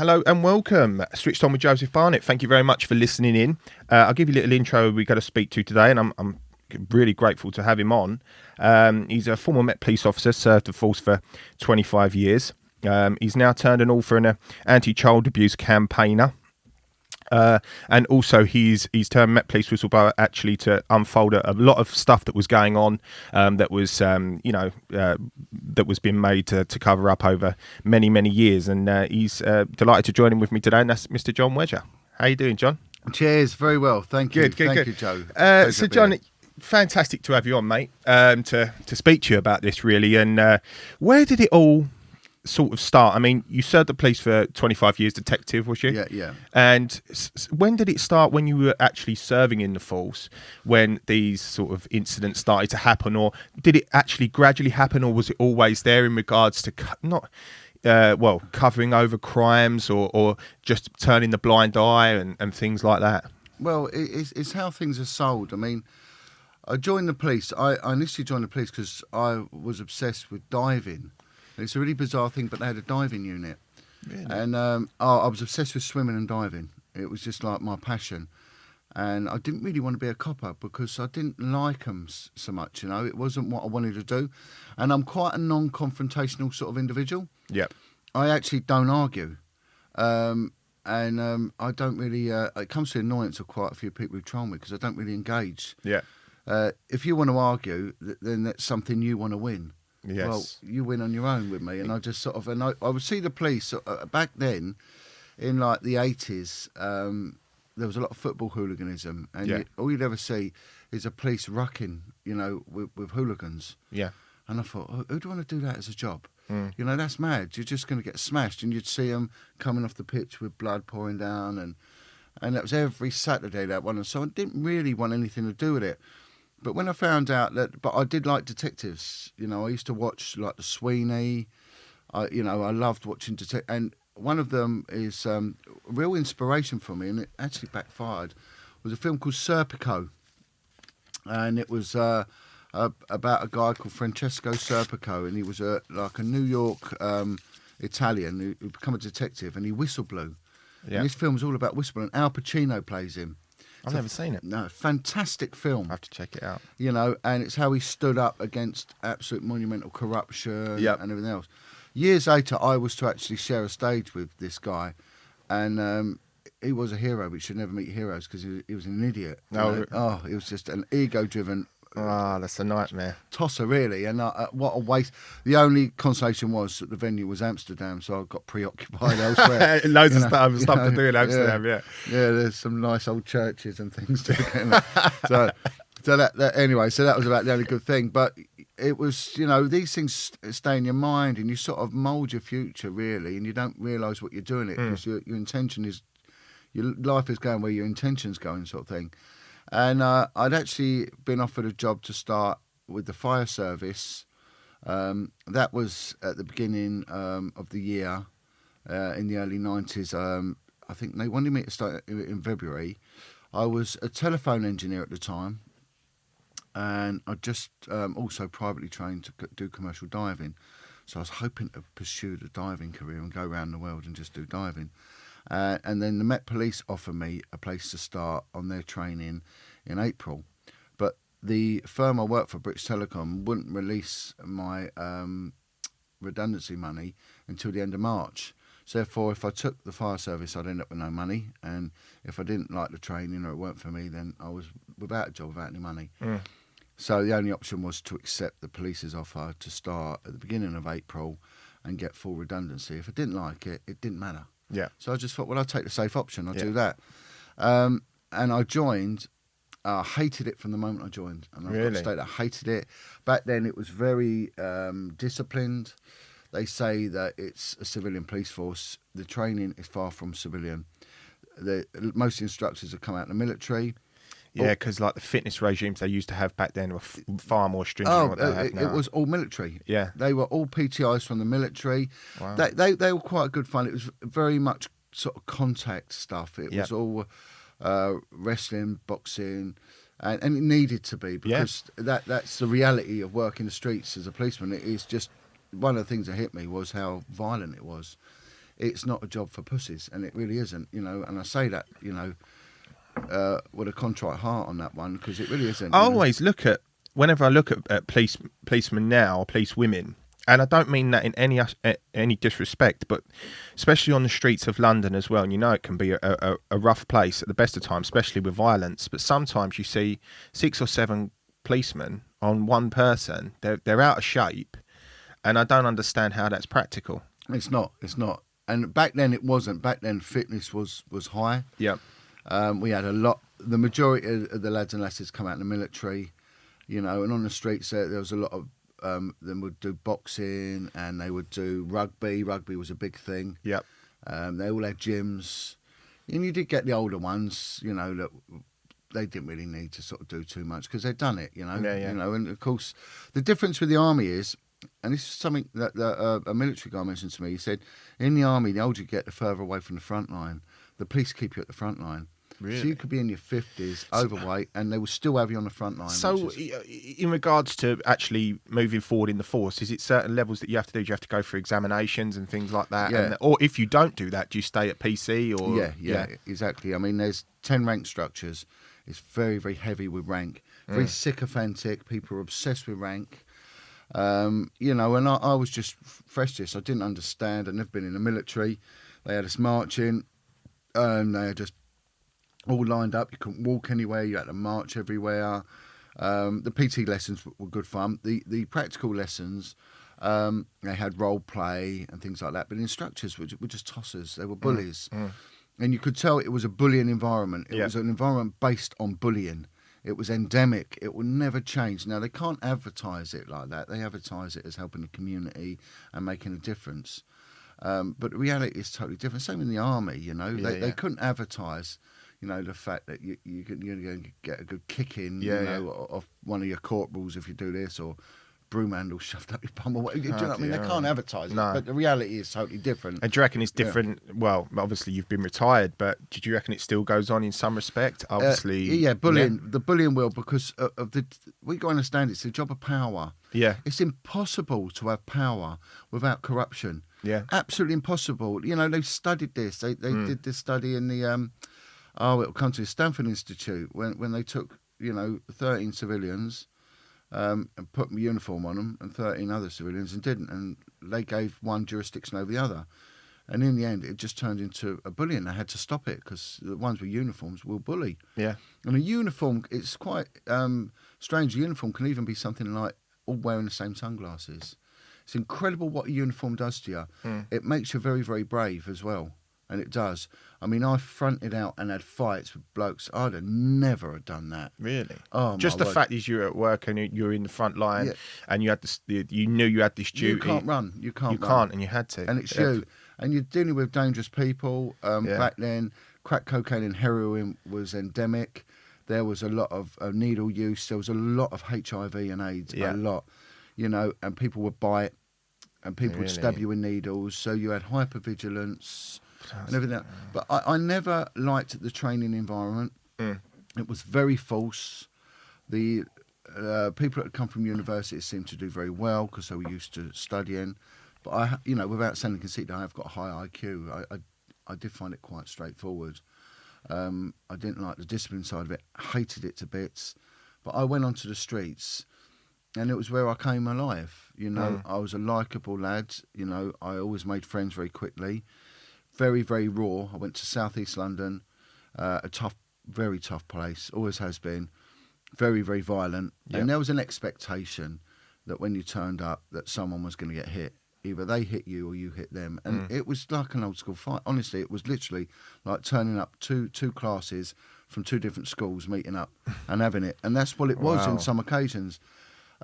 Hello and welcome. Switched on with Joseph Barnett. Thank you very much for listening in. I'll give you a little intro we're going to speak to today, and I'm really grateful to have him on. He's a former Met Police officer, served the force for 25 years. He's now turned an author and an anti-child abuse campaigner. And also he's turned Met Police whistleblower actually to unfold a lot of stuff that was going on that was that was being made to cover up over many years, and he's delighted to join him with me today, and that's Mr. Jon Wedger. How you doing, John? Cheers, very well, thank you. Thank you, Joe. So John, fantastic to have you on, mate, to speak to you about this really. And where did it all sort of start? I mean, you served the police for 25 years, detective, was you? Yeah. And when did it start, when you were actually serving in the force, when these sort of incidents started to happen? Or did it actually gradually happen, or was it always there in regards to covering over crimes or just turning the blind eye and things like that? Well, it's how things are sold. I mean, I joined the police. I initially joined the police because I was obsessed with diving. It's a really bizarre thing, but they had a diving unit. Really? And I was obsessed with swimming and diving. It was just like my passion. And I didn't really want to be a copper because I didn't like them so much, It wasn't what I wanted to do. And I'm quite a non-confrontational sort of individual. Yep. I actually don't argue. I don't really... it comes to the annoyance of quite a few people who troll me because I don't really engage. Yeah. If you want to argue, then that's something you want to win. Yes. Well, you win on your own with me, and I just sort of, and I would see the police back then, in like the 80s. There was a lot of football hooliganism, and all you'd ever see is a police rucking, with hooligans. Yeah. And I thought, who do you want to do that as a job? That's mad. You're just going to get smashed, and you'd see them coming off the pitch with blood pouring down, and that was every Saturday, that one. And so I didn't really want anything to do with it. But when I found out but I did like detectives, I used to watch like the Sweeney, I loved watching detectives, and one of them is a real inspiration for me, and it actually backfired, was a film called Serpico, and it was about a guy called Francesco Serpico, and he was like a New York Italian who became a detective, and he whistle blew. Yeah. And this film's all about whistleblowing. Al Pacino plays him. I've never seen it. No, fantastic film. I have to check it out. And it's how he stood up against absolute monumental corruption and everything else. Years later, I was to actually share a stage with this guy, and he was a hero, but you should never meet heroes because he was an idiot. He was just an ego-driven... that's a nightmare. Tosser, really, and what a waste. The only consolation was that the venue was Amsterdam, so I got preoccupied elsewhere. Loads of stuff to do in Amsterdam, yeah. Yeah, there's some nice old churches and things to look at. So that anyway, so that was about the only good thing. But it was, these things stay in your mind, and you sort of mould your future, really, and you don't realise what you're doing it because your intention is, your life is going where your intention's going, sort of thing. And I'd actually been offered a job to start with the fire service. That was at the beginning of the year, in the early 90s. I think they wanted me to start in February. I was a telephone engineer at the time, and I just also privately trained to do commercial diving. So I was hoping to pursue the diving career and go around the world and just do diving. And then the Met Police offered me a place to start on their training in April. But the firm I worked for, British Telecom, wouldn't release my redundancy money until the end of March. So therefore, if I took the fire service, I'd end up with no money. And if I didn't like the training or it weren't for me, then I was without a job, without any money. So the only option was to accept the police's offer to start at the beginning of April and get full redundancy. If I didn't like it, it didn't matter. Yeah. So I just thought, well, I'll take the safe option. I'll do that. And I joined. I hated it from the moment I joined. And I've got to state, I hated it. Back then, it was very disciplined. They say that it's a civilian police force. The training is far from civilian. Most instructors have come out in the military. Yeah, because like the fitness regimes they used to have back then were far more stringent than what they have now. It was all military. Yeah. They were all PTIs from the military. Wow. They were quite good fun. It was very much sort of contact stuff. It was all wrestling, boxing, and it needed to be because that's the reality of working the streets as a policeman. It is just one of the things that hit me was how violent it was. it's not a job for pussies, and it really isn't, you know. And I say that, you know, with a contrite heart on that one, because it really isn't. I always look at, whenever I look at policemen now, or police women, and I don't mean that in any disrespect, but especially on the streets of London as well, and you know it can be a rough place at the best of times, especially with violence, but sometimes you see 6 or 7 policemen on one person. They're out of shape, and I don't understand how that's practical. It's not. And back then it wasn't. Back then fitness was high. Yeah. We had a lot. The majority of the lads and lasses come out in the military, you know, and on the streets there was a lot of them would do boxing, and they would do rugby. Rugby was a big thing. Yep. They all had gyms, and you did get the older ones, you know, that they didn't really need to sort of do too much because they'd done it, you know. Yeah. You know, and of course, the difference with the army is, and this is something that a military guy mentioned to me. He said, in the army, the older you get, the further away from the front line. The police keep you at the front line. Really? So you could be in your 50s, overweight, and they will still have you on the front line. So, in regards to actually moving forward in the force, is it certain levels that you have to do? Do you have to go through examinations and things like that? Yeah. Or if you don't do that, do you stay at PC? Or Yeah, exactly. I mean, there's 10 rank structures. It's very, very heavy with rank. Very sycophantic. People are obsessed with rank. You know, and I was just fresh to this. I didn't understand. I'd never been in the military. They had us marching, and they had just all lined up. You couldn't walk anywhere. You had to march everywhere. The PT lessons were good fun. The practical lessons, they had role play and things like that. But the instructors were just tossers. They were bullies. And you could tell it was a bullying environment. It was an environment based on bullying. It was endemic. It will never change. Now, they can't advertise it like that. They advertise it as helping the community and making a difference. But the reality is totally different. Same in the army, you know. They couldn't advertise, you know, the fact that you're going to get a good kick in, off one of your corporals if you do this, or broom handle shoved up your bum, or whatever. Do you know what I mean? They can't advertise it, but the reality is totally different. And do you reckon it's different? Yeah. Well, obviously you've been retired, but do you reckon it still goes on in some respect? Obviously, bullying. The bullying will, because of we got to understand it's the job of power. Yeah, it's impossible to have power without corruption. Yeah, absolutely impossible. You know, they've studied this. They did this study in the it'll come to the Stanford Institute when they took 13 civilians. And put a uniform on them, and 13 other civilians, and didn't. And they gave one jurisdiction over the other. And in the end, it just turned into a bullying. They had to stop it because the ones with uniforms will bully. Yeah. And a uniform, it's quite strange. A uniform can even be something like all wearing the same sunglasses. It's incredible what a uniform does to you. It makes you very, very brave as well. And it does. I mean, I fronted out and had fights with blokes. I'd have never have done that. Really? Oh, just the fact is you're at work and you're in the front line, and you had this. You knew you had this duty. You can't run. You can't, and you had to. And it's you. And you're dealing with dangerous people. Back then, crack cocaine and heroin was endemic. There was a lot of needle use. There was a lot of HIV and AIDS. A lot. You know, and people would bite, and people would stab you with needles. So you had hypervigilance. And everything else. But I never liked the training environment. It was very false. The people that had come from universities seemed to do very well because they were used to studying. But without sounding conceited, I have got a high IQ. I did find it quite straightforward. I didn't like the discipline side of it. Hated it to bits. But I went onto the streets, and it was where I came alive. You know, I was a likeable lad. You know, I always made friends very quickly. Very, very raw. I went to Southeast London, a tough, very tough place, always has been. Very, very violent. Yep. And there was an expectation that when you turned up that someone was going to get hit. Either they hit you or you hit them. And it was like an old school fight. Honestly, it was literally like turning up two classes from 2 different schools, meeting up and having it. And that's what it was on some occasions.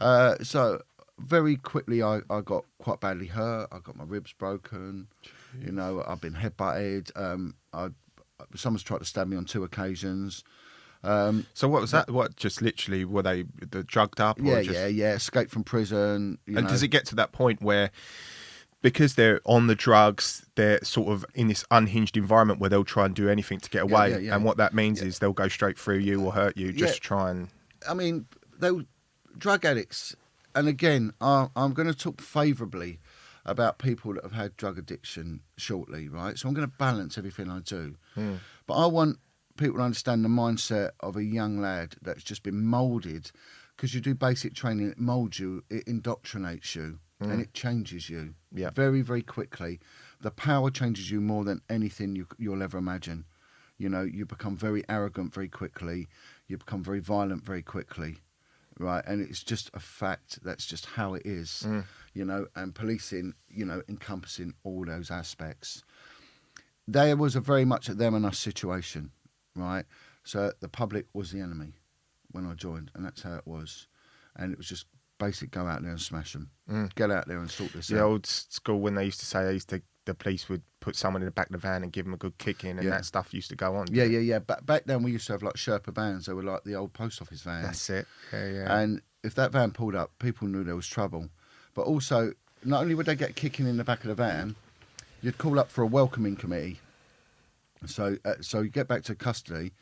So very quickly I got quite badly hurt. I got my ribs broken. Jeez. You know, I've been headbutted. Someone's tried to stab me on 2 occasions. So what was that? What, just literally, were they drugged up? Or Yeah. Escaped from prison. You know. Does it get to that point where, because they're on the drugs, they're sort of in this unhinged environment where they'll try and do anything to get away? Yeah. And what that means is they'll go straight through you or hurt you just to try and... I mean, they were drug addicts. And again, I'm going to talk favourably. about people that have had drug addiction shortly, right? So I'm going to balance everything I do. But I want people to understand the mindset of a young lad that's just been moulded, because you do basic training, it moulds you, it indoctrinates you, and it changes you very, very quickly. The power changes you more than anything you'll ever imagine. You know, you become very arrogant very quickly. You become very violent very quickly, right? And it's just a fact. That's just how it is, you know, and policing, you know, encompassing all those aspects. There was a very much a them and us situation, right? So the public was the enemy when I joined, and that's how it was. And it was just basic, go out there and smash them. Get out there and sort this out. The old school, when they used to say the police would put someone in the back of the van and give them a good kick in, and that stuff used to go on. Yeah. Back then we used to have like Sherpa vans. They were like the old post office vans. That's it. Yeah. And if that van pulled up, people knew there was trouble. But also, not only would they get kicking in the back of the van, you'd call up for a welcoming committee. So you get back to custody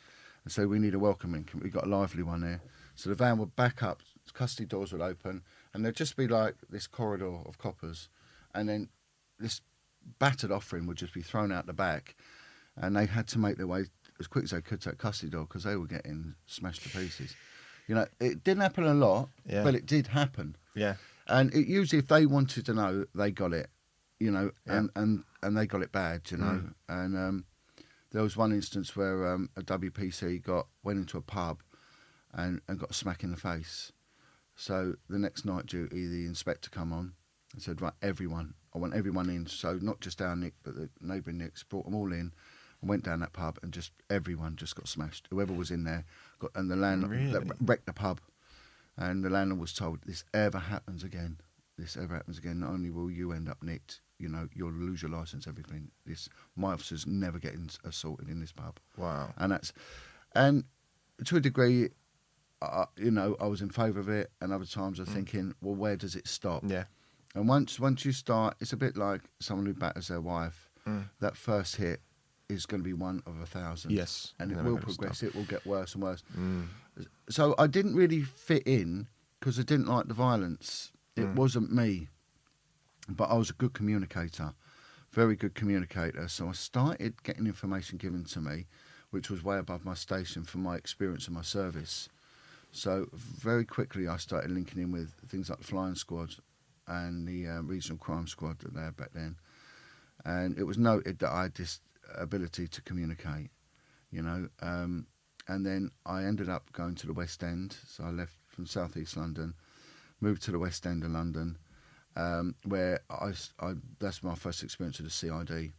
and say, we need a welcoming committee. We've got a lively one there. So the van would back up, custody doors would open, and there'd just be like this corridor of coppers. And then this battered offering would just be thrown out the back, and they had to make their way as quick as they could to that custody door because they were getting smashed to pieces. You know, it didn't happen a lot, but it did happen. Yeah. And it usually, if they wanted to know, they got it, you know, and they got it bad, you know. And there was one instance where a WPC went into a pub and got a smack in the face. So the next night duty, the inspector come on and said, right, everyone, I want everyone in. So not just our Nick, but the neighbouring Nicks, brought them all in and went down that pub, and just everyone just got smashed. Whoever was in there, and the landlord that wrecked the pub. And the landlord was told, this ever happens again, not only will you end up nicked, you know, you'll lose your licence, everything. My officers never getting assaulted in this pub. Wow. And to a degree, you know, I was in favour of it, and other times I'm thinking, well, where does it stop? Yeah. And once you start, it's a bit like someone who batters their wife. That first hit is going to be one of 1,000. Yes. And it will progress. It will get worse and worse. So I didn't really fit in because I didn't like the violence. It wasn't me. But I was a good communicator, very good communicator. So I started getting information given to me, which was way above my station from my experience in my service. So very quickly I started linking in with things like the flying squad and the regional crime squad that they had back then. And it was noted that I had this ability to communicate, you know. And then I ended up going to the West End. So I left from South East London, moved to the West End of London, where that's my first experience with the CID.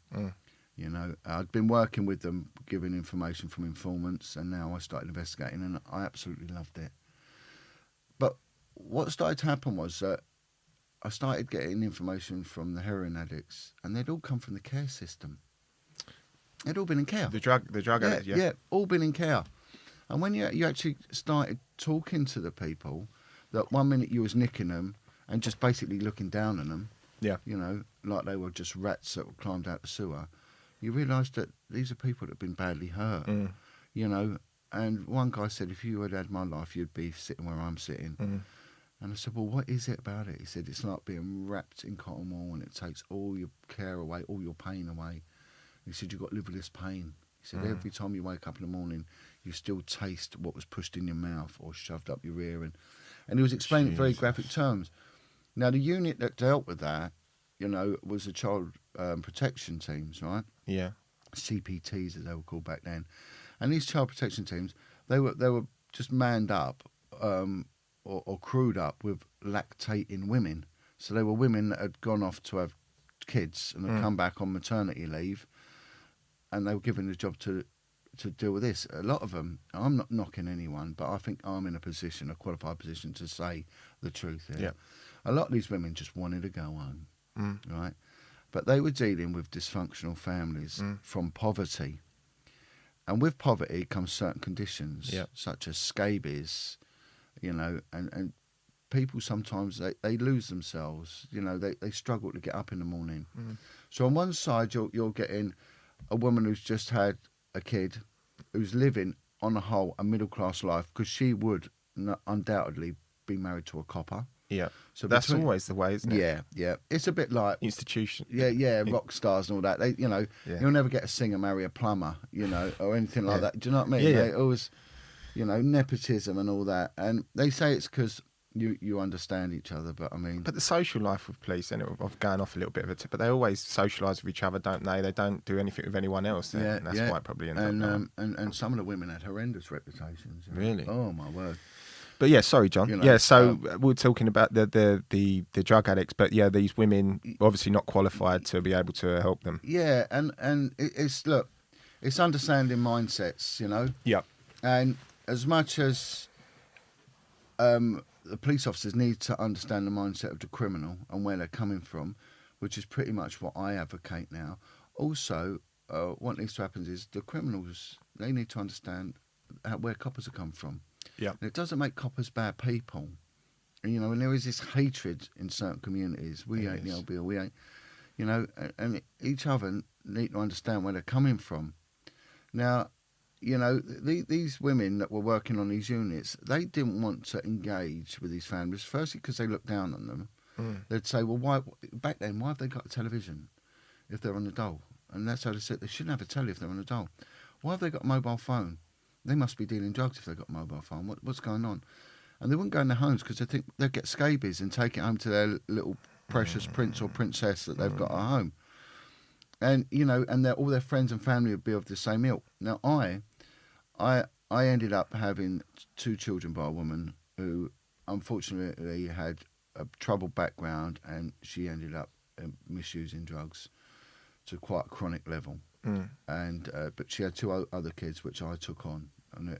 You know, I'd been working with them, giving information from informants, and now I started investigating, and I absolutely loved it. But what started to happen was that I started getting information from the heroin addicts, and they'd all come from the care system. They'd all been in care. The drug addicts, yeah, all been in care. And when you actually started talking to the people, that one minute you was nicking them and just basically looking down on them, you know, like they were just rats that climbed out the sewer, you realised that these are people that have been badly hurt, you know. And one guy said, if you had my life, you'd be sitting where I'm sitting. And I said, well, what is it about it? He said, it's like being wrapped in cotton wool, and it takes all your care away, all your pain away. He said, you've got to live with this pain. He said, every time you wake up in the morning, you still taste what was pushed in your mouth or shoved up your ear. And he was explaining it in very graphic terms. Now, the unit that dealt with that, you know, was the child protection teams, right? Yeah. CPTs, as they were called back then. And these child protection teams, they were just manned up or crewed up with lactating women. So they were women that had gone off to have kids and had come back on maternity leave, and they were given the job to deal with this. A lot of them, I'm not knocking anyone, but I think I'm in a qualified position to say the truth here. Yeah. A lot of these women just wanted to go home, right? But they were dealing with dysfunctional families from poverty. And with poverty comes certain conditions, such as scabies, you know, and people sometimes, they lose themselves, you know, they struggle to get up in the morning. So on one side, you're getting a woman who's just had a kid, who's living, on the whole, a middle-class life, because she would undoubtedly be married to a copper. Yeah. So That's always the way, isn't it? Yeah, yeah. It's a bit like Institution. yeah, rock stars and all that. They, Yeah. you'll never get a singer marry a plumber, or anything like that. Do you know what I mean? Yeah, yeah. They always, nepotism and all that. And they say it's because you understand each other, but I mean, But the social life with police, and of going off a little bit of it, but they always socialise with each other, don't they? They don't do anything with anyone else. yeah, And that's yeah. why it probably ends up going. And some of the women had horrendous reputations. Really? Oh my word. But yeah, sorry, John. You know, Yeah, so we were talking about the drug addicts, but yeah, these women obviously not qualified to be able to help them. Yeah, and it's understanding mindsets, Yeah. and as much as the police officers need to understand the mindset of the criminal and where they're coming from, which is pretty much what I advocate now. Also, what needs to happen is the criminals, they need to understand where coppers have come from. Yeah. And it doesn't make coppers bad people. And, and there is this hatred in certain communities. We ain't the LB, we ain't, and each other need to understand where they're coming from. Now, these women that were working on these units, they didn't want to engage with these families, firstly because they looked down on them. They'd say, well, why back then, why have they got a television if they're on the dole? And that's how they said they shouldn't have a telly if they're on the dole. Why have they got a mobile phone? They must be dealing drugs if they've got a mobile phone. What's going on? And they wouldn't go in their homes because they think they'd get scabies and take it home to their little precious prince or princess that they've got at home. And, and all their friends and family would be of the same ilk. Now, I ended up having 2 children by a woman who unfortunately had a troubled background, and she ended up misusing drugs to quite a chronic level. And but she had 2 other kids which I took on, and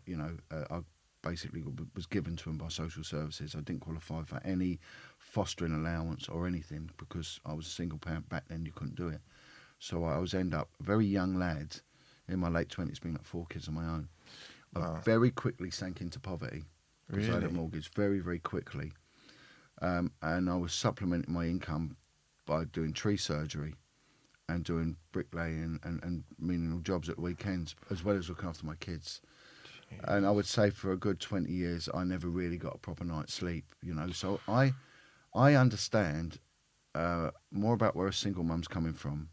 I basically was given to them by social services. I didn't qualify for any fostering allowance or anything because I was a single parent back then. You couldn't do it, so I was a very young lad in my late 20s, being like 4 kids on my own. Wow. I very quickly sank into poverty because I had a mortgage very, very quickly. And I was supplementing my income by doing tree surgery and doing bricklaying and menial jobs at the weekends, as well as looking after my kids. Jeez. And I would say for a good 20 years, I never really got a proper night's sleep, So I understand more about where a single mum's coming from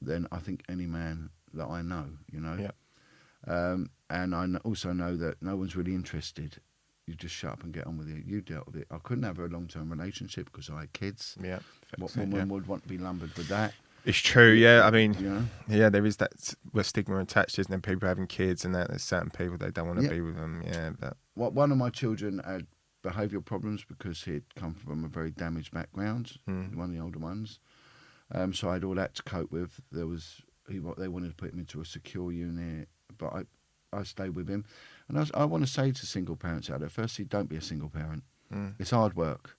than I think any man that I know, Yeah. And I also know that no one's really interested. You just shut up and get on with it. You dealt with it. I couldn't have a long-term relationship because I had kids. Yeah. What woman would want to be lumbered with that? It's true, yeah. I mean, yeah, there is that stigma attached, isn't there? People having kids and that. There's certain people they don't want to be with them. Yeah, but one of my children had behavioural problems because he'd come from a very damaged background. One of the older ones. So I had all that to cope with. They wanted to put him into a secure unit, but I stayed with him. And I want to say to single parents out there, firstly, don't be a single parent. It's hard work.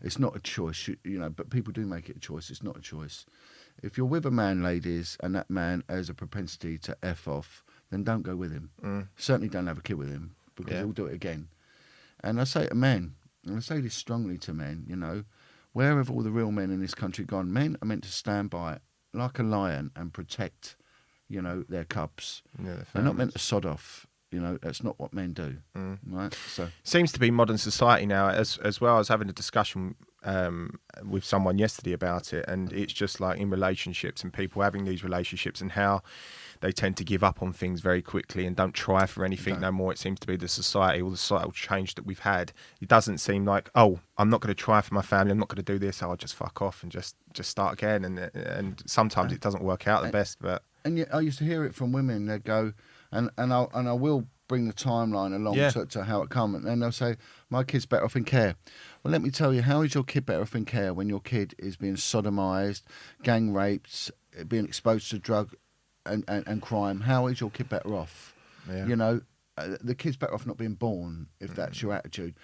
It's not a choice, but people do make it a choice. It's not a choice. If you're with a man, ladies, and that man has a propensity to F off, then don't go with him. Certainly don't have a kid with him because he'll do it again. And I say to men, and I say this strongly to men, where have all the real men in this country gone? Men are meant to stand by like a lion and protect, their cubs. yeah, They're not meant to sod off. That's not what men do, right? So seems to be modern society now as well. I was having a discussion with someone yesterday about it, and it's just like in relationships and people having these relationships and how they tend to give up on things very quickly and don't try for anything no more. It seems to be the society, all the societal change that we've had. It doesn't seem like, oh, I'm not going to try for my family, I'm not going to do this, I'll just fuck off and just start again. And sometimes it doesn't work out the best. But and yet I used to hear it from women. They'd go, and I will bring the timeline along to how it come, and then they'll say, my kid's better off in care. Well, let me tell you, how is your kid better off in care when your kid is being sodomised, gang raped, being exposed to drug and crime? How is your kid better off? Yeah. The kid's better off not being born if that's your attitude.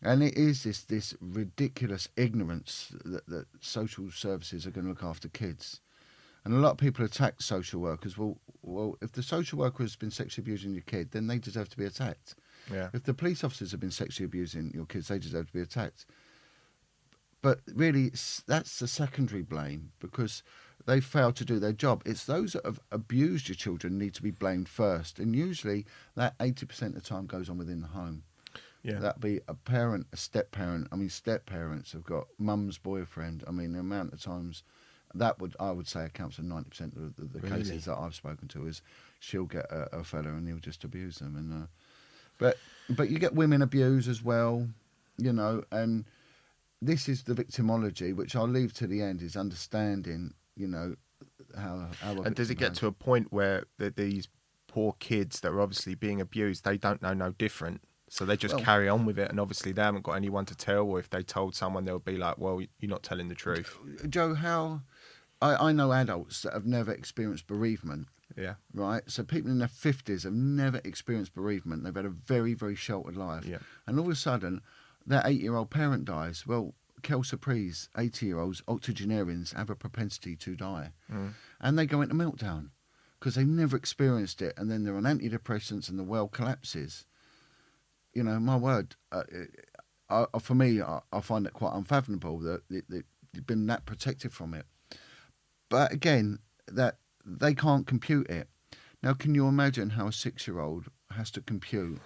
And it is this ridiculous ignorance that social services are going to look after kids. And a lot of people attack social workers. Well, if the social worker has been sexually abusing your kid, then they deserve to be attacked. Yeah. If the police officers have been sexually abusing your kids, they deserve to be attacked. But really, that's the secondary blame because they failed to do their job. It's those that have abused your children need to be blamed first. And usually that 80% of the time goes on within the home. Yeah. That'd be a parent, a step parent. I mean, step parents have got mum's boyfriend. I mean, the amount of times I would say accounts for 90% of the Really? cases that I've spoken to is she'll get a fella and he'll just abuse them. And but you get women abused as well, you know. And this is the victimology, which I'll leave to the end, is understanding, you know, how And does it get to a point where these poor kids that are obviously being abused, they don't know no different, so they just carry on with it, and obviously they haven't got anyone to tell, or if they told someone, they'll be like, well, you're not telling the truth. Joe, how I know adults that have never experienced bereavement. Yeah. Right? So people in their 50s have never experienced bereavement. They've had a very, very sheltered life. Yeah. And all of a sudden, that 8-year-old parent dies. Well, Kelsoprees, 80-year-olds, octogenarians have a propensity to die. And they go into meltdown because they've never experienced it. And then they're on antidepressants and the world collapses. You know, my word, for me, I find it quite unfathomable that you've been that protected from it. But again, that they can't compute it. Now, can you imagine how a 6-year-old has to compute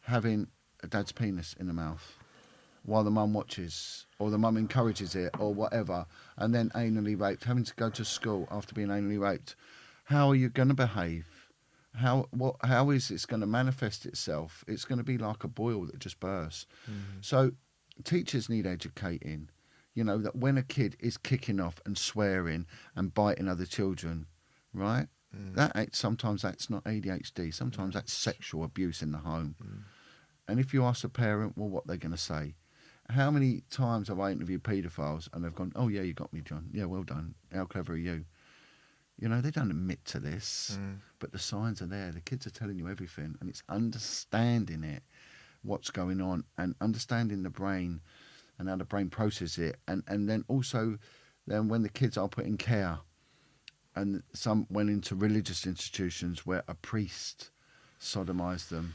having a dad's penis in the mouth while the mum watches, or the mum encourages it, or whatever, and then anally raped, having to go to school after being anally raped? How are you going to behave? How is this going to manifest itself? It's going to be like a boil that just bursts. So teachers need educating. You know, that when a kid is kicking off and swearing and biting other children, right? Sometimes that's not ADHD. Sometimes that's sexual abuse in the home. And if you ask a parent, well, what they're going to say? How many times have I interviewed paedophiles and they've gone, oh, yeah, you got me, John. Yeah, well done. How clever are you? You know, they don't admit to this, but the signs are there. The kids are telling you everything, and it's understanding it, what's going on, and understanding the brain and how the brain processes it. And then also, then when the kids are put in care, and some went into religious institutions where a priest sodomized them,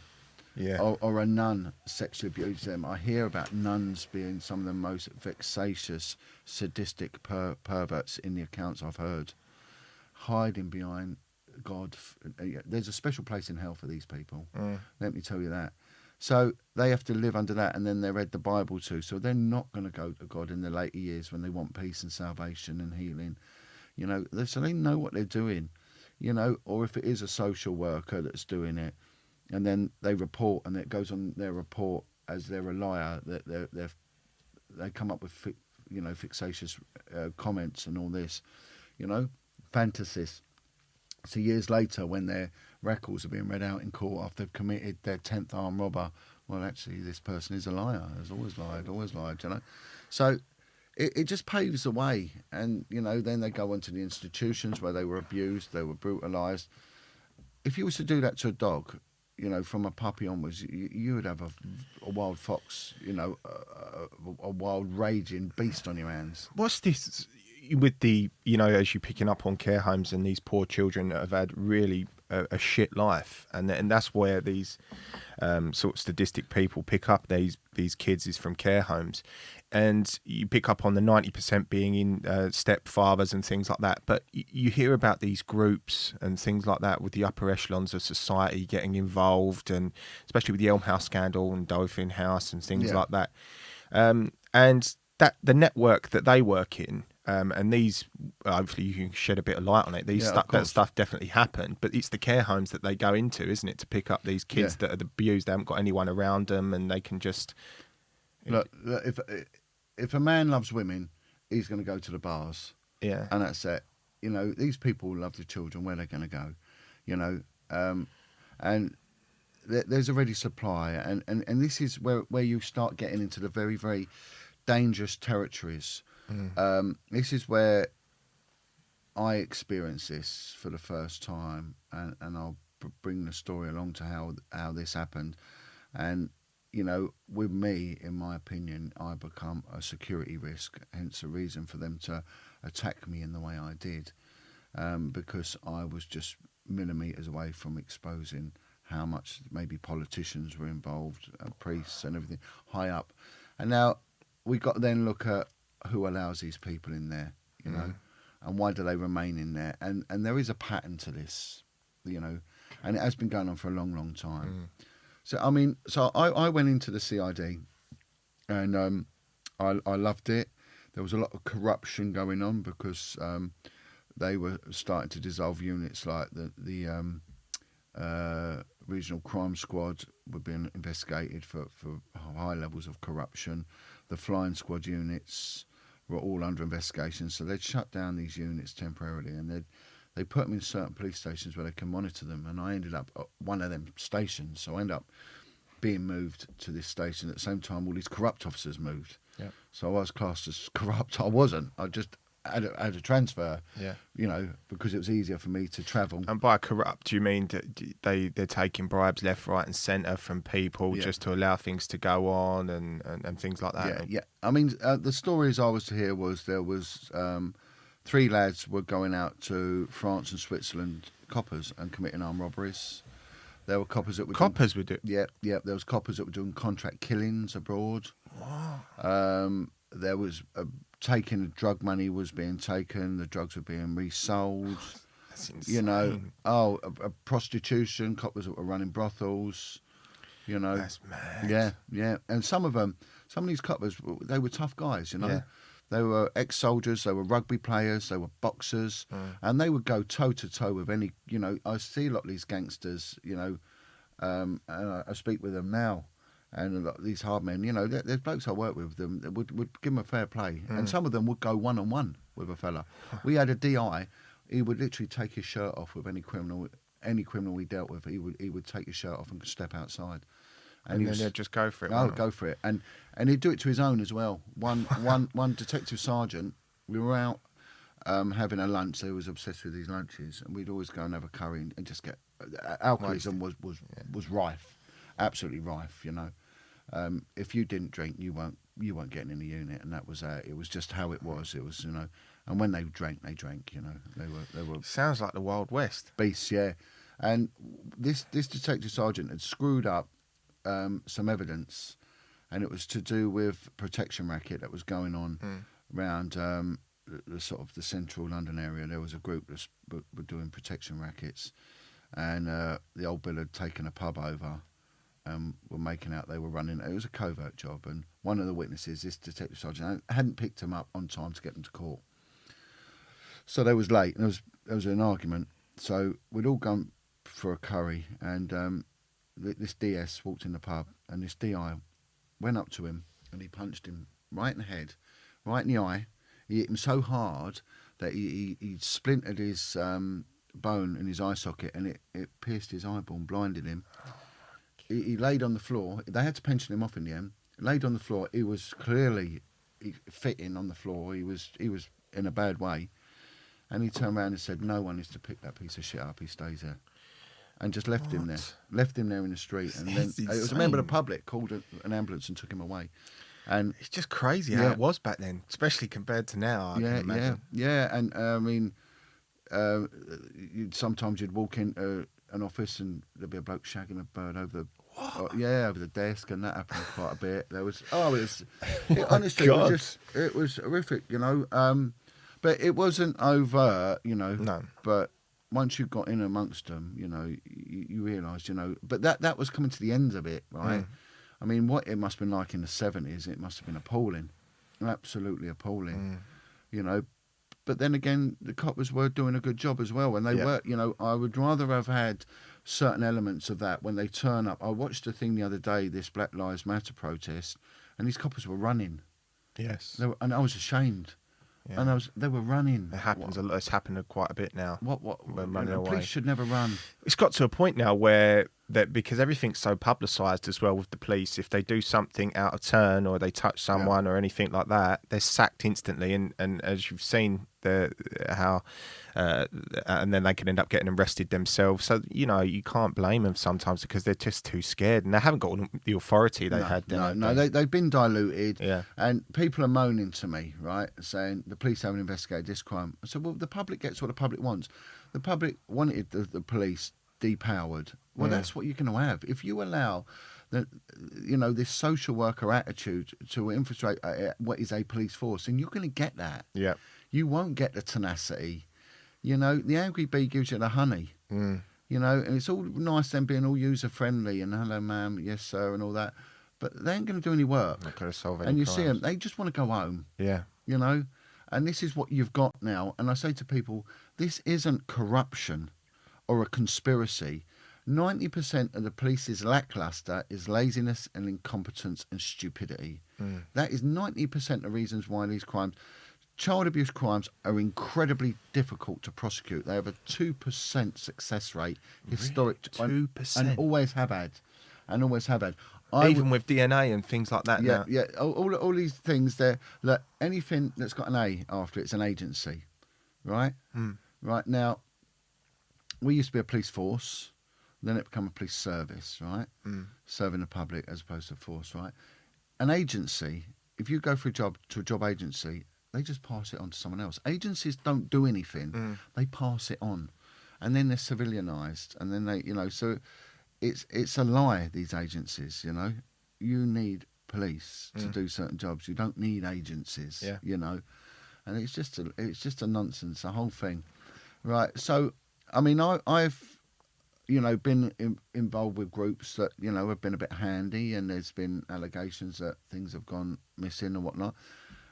or a nun sexually abused them. I hear about nuns being some of the most vexatious, sadistic perverts in the accounts I've heard, hiding behind God. There's a special place in hell for these people. Let me tell you that. So they have to live under that, and then they read the Bible too. So they're not going to go to God in their later years when they want peace and salvation and healing. You know, so they know what they're doing, you know, or if it is a social worker that's doing it, and then they report, and it goes on their report as they're a liar, that they come up with, vexatious comments and all this, you know, fantasies. So years later, when their records are being read out in court after they've committed their 10th armed robber, well, actually, this person is a liar. Has always lied, you know. So it just paves the way. And, you know, then they go on to the institutions where they were abused, they were brutalised. If you was to do that to a dog, you know, from a puppy onwards, you would have a wild fox, you know, a wild raging beast on your hands. What's this with the, you know, as you're picking up on care homes and these poor children that have had really a shit life, and that's where these sort of sadistic people pick up these kids is from care homes, and you pick up on the 90% being in stepfathers and things like that. But you hear about these groups and things like that with the upper echelons of society getting involved, and especially with the Elm House scandal and Dolphin House and things like that, and that the network that they work in. And these, hopefully you can shed a bit of light on it. That stuff definitely happened, but it's the care homes that they go into, isn't it, to pick up these kids that are abused. They haven't got anyone around them, and they can just look. If a man loves women, he's going to go to the bars. Yeah, and that's it. You know, these people love the children. Where they're going to go, you know, and there's already supply, and this is where you start getting into the very, very dangerous territories. This is where I experienced this for the first time, and I'll bring the story along to how this happened. And, you know, with me, in my opinion, I become a security risk, hence the reason for them to attack me in the way I did, because I was just millimetres away from exposing how much maybe politicians were involved, priests and everything, high up. And now we got to then look at who allows these people in there, you know, and why do they remain in there? And there is a pattern to this, you know, and it has been going on for a long, long time. So I mean, I went into the CID, and I loved it. There was a lot of corruption going on because they were starting to dissolve units like the regional crime squad were being investigated for high levels of corruption. The flying squad units were all under investigation, so they'd shut down these units temporarily, and they put them in certain police stations where they can monitor them. And I ended up at one of them stations, so I ended up being moved to this station at the same time all these corrupt officers moved. Yeah. So I was classed as corrupt. I wasn't. I just had a transfer. Yeah. You know, because it was easier for me to travel. And by corrupt, do you mean that they're taking bribes left, right, and centre from people just to allow things to go on and things like that? Yeah, yeah. I mean, the stories I was to hear was there was 3 lads were going out to France and Switzerland, coppers, and committing armed robberies. There were coppers that were would do. Yeah, yeah. There was coppers that were doing contract killings abroad. Wow. There was drug money was being taken. The drugs were being resold. That's insane. You know, prostitution. Coppers that were running brothels. You know, That's mad. Yeah, yeah. And some of these coppers, they were tough guys. You know, Yeah. they were ex-soldiers. They were rugby players. They were boxers, and they would go toe to toe with any. You know, I see a lot of these gangsters. You know, and I speak with them now. And a lot of these hard men, you know, there's blokes I work with them that would give them a fair play. And some of them would go one-on-one with a fella. We had a DI, he would literally take his shirt off with any criminal we dealt with. He would take his shirt off and step outside. And then they'd just go for it. Oh, go for it. And he'd do it to his own as well. One detective sergeant, we were out having a lunch. They was obsessed with these lunches. And we'd always go and have a curry and just get... Alcoholism was rife. Absolutely rife, you know. If you didn't drink, you weren't getting in the unit, and that was it was just how it was. It was, you know, and when they drank, you know, they were Sounds like the Wild West. beasts, yeah. And this detective sergeant had screwed up some evidence, and it was to do with protection racket that was going on around the sort of the central London area. There was a group that were doing protection rackets, and the old Bill had taken a pub over. Were making out they were running. It was a covert job, and one of the witnesses, this detective sergeant, hadn't picked them up on time to get them to court. So they was late, and there was an argument. So we'd all gone for a curry, and this DS walked in the pub, and this DI went up to him, and he punched him right in the head, right in the eye. He hit him so hard that he splintered his bone in his eye socket, and it pierced his eyeball and blinded him. He laid on the floor. They had to pension him off in the end. Laid on the floor. He was clearly fitting on the floor. He was in a bad way. And he turned around and said, "No one is to pick that piece of shit up. He stays there." And just left him there. Left him there in the street. And then it was a member of the public called an ambulance and took him away. And it's just crazy how it was back then, especially compared to now. I can imagine. Yeah. And I mean, sometimes you'd walk into an office and there'd be a bloke shagging a bird over the desk, and that happened quite a bit. There was honestly it was horrific, you know. But it wasn't overt, you know. No. But once you got in amongst them, you know, you realised, you know. But that was coming to the end of it, right? I mean, what it must have been like in the 70s, it must have been appalling, absolutely appalling, you know. But then again, the coppers were doing a good job as well, and they were, you know. I would rather have had certain elements of that when they turn up. I watched a thing the other day, this Black Lives Matter protest, and these coppers were running. Yes. And I was ashamed. Yeah. And they were running. It happens a lot. It's happened quite a bit now. When running away. Police should never run. It's got to a point now where because everything's so publicised as well with the police, if they do something out of turn or they touch someone or anything like that, they're sacked instantly. And as you've seen, and then they can end up getting arrested themselves. So, you know, you can't blame them sometimes because they're just too scared and they haven't got the authority they had then. No, they've been diluted. Yeah. And people are moaning to me, right, saying the police haven't investigated this crime. I said, well, the public gets what the public wants. The public wanted the police depowered. Well, that's what you're going to have. If you allow this social worker attitude to infiltrate what is a police force, then you're going to get that. Yeah. You won't get the tenacity. You know, the angry bee gives you the honey. You you know, and it's all nice them being all user friendly and hello ma'am, yes sir, and all that, but they ain't going to do any work. Not going to solve any And you crimes. see them, they just want to go home, Yeah. you know, and this is what you've got now. And I say to people, this isn't corruption or a conspiracy. 90% of the police's lackluster is laziness and incompetence and stupidity. That is 90% of reasons why these crimes, child abuse crimes, are incredibly difficult to prosecute. They have a 2% success rate, historic, 2%? and always have had, Even with DNA and things like that now. Yeah, all these things there. Look, anything that's got an A after it's an agency, right? Right now, we used to be a police force, then it became a police service, right? Serving the public as opposed to force, right? An agency, if you go for a job to a job agency, they just pass it on to someone else. Agencies don't do anything; they pass it on, and then they're civilianised, and then they, you know, so. It's a lie, these agencies, you know. You need police to do certain jobs. You don't need agencies, you know. And it's just a nonsense, the whole thing. Right, so, I mean, I've, you know, been involved with groups that, you know, have been a bit handy, and there's been allegations that things have gone missing and whatnot.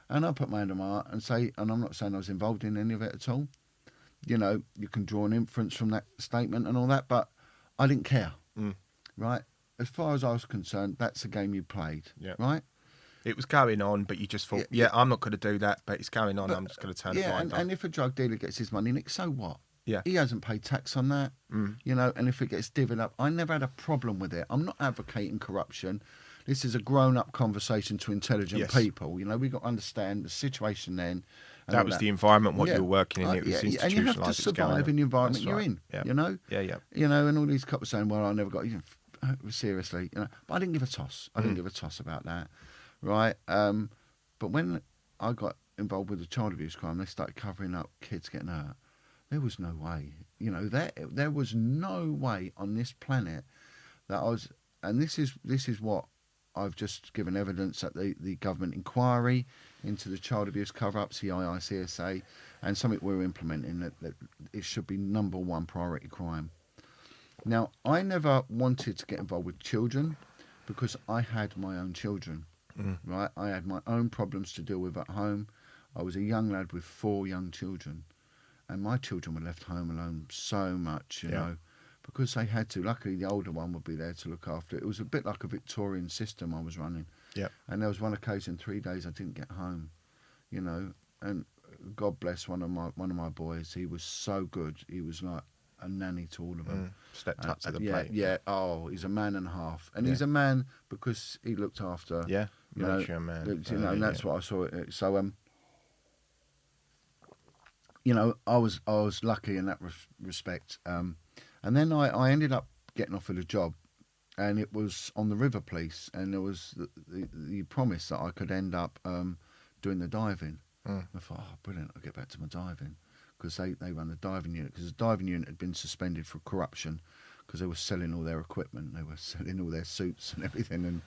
And I put my hand on my heart and say, and I'm not saying I was involved in any of it at all. You know, you can draw an inference from that statement and all that, but I didn't care. Right, as far as I was concerned, that's the game you played. Right, it was going on, but you just thought, I'm not going to do that, but it's going on. I'm just going to turn a blind eye. And if a drug dealer gets his money, Nick, so what? Yeah, he hasn't paid tax on that. You know, and if it gets divvied up, I never had a problem with it. I'm not advocating corruption. This is a grown-up conversation to intelligent people. You know, we got to understand the situation then. That was the environment you were working in. It was institutionalised. And you have to survive in the environment you're in. You know. Yeah. You know, and all these cops saying, "Well, I never got." You know, seriously, you know. But I didn't give a toss. I didn't give a toss about that, right? But when I got involved with the child abuse crime, they started covering up kids getting hurt. There was no way, you know, there was no way on this planet that I was. And this is what I've just given evidence at the government inquiry into the child abuse cover-ups, the CICSA, and something we're implementing that it should be number one priority crime. Now, I never wanted to get involved with children because I had my own children, right? I had my own problems to deal with at home. I was a young lad with 4 young children, and my children were left home alone so much, you know, because they had to. Luckily, the older one would be there to look after it. It was a bit like a Victorian system I was running. Yeah. And there was one occasion, 3 days, I didn't get home, you know, and God bless one of my boys. He was so good. He was like a nanny to all of them. Stepped up to the plate. Yeah. Oh, he's a man and a half, and he's a man because he looked after. Yeah, you know, man. You know, and that's what I saw. So you know, I was lucky in that respect. And then I ended up getting offered a job, and it was on the River Police, and there was the promise that I could end up doing the diving. I thought, oh, brilliant! I'll get back to my diving. Because they run the diving unit, because the diving unit had been suspended for corruption because they were selling all their equipment, they were selling all their suits and everything, and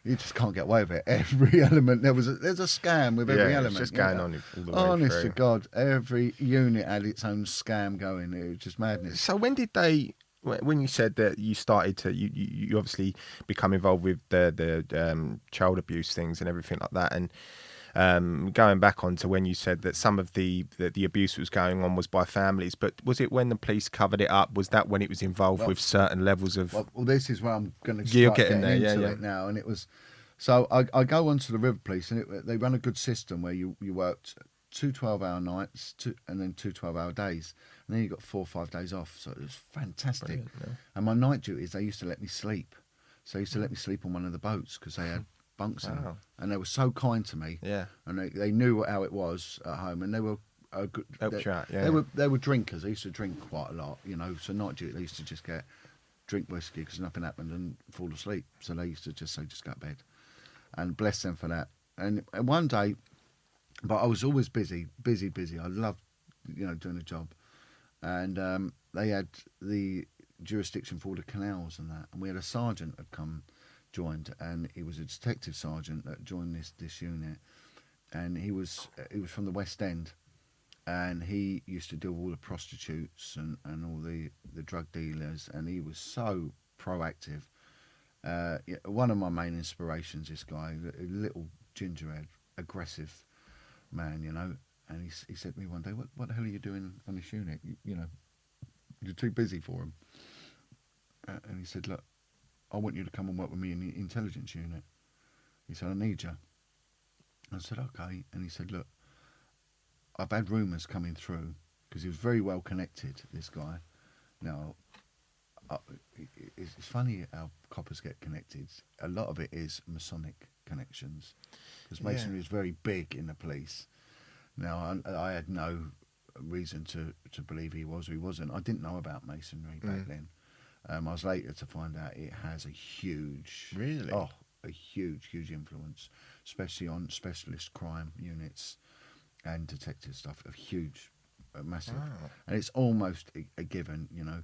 you just can't get away with it. Every element, there's a scam with every element. It's just going on all the way Honest through. to God, every unit had its own scam going. It was just madness. So when you said that you started to, you obviously become involved with the child abuse things and everything like that, and going back on to when you said that some of the abuse that was going on was by families, but was it when the police covered it up? Was that when it was involved with certain levels of... Well, this is where I'm going to start getting into it now. And it was... So I go on to the River Police, and they run a good system where you worked 2 12-hour nights and then 2 12-hour days. And then you got 4 or 5 days off. So it was fantastic. And my night duties, they used to let me sleep. So they used to let me sleep on one of the boats because they had bunks in them. And they were so kind to me. Yeah. And they knew how it was at home, and they were good. They were drinkers. They used to drink quite a lot, you know. So night duty, they used to just drink whiskey because nothing happened and fall asleep. So they used to just say, just go to bed. And bless them for that. And one day, but I was always busy. I loved, you know, doing the job. And they had the jurisdiction for all the canals and that. And we had a sergeant had joined, and he was a detective sergeant that joined this unit, and he was from the West End, and he used to deal with all the prostitutes and all the drug dealers, and he was so proactive. Yeah, one of my main inspirations, this guy, a little gingerhead, aggressive man, you know. And he said to me one day, "What the hell are you doing on this unit? You know, you're too busy for him." And he said, "Look, I want you to come and work with me in the intelligence unit." He said, "I need you." I said, "Okay." And he said, "Look, I've had rumours coming through," because he was very well connected, this guy. Now, it's funny how coppers get connected. A lot of it is Masonic connections, because Masonry is very big in the police. Now, I had no reason to believe he was or he wasn't. I didn't know about Masonry back then. I was later to find out it has a huge... Really? Oh, a huge influence, especially on specialist crime units and detective stuff. A huge, massive. Wow. And it's almost a given, you know.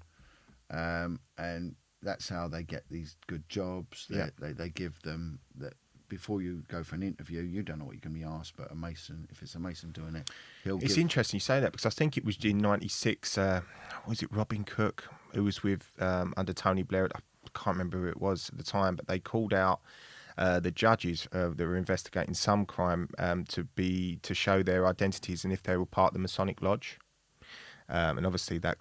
And that's how they get these good jobs. They give them that. Before you go for an interview, you don't know what you're going to be asked, but a Mason, if it's a Mason doing it, It's interesting you say that, because I think it was in '96. Was it Robin Cook who was with under Tony Blair? I can't remember who it was at the time, but they called out the judges that were investigating some crime to show their identities and if they were part of the Masonic Lodge. And obviously that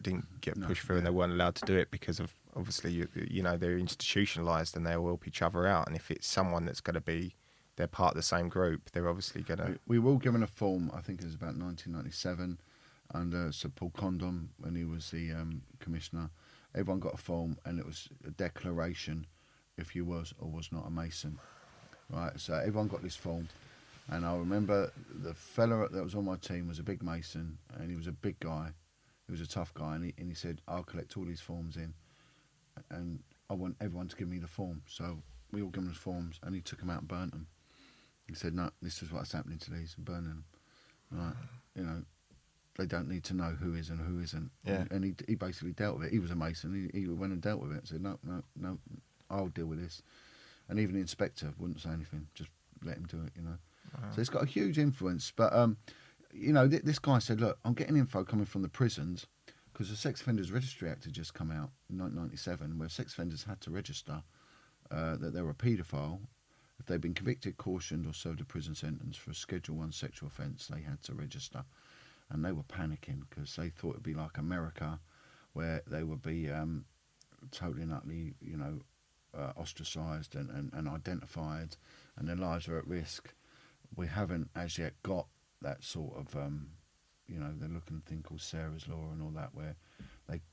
didn't get pushed through, and they weren't allowed to do it because of, obviously, you know, they're institutionalized and they'll help each other out. And if it's someone that's going to be, they're part of the same group, they're obviously going to... We were all given a form, I think it was about 1997, under Sir Paul Condom, when he was the commissioner. Everyone got a form, and it was a declaration if you was or was not a Mason. Right, so everyone got this form. And I remember the fella that was on my team was a big Mason, and he was a big guy. He was a tough guy, and he said, "I'll collect all these forms in, and I want everyone to give me the form." So we all gave him the forms, and he took them out and burnt them. He said, "No, this is what's happening to these, and burning them." Right, you know, they don't need to know who is and who isn't. Yeah. And he basically dealt with it. He was a Mason. He went and dealt with it. Said, "No, I'll deal with this." And even the inspector wouldn't say anything. Just let him do it. You know. Wow. So it's got a huge influence. But, you know, this guy said, "Look, I'm getting info coming from the prisons," because the Sex Offenders Registry Act had just come out in 1997, where sex offenders had to register that they were a paedophile. If they'd been convicted, cautioned, or served a prison sentence for a Schedule 1 sexual offence, they had to register. And they were panicking because they thought it'd be like America, where they would be totally and utterly, you know, ostracised and identified, and their lives are at risk. We haven't as yet got that sort of, you know, they're looking at a thing called Sarah's Law and all that, where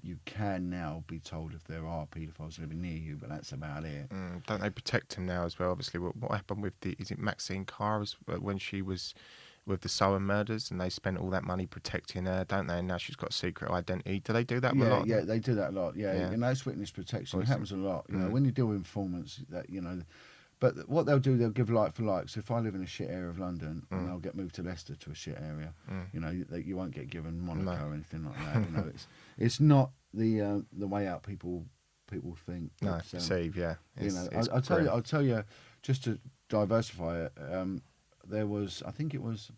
you can now be told if there are paedophiles living near you, but that's about it. Don't they protect him now as well? Obviously, what happened with is it Maxine Carr when she was with the Sohan murders, and they spent all that money protecting her, don't they? And now she's got a secret identity. Do they do that a lot? Yeah, they do that a lot. Yeah. You know, it's witness protection. It happens a lot. You know, when you deal with informants, that, you know. But what they'll do, they'll give like for like. So if I live in a shit area of London, and I'll get moved to Leicester to a shit area, you know, you won't get given Monaco or anything like that. You know, it's not the way out people think. No, perceive. Yeah, you know, I'll tell you, just to diversify it. There was, I think it was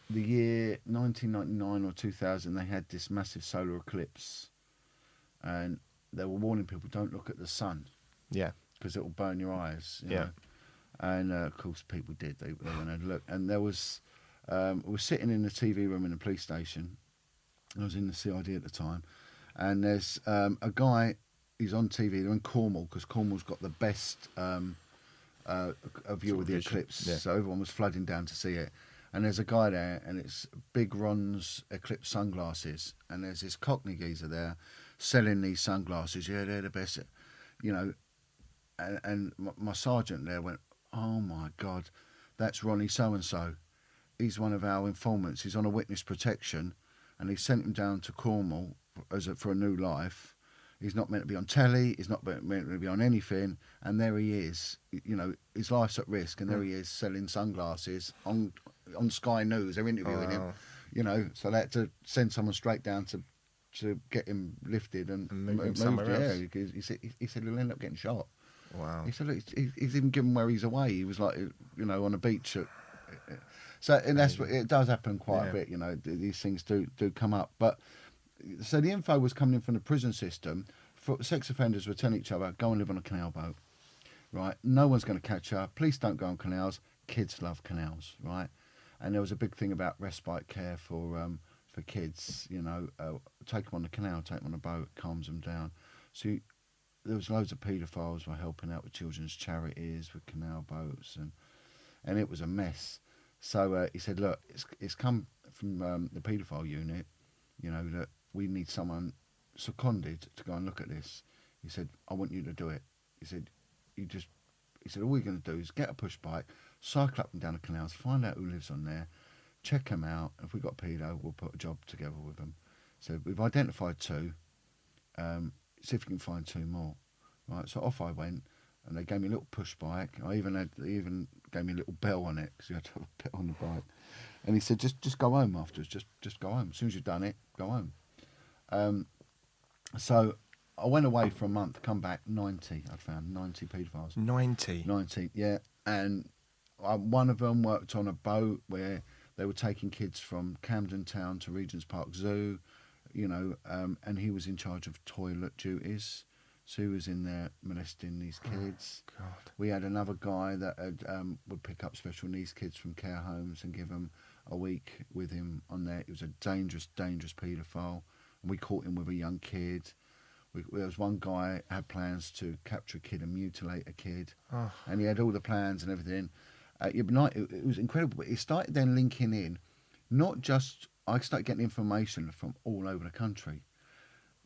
the year 1999 or 2000. They had this massive solar eclipse, and they were warning people, don't look at the sun. Yeah. Because it will burn your eyes. You know? And of course, people did. They went and had a look. And there was, we were sitting in the TV room in the police station. I was in the CID at the time, and there's a guy. He's on TV. They're in Cornwall, because Cornwall's got the best a view of the eclipse. Yeah. So everyone was flooding down to see it. And there's a guy there, and it's Big Ron's eclipse sunglasses. And there's this Cockney geezer there selling these sunglasses. Yeah, they're the best. You know. And my sergeant there went, "Oh my God, that's Ronnie so-and-so. He's one of our informants. He's on a witness protection, and he sent him down to Cornwall for a new life. He's not meant to be on telly. He's not meant to be on anything. And there he is. You know, his life's at risk, and there he is selling sunglasses on Sky News. They're interviewing him. You know, so they had to send someone straight down to get him lifted and moved somewhere else. Yeah, because he said he'll end up getting shot. Wow. He said, look, he's even given where he's away. He was like, you know, on a beach. So, and that's what it does happen quite a bit. You know, these things do come up. But so the info was coming in from the prison system. Sex offenders were telling each other, "Go and live on a canal boat." Right? No one's going to catch her. Police don't go on canals. Kids love canals, right? And there was a big thing about respite care for kids. You know, take them on the canal, take them on a boat, calms them down. So there was loads of paedophiles were helping out with children's charities with canal boats, and it was a mess. So he said, "Look, it's come from the paedophile unit. You know that we need someone seconded to go and look at this." He said, "I want you to do it." He said, He said, all we're going to do is get a push bike, cycle up and down the canals, find out who lives on there, check them out. If we've got pedo, we'll put a job together with them. So we've identified 2. See if you can find 2 more. Right. So off I went, and they gave me a little push bike. They even gave me a little bell on it because you had to have a bell on the bike. And he said, just go home afterwards. Just go home. As soon as you've done it, go home. So I went away for a month, come back, 90. I'd found 90 paedophiles. 90? 90, yeah. And one of them worked on a boat where they were taking kids from Camden Town to Regent's Park Zoo, you know, and he was in charge of toilet duties. So he was in there molesting these kids. Oh, God. We had another guy that would pick up special needs kids from care homes and give them a week with him on there. He was a dangerous, dangerous paedophile. And we caught him with a young kid. There was one guy had plans to capture a kid and mutilate a kid, and he had all the plans and everything. It was incredible. But he started then linking in, not just I started getting information from all over the country,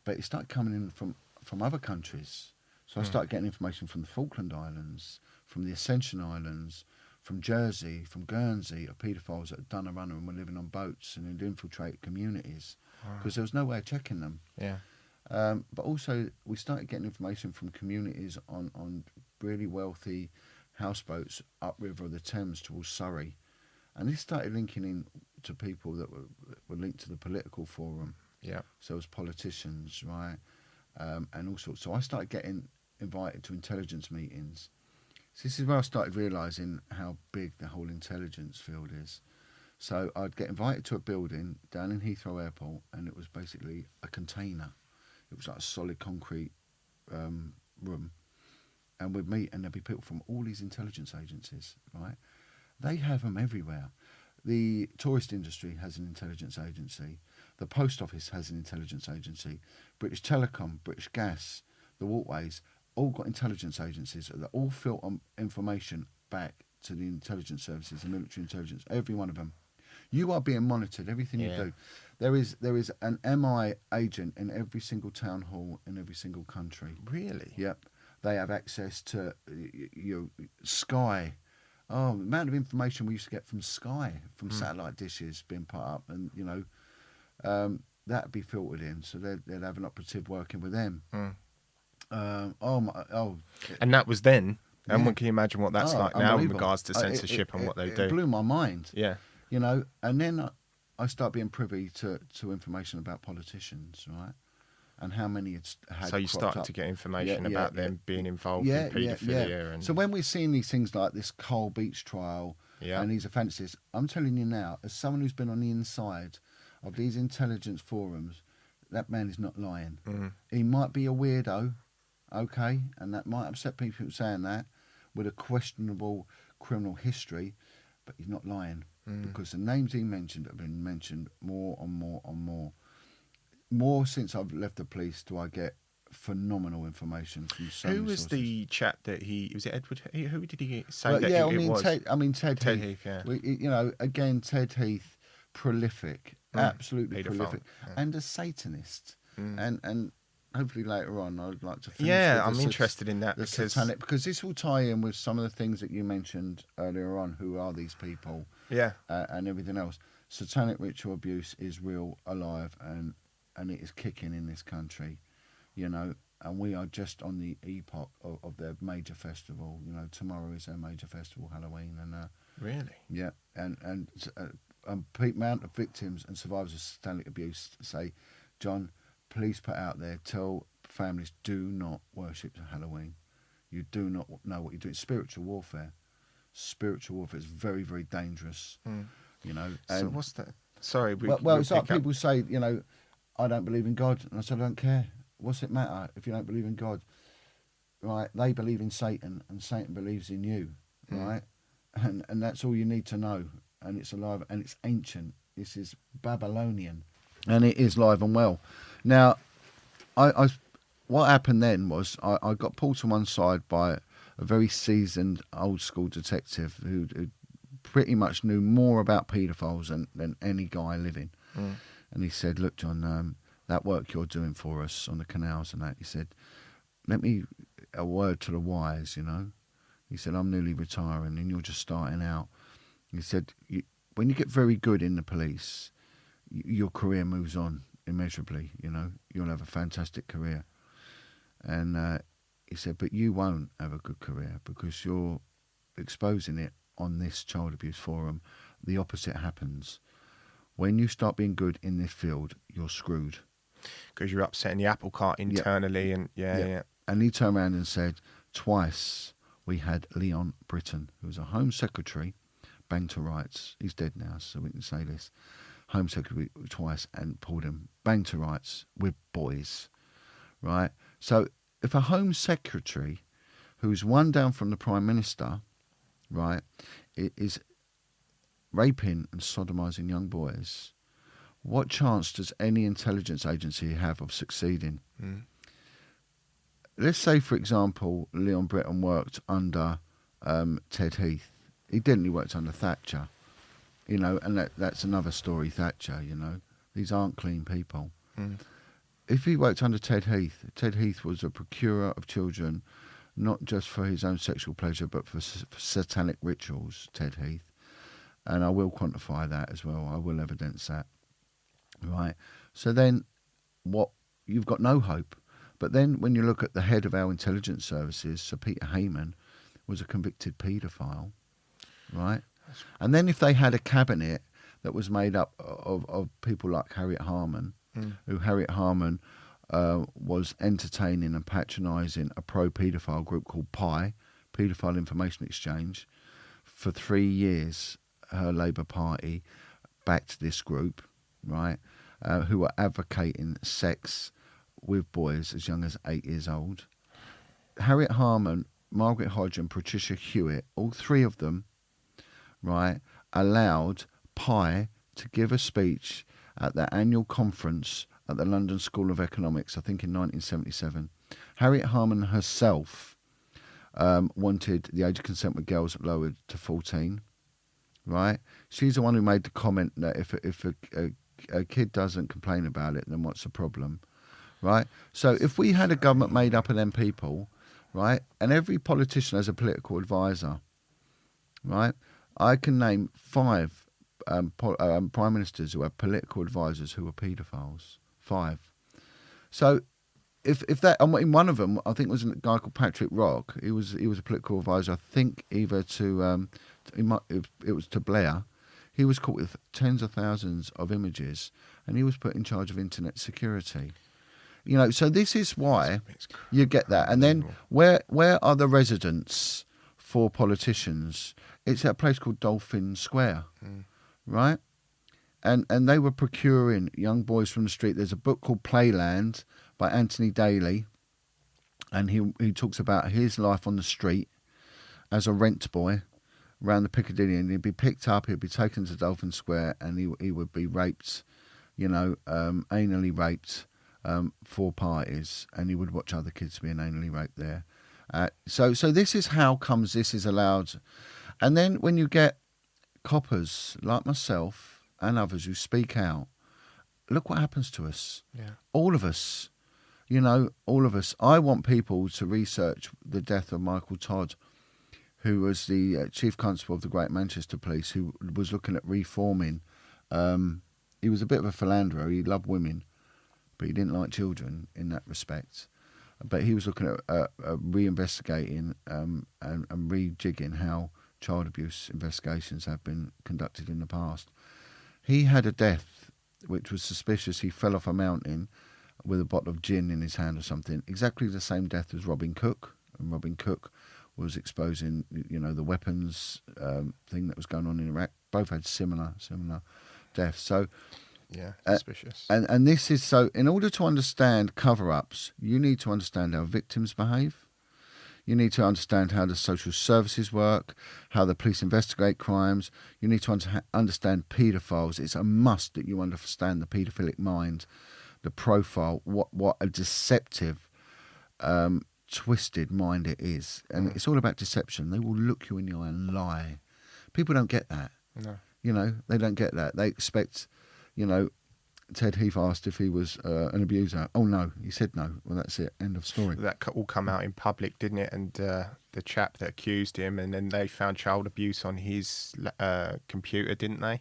but it started coming in from other countries. So I started getting information from the Falkland Islands, from the Ascension Islands, from Jersey, from Guernsey, of paedophiles that had done a runner and were living on boats and had infiltrated communities because there was no way of checking them. Yeah. But also, we started getting information from communities on really wealthy houseboats upriver the Thames towards Surrey. And this started linking in to people that were linked to the political forum. Yeah. So it was politicians, right? And all sorts. So I started getting invited to intelligence meetings. So this is where I started realising how big the whole intelligence field is. So I'd get invited to a building down in Heathrow Airport, and it was basically a container. It was like a solid concrete room. And we'd meet, and there'd be people from all these intelligence agencies, right? They have them everywhere. The tourist industry has an intelligence agency. The post office has an intelligence agency. British Telecom, British Gas, the Waterways, all got intelligence agencies that all filter information back to the intelligence services, the military intelligence, every one of them. You are being monitored, everything you do. There is an MI agent in every single town hall in every single country. Really? Yep. They have access to Sky. Oh, the amount of information we used to get from Sky, from satellite dishes being put up, and that'd be filtered in, so they'd have an operative working with them. And that was then. And can you imagine what that's like now in regards to censorship and what they do? It blew my mind. Yeah. You know, and then I start being privy to information about politicians, right? And how many had so you started to get information about them being involved in paedophilia. And... So when we're seeing these things like this Cole Beach trial and these offences, I'm telling you now, as someone who's been on the inside of these intelligence forums, that man is not lying. He might be a weirdo, okay, and that might upset people saying that, with a questionable criminal history, but he's not lying. Because the names he mentioned have been mentioned more and more and more. More since I've left the police do I get phenomenal information from so many Who was sources. The chap that was it Edward? Who did he say well, that yeah, it was? Ted Heath. Yeah. Again, Ted Heath, prolific, absolutely Paedophile, prolific, and a Satanist. And hopefully later on I'd like to finish. Yeah, I'm interested in that because this will tie in with some of the things that you mentioned earlier on. Who are these people? Yeah, and everything else. Satanic ritual abuse is real, alive, and it is kicking in this country, you know. And we are just on the epoch of their major festival. You know, tomorrow is their major festival, Halloween, and really, yeah, and amount of victims and survivors of satanic abuse say, John, please put out there, tell families, do not worship Halloween. You do not know what you're doing. Spiritual warfare is very, very dangerous. you know. So And what's that? Sorry, well, it's like pick up. people say, you know, I don't believe in God, and I said I don't care. What's it matter if you don't believe in God? Right? They believe in Satan, and Satan believes in you, right? And that's all you need to know. And it's alive, and it's ancient. This is Babylonian, and it is live and well. Now, I what happened then was I got pulled to one side by a very seasoned old school detective who pretty much knew more about paedophiles than any guy living. And he said, "Look, John, that work you're doing for us on the canals and that," he said, "let me a word to the wise, you know." He said, "I'm nearly retiring and you're just starting out." He said, when you get very good in the police, your career moves on immeasurably, you know. You'll have a fantastic career. And he said, but you won't have a good career because you're exposing it on this child abuse forum. The opposite happens. When you start being good in this field, you're screwed. Because you're upsetting the apple cart internally, and yeah. And he turned around and said, twice we had Leon Britton, who was a Home Secretary, banged to rights. He's dead now, so we can say this. Home Secretary twice, and pulled him, banged to rights with boys, right? So if a Home Secretary, who's one down from the Prime Minister, right, is raping and sodomising young boys, what chance does any intelligence agency have of succeeding? Let's say, for example, Leon Britton worked under Ted Heath. He didn't. He worked under Thatcher, you know, and that's another story, Thatcher, you know. These aren't clean people. If he worked under Ted Heath was a procurer of children, not just for his own sexual pleasure, but for satanic rituals, Ted Heath. And I will quantify that as well. I will evidence that. Right? So then you've got no hope. But then when you look at the head of our intelligence services, Sir Peter Heyman, was a convicted paedophile, right? And then if they had a cabinet that was made up of people like Harriet Harman, who Harriet Harman was entertaining and patronising a pro-paedophile group called PI, Paedophile Information Exchange. For 3 years, her Labour Party backed this group, right, who were advocating sex with boys as young as 8 years old. Harriet Harman, Margaret Hodge and Patricia Hewitt, all three of them, right, allowed PI to give a speech at the annual conference at the London School of Economics, I think in 1977. Harriet Harman herself wanted the age of consent with girls lowered to 14, right? She's the one who made the comment that if a kid doesn't complain about it, then what's the problem, right? So if we had a government made up of them people, right, and every politician has a political advisor, right? I can name 5 prime ministers who have political advisors who are paedophiles. 5. So if that, and in one of them, I think it was a guy called Patrick Rock. He was a political advisor. I think either it was to Blair. He was caught with tens of thousands of images, and he was put in charge of internet security. You know, so this is why you get that. And then where are the residents for politicians? It's at a place called Dolphin Square, right? And they were procuring young boys from the street. There's a book called Playland by Anthony Daly, and he talks about his life on the street as a rent boy around the Piccadilly, and he'd be picked up, he'd be taken to Dolphin Square, and he would be raped, you know, anally raped for parties, and he would watch other kids being anally raped there. So this is how comes this is allowed. And then when you get coppers like myself and others who speak out, look what happens to us. Yeah. All of us, you know, all of us. I want people to research the death of Michael Todd, who was the chief constable of the Great Manchester Police, who was looking at reforming. He was a bit of a philanderer. He loved women, but he didn't like children in that respect. But he was looking at reinvestigating and rejigging how child abuse investigations have been conducted in the past. He had a death which was suspicious. He fell off a mountain with a bottle of gin in his hand or something. Exactly the same death as Robin Cook. And Robin Cook was exposing, the weapons thing that was going on in Iraq. Both had similar deaths. So, Yeah, suspicious. and this is so. In order to understand cover-ups, you need to understand how victims behave. You need to understand how the social services work, how the police investigate crimes. You need to understand paedophiles. It's a must that you understand the paedophilic mind, the profile, what a deceptive, twisted mind it is. And it's all about deception. They will look you in the eye and lie. People don't get that. No. They don't get that. They expect, Ted Heath asked if he was an abuser. Oh, no. He said no. Well, that's it. End of story. That all come out in public, didn't it? And the chap that accused him, and then they found child abuse on his computer, didn't they?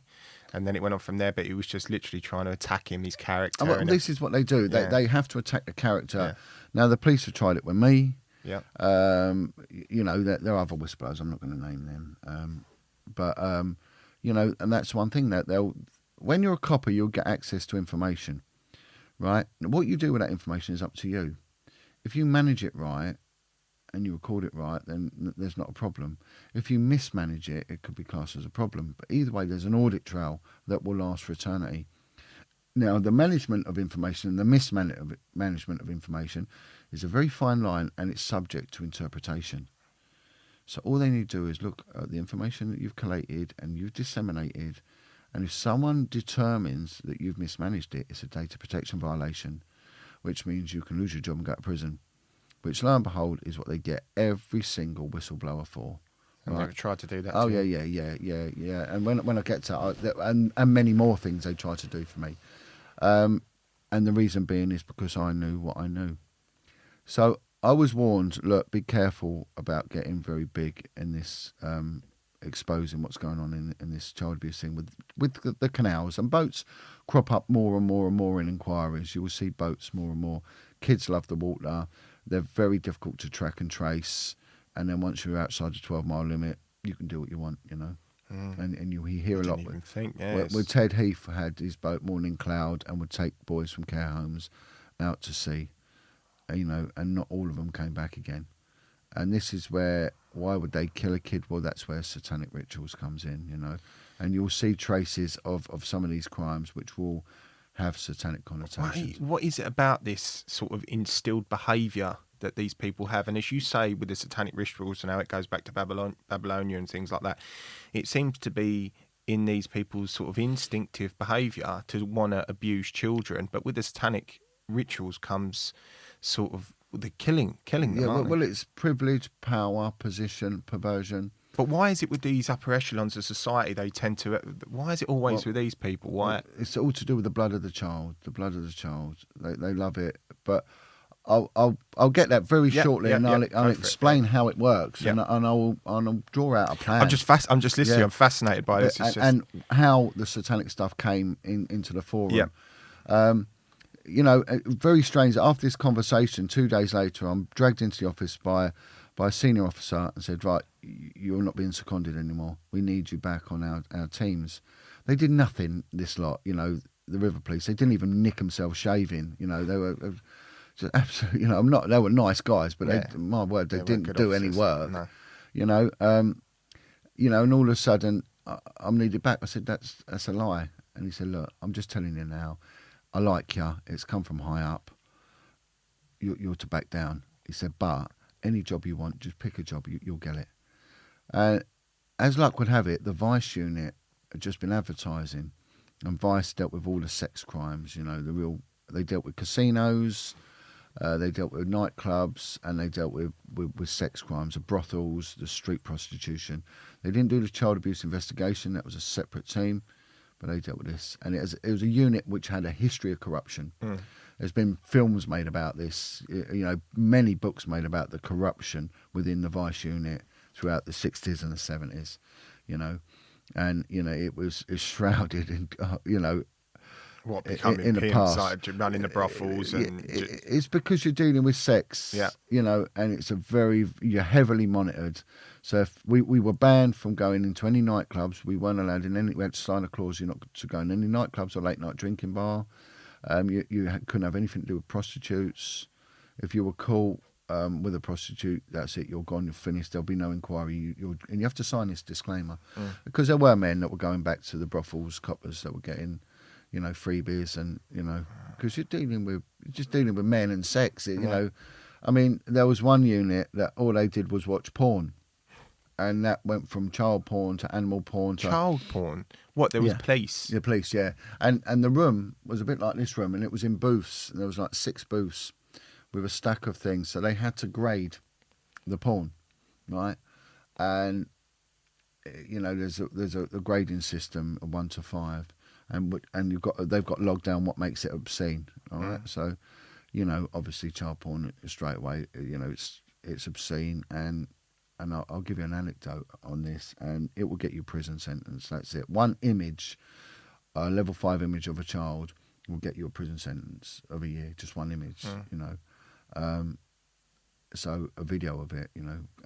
And then it went on from there, but he was just literally trying to attack him, his character. Well, this is what they do. Yeah. They have to attack the character. Yeah. Now, the police have tried it with me. Yeah. There are other whistleblowers. I'm not going to name them. But and that's one thing that when you're a copper, you'll get access to information, right? What you do with that information is up to you. If you manage it right and you record it right, then there's not a problem. If you mismanage it, it could be classed as a problem. But either way, there's an audit trail that will last for eternity. Now, the management of information and the mismanagement of information is a very fine line, and it's subject to interpretation. So all they need to do is look at the information that you've collated and you've disseminated, and if someone determines that you've mismanaged it, it's a data protection violation, which means you can lose your job and go to prison, which, lo and behold, is what they get every single whistleblower for. And they've tried to do that. Oh, too. yeah. And when I get to and many more things they try to do for me, and the reason being is because I knew what I knew. So I was warned, look, be careful about getting very big in this, exposing what's going on in this child abuse thing with the canals. And boats crop up more and more and more in inquiries. You will see boats more and more. Kids love the water. They're very difficult to track and trace. And then once you're outside the 12-mile limit, you can do what you want, And you hear a lot. Even think, Where Ted Heath had his boat Morning Cloud and would take boys from care homes out to sea, and not all of them came back again. And this is why would they kill a kid? Well, that's where satanic rituals comes in, And you'll see traces of some of these crimes which will have satanic connotations. What is it about this sort of instilled behaviour that these people have? And as you say, with the satanic rituals and how it goes back to Babylonia and things like that, it seems to be in these people's sort of instinctive behaviour to want to abuse children. But with the satanic rituals comes sort of the killing them. Yeah, aren't well, they? it's privilege, power, position, perversion. But why is it with these upper echelons of society they tend to? Why is it always with these people? Why? It's all to do with the blood of the child. The blood of the child. They love it. But I'll get that very shortly, and I'll explain how it works, and I'll draw out a plan. I'm just listening. I'm fascinated by this. And how the satanic stuff came into the forum. Yeah. Very strange. After this conversation, 2 days later, I'm dragged into the office by a senior officer and said, right, you're not being seconded anymore. We need you back on our teams. They did nothing, this lot, the River Police. They didn't even nick themselves shaving. They were just absolutely, they were nice guys, but my word, they didn't do any work. No. And all of a sudden, I'm needed back. I said, that's a lie. And he said, look, I'm just telling you now, I like you. It's come from high up. You're to back down. He said, but any job you want, just pick a job, you'll get it. As luck would have it, the Vice unit had just been advertising, and Vice dealt with all the sex crimes. They dealt with casinos, they dealt with nightclubs, and they dealt with sex crimes, the brothels, the street prostitution. They didn't do the child abuse investigation. That was a separate team. But they dealt with this, and it was a unit which had a history of corruption. There's been films made about this, many books made about the corruption within the Vice unit throughout the 60s and the 70s, and it's shrouded in what becoming in the past, like running the brothels, and it's because you're dealing with sex, and it's you're heavily monitored. So if we were banned from going into any nightclubs, we weren't allowed in any. We had to sign a clause you're not to go in any nightclubs or late night drinking bar. You couldn't have anything to do with prostitutes. If you were caught with a prostitute, that's it. You're gone. You're finished. There'll be no inquiry. And you have to sign this disclaimer because there were men that were going back to the brothels, coppers that were getting, freebies, and because you're just dealing with men and sex. I mean, there was one unit that all they did was watch porn, and that went from child porn to animal porn to child porn. What, there was police? The police, yeah. And the room was a bit like this room, and it was in booths. And there was like 6 booths with a stack of things. So they had to grade the porn, right? And there's a grading system of 1 to 5, and they've got logged down what makes it obscene. All right, so obviously child porn straight away. It's obscene, and I'll give you an anecdote on this, and it will get you a prison sentence. That's it. One image, a level 5 image of a child, will get you a prison sentence of a year. Just one image, So a video of it,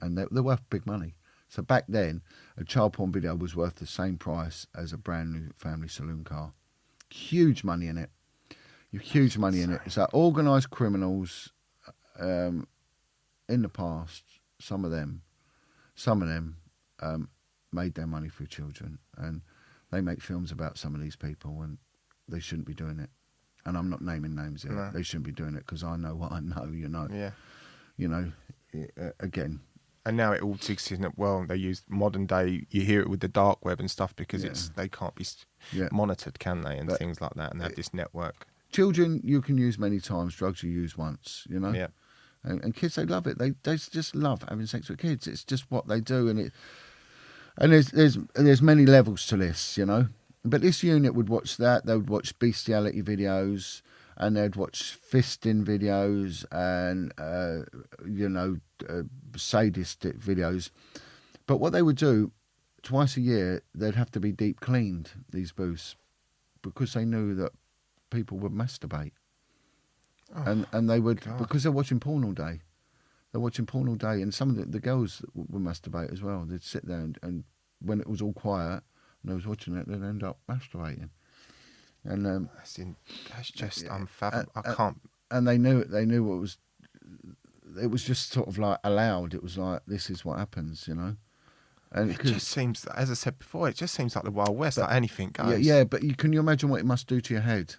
and they're worth big money. So back then, a child porn video was worth the same price as a brand new family saloon car. Huge money in it. Huge money in it. So organised criminals, in the past, some of them made their money through children, and they make films about some of these people, and they shouldn't be doing it. And I'm not naming names here. No. They shouldn't be doing it because I know what I know. Yeah. Again. And now it all takes in it. Well, they use modern day. You hear it with the dark web and stuff because they can't be monitored, can they? And things like that, and they have this network. Children, you can use many times. Drugs, you use once. Yeah. And kids, they love it. They just love having sex with kids. It's just what they do, and there's many levels to this, But this unit would watch that. They would watch bestiality videos, and they'd watch fisting videos, and sadistic videos. But what they would do twice a year, they'd have to be deep cleaned, these booths, because they knew that people would masturbate. Oh, and they would, because they're watching porn all day. They're watching porn all day, and some of the girls would masturbate as well. They'd sit there, and when it was all quiet and I was watching it, they'd end up masturbating. And that's just unfathomable. I can't. And they knew what was. It was just sort of like allowed. It was like, this is what happens, And it just seems, as I said before, it just seems like the Wild West. Like anything goes. Yeah. But can you imagine what it must do to your head?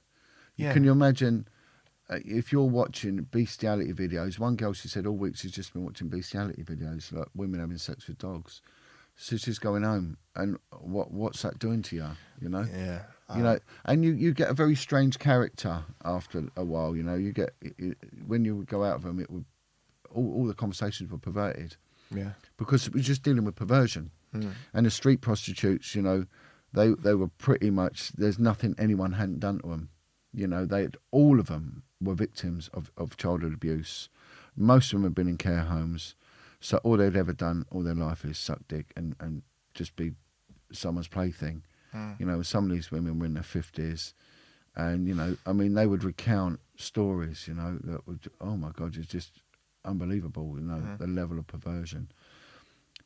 Yeah. Can you imagine? If you're watching bestiality videos, one girl, she said all week she's just been watching bestiality videos, like women having sex with dogs. So she's going home, and what's that doing to you? Yeah. And you get a very strange character after a while. You get when you would go out of them, it would all the conversations were perverted. Yeah. Because it was just dealing with perversion, and the street prostitutes. They were pretty much, there's nothing anyone hadn't done to them. All of them were victims of childhood abuse. Most of them have been in care homes. So all they'd ever done all their life is suck dick and just be someone's plaything. Some of these women were in their 50s. And, they would recount stories, that would, oh my God, it's just unbelievable, the level of perversion.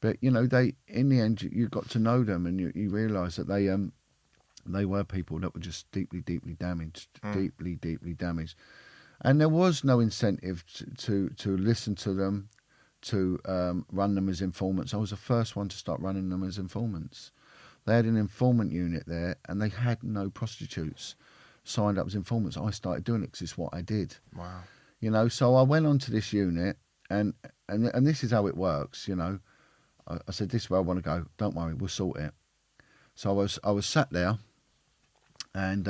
But, they, in the end, you got to know them, and you realise that they were people that were just deeply, deeply damaged, deeply, deeply damaged. And there was no incentive to listen to them, to run them as informants. I was the first one to start running them as informants. They had an informant unit there, and they had no prostitutes signed up as informants. I started doing it because it's what I did. Wow. So I went on to this unit, and this is how it works, I said, this is where I want to go. Don't worry, we'll sort it. So I was sat there, and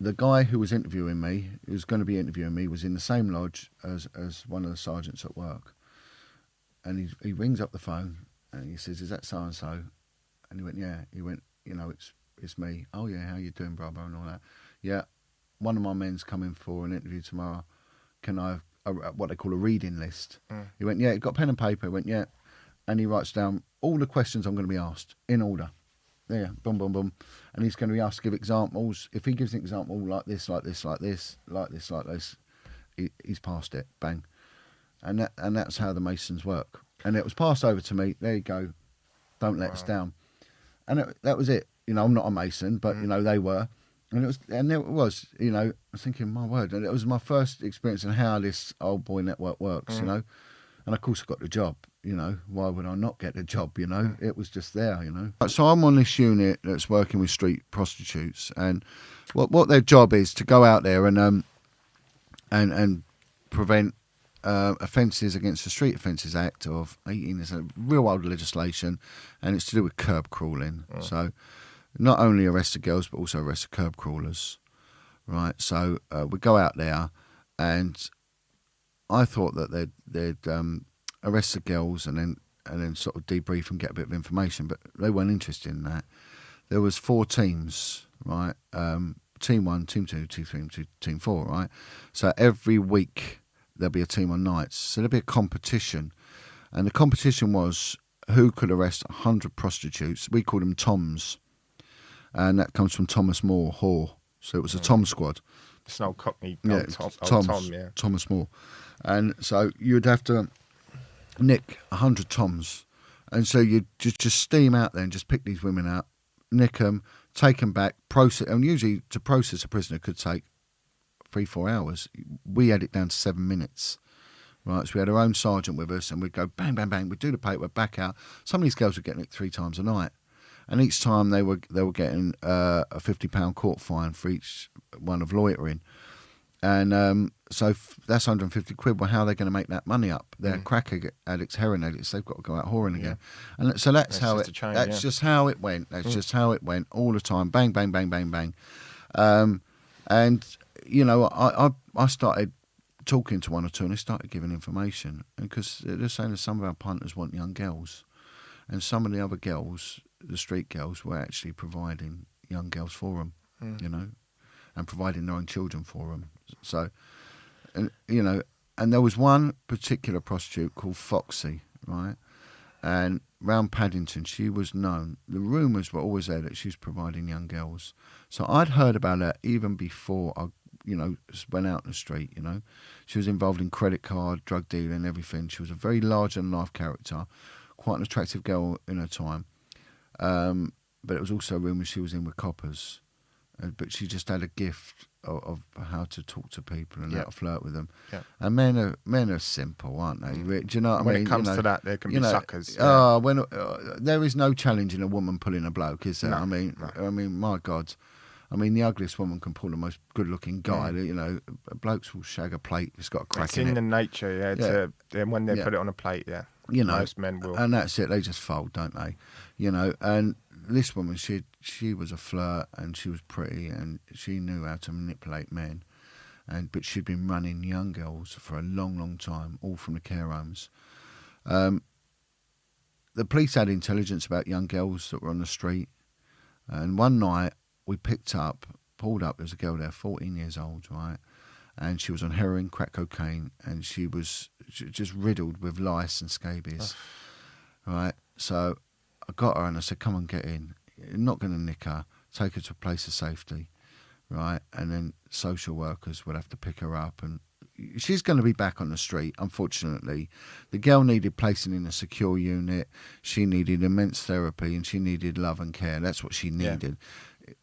the guy who was interviewing me, who was going to be interviewing me, was in the same lodge as one of the sergeants at work. And he rings up the phone, and he says, is that so-and-so? And he went, yeah. He went, it's me. Oh, yeah, how you doing, brother, and all that. Yeah, one of my men's coming for an interview tomorrow. Can I have what they call a reading list? He went, yeah. He got pen and paper. He went, yeah. And he writes down all the questions I'm going to be asked in order. There, boom, boom, boom. And he's going to be asked to give examples. If he gives an example like this, like this, like this, like this, like this, he's passed it. Bang. And that's how the Masons work. And it was passed over to me. There you go. Don't let us down. And that was it. I'm not a Mason, but, they were. it was, you know, I was thinking, my word, and it was my first experience in how this old boy network works, you know. And of course, I got the job. You know, why would I not get the job? You know, it was just there. You know, so I'm on this unit that's working with street prostitutes, and what their job is to go out there and prevent offences against the Street Offences Act of 18. It's a real old legislation, and it's to do with curb crawling. So not only arrest the girls, but also arrest the curb crawlers. Right. So we go out there, and I thought that they'd arrest the girls and then sort of debrief and get a bit of information, but they weren't interested in that. There was 4 teams, right? Team 1, Team 2, Team 3, and Team 4, right? So every week there'll be a team on nights. So there'll be a competition, and the competition was who could arrest 100 prostitutes. We call them Toms, and that comes from Thomas More, whore. So it was a Tom squad. It's an old Cockney, Tom, yeah. Thomas More. And so you'd have to nick 100 Toms. And so you'd just steam out there and just pick these women out, nick them, take them back, process. And usually to process a prisoner could take 3-4 hours. We had it down to 7 minutes. Right, so we had our own sergeant with us, and we'd go bang, bang, bang. We'd do the paper, back out. Some of these girls were getting it 3 times a night. And each time they were getting a £50 court fine for each one of loitering, and so that's 150 quid. Well, how are they going to make that money up? They're crack addicts, heroin addicts. They've got to go out whoring again, and so that's how it. That's just how it went. That's just how it went all the time. Bang, bang, bang, bang, bang. And you know, I started talking to 1 or 2, and they started giving information, and because they're saying that some of our punters want young girls, and some of the other girls, the street girls, were actually providing young girls for them, you know, and providing their own children for them. So, and you know, and there was one particular prostitute called Foxy, right? And round Paddington, she was known. The rumours were always there that she was providing young girls. So I'd heard about her even before I, you know, went out in the street. You know, she was involved in credit card, drug dealing, and everything. She was a very larger-than-life character, quite an attractive girl in her time. But it was also rumoured she was in with coppers. But she just had a gift of how to talk to people and how to flirt with them. Yeah. And men are simple, aren't they? Do you know what I mean? When it comes to that, there can be suckers. When there is no challenging a woman pulling a bloke, is there? No, I mean, my God. I mean, the ugliest woman can pull the most good-looking guy. You know, blokes will shag a plate. It's got a crack in it. It's in the nature, when they put it on a plate, you know, most men will. And that's it. They just fold, don't they? You know, and this woman, she was a flirt, and she was pretty, and she knew how to manipulate men. But she'd been running young girls for a long, long time, all from the care homes. The police had intelligence about young girls that were on the street, and one night we pulled up. There was a girl there, 14 years old, right? And she was on heroin, crack cocaine, and she was just riddled with lice and scabies, right? So I got her and I said, come on, get in. You're not going to nick her. Take her to a place of safety, right? And then social workers will have to pick her up, and she's going to be back on the street, unfortunately. The girl needed placing in a secure unit. She needed immense therapy, and she needed love and care. That's what she needed.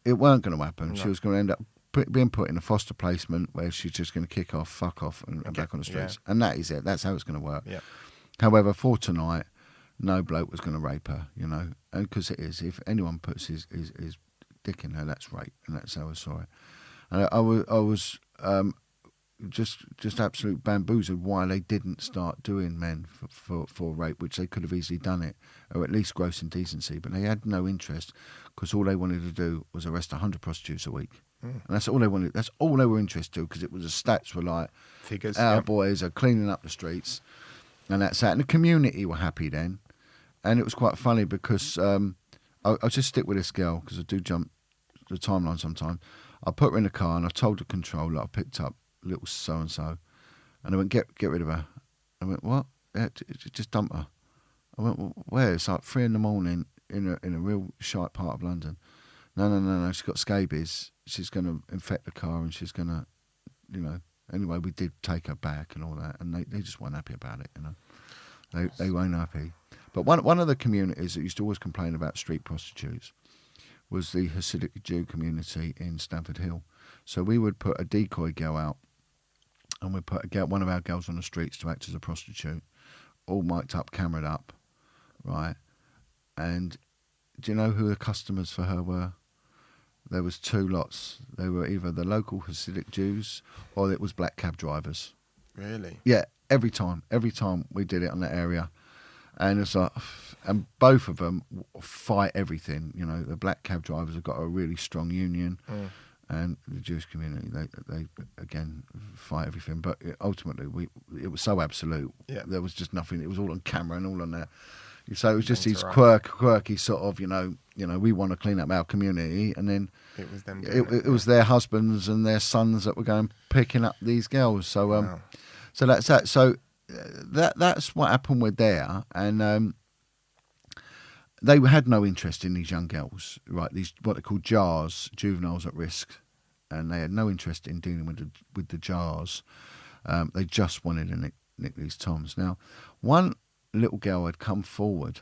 It weren't going to happen. No. She was going to end up being put in a foster placement where she's just going to kick off, fuck off, and back on the streets. And that is it. That's how it's going to work. Yeah. However, for tonight, no bloke was going to rape her, you know, and because it is. If anyone puts his dick in her, that's rape, and that's how I saw it. And I was just absolute bamboozled why they didn't start doing men for rape, which they could have easily done it, or at least gross indecency, but they had no interest because all they wanted to do was arrest 100 prostitutes a week. And that's all they wanted. That's all they were interested in, because it was the stats were like, figures. Our boys are cleaning up the streets, and that's that. And the community were happy then, and it was quite funny because I'll just stick with this girl because I do jump the timeline sometimes. I put her in the car and I told the controller I picked up little so and so, and I went, get rid of her. I went, what? Yeah, just dump her. I went, well, where? It's like 3 a.m. in a real shite part of London. No. She's got scabies. She's going to infect the car, and she's going to, you know. Anyway, we did take her back and all that, and they just weren't happy about it, you know. They weren't happy. But one of the communities that used to always complain about street prostitutes was the Hasidic Jew community in Stamford Hill. So we would put a decoy girl out, and we'd put one of our girls on the streets to act as a prostitute, all mic'd up, camered up, right? And do you know who the customers for her were? There was two lots. They were either the local Hasidic Jews or it was black cab drivers. Really? Yeah, every time we did it on that area. And it's like, and both of them fight everything. You know, the black cab drivers have got a really strong union, and the Jewish community, they again fight everything. But ultimately, it was so absolute. Yeah. There was just nothing. It was all on camera and all on there. So it was just That's these right. quirky sort of, you know, we want to clean up our community, and then It was them. it was their husbands and their sons that were going picking up these girls. So Wow. so that's that. So that's what happened with there, and they had no interest in these young girls, right? These what they call JARs, juveniles at risk, and they had no interest in dealing with the JARs. They just wanted to nick these toms. Now, one little girl had come forward,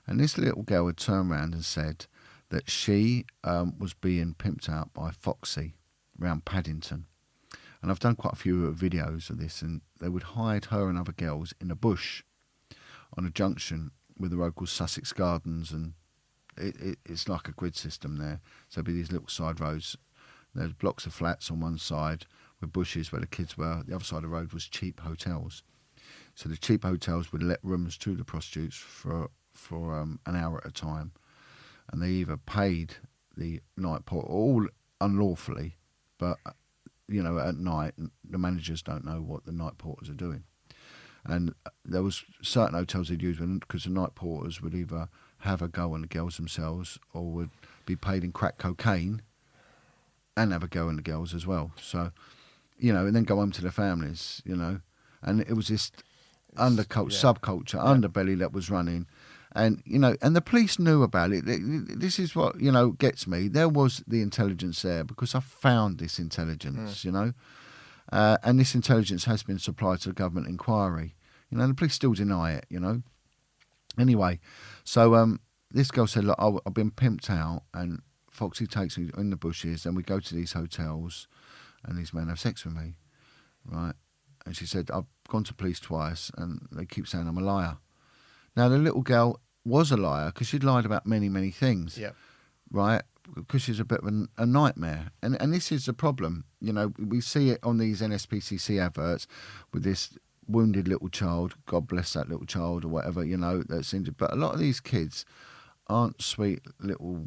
and this little girl had turned around and said that she was being pimped out by Foxy around Paddington. And I've done quite a few videos of this, and they would hide her and other girls in a bush on a junction with the road called Sussex Gardens, and it's like a grid system there. So there'd be these little side roads. There's blocks of flats on one side with bushes where the kids were. The other side of the road was cheap hotels. So the cheap hotels would let rooms to the prostitutes for an hour at a time, and they either paid the night porter, all unlawfully, but you know, at night the managers don't know what the night porters are doing. And there was certain hotels they'd use because the night porters would either have a go on the girls themselves or would be paid in crack cocaine and have a go on the girls as well. So, you know, and then go home to their families, you know. And it was this subculture, underbelly that was running. And, you know, and the police knew about it. This is what, you know, gets me. There was the intelligence there because I found this intelligence, you know. And this intelligence has been supplied to the government inquiry. You know, the police still deny it, you know. Anyway, so this girl said, look, I've been pimped out, and Foxy takes me in the bushes, and we go to these hotels, and these men have sex with me, right? And she said, I've gone to police twice, and they keep saying I'm a liar. Now, the little girl was a liar because she'd lied about many, many things, right? Because she's a bit of a nightmare. And this is the problem. You know, we see it on these NSPCC adverts with this wounded little child, God bless that little child or whatever, you know, that's injured. But a lot of these kids aren't sweet little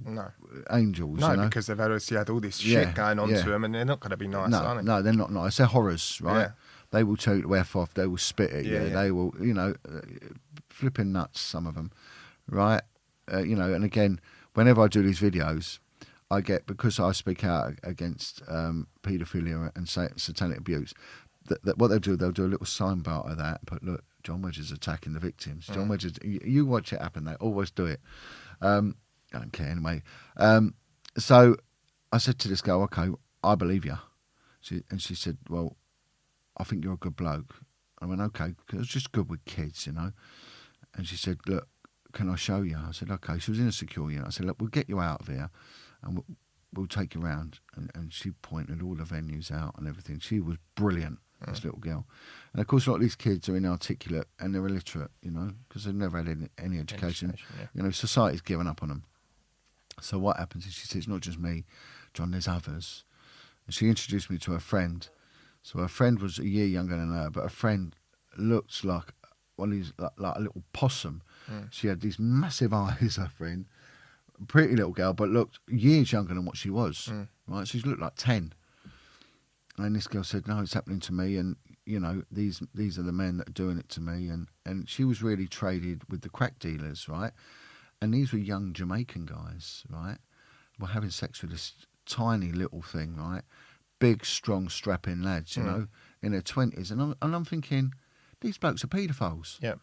angels, No, you know? because they've obviously had all this shit going on to them, and they're not going to be nice, are they? No, they're not nice. They're horrors, right? Yeah. They will tell you to F off. They will spit at you. Yeah. They will, you know, flipping nuts, some of them, right? You know, and again, whenever I do these videos, I get, because I speak out against paedophilia and satanic abuse, that what they'll do a little signboard of that, but look, Jon Wedger's attacking the victims. Jon Wedger's, you watch it happen, they always do it. I don't care anyway. So I said to this girl, okay, I believe you. She said, well, I think you're a good bloke. I went, okay, because I was just good with kids, you know. And she said, look, can I show you? I said, okay. She was in a secure unit. I said, look, we'll get you out of here and we'll take you around. And she pointed all the venues out and everything. She was brilliant, this little girl. And of course, a lot of these kids are inarticulate and they're illiterate, you know, because they've never had any education. You know, society's given up on them. So what happens is she said, it's not just me, Jon, there's others. And she introduced me to her friend. So her friend was a year younger than her, but her friend looked like one of these, like a little possum. She had these massive eyes, her friend. Pretty little girl, but looked years younger than what she was. Right, so she looked like 10. And this girl said, no, it's happening to me, and you know, these are the men that are doing it to me. And she was really traded with the crack dealers, right? And these were young Jamaican guys, right? Were having sex with this tiny little thing, right? Big, strong, strapping lads, you know, in their 20s. And I'm thinking, these blokes are paedophiles. Yeah.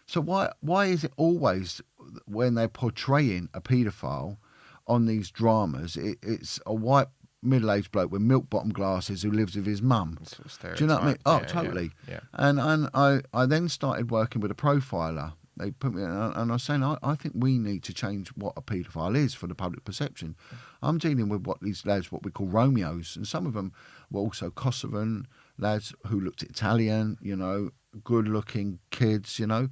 So why is it always when they're portraying a paedophile on these dramas, it's a white middle-aged bloke with milk-bottom glasses who lives with his mum? Sort of Do you know what I mean? stereotype. Oh, totally. Yeah. And I then started working with a profiler, They put me, and I was saying, I think we need to change what a paedophile is for the public perception. I'm dealing with what these lads, what we call Romeos, and some of them were also Kosovan lads who looked Italian, you know, good-looking kids, you know,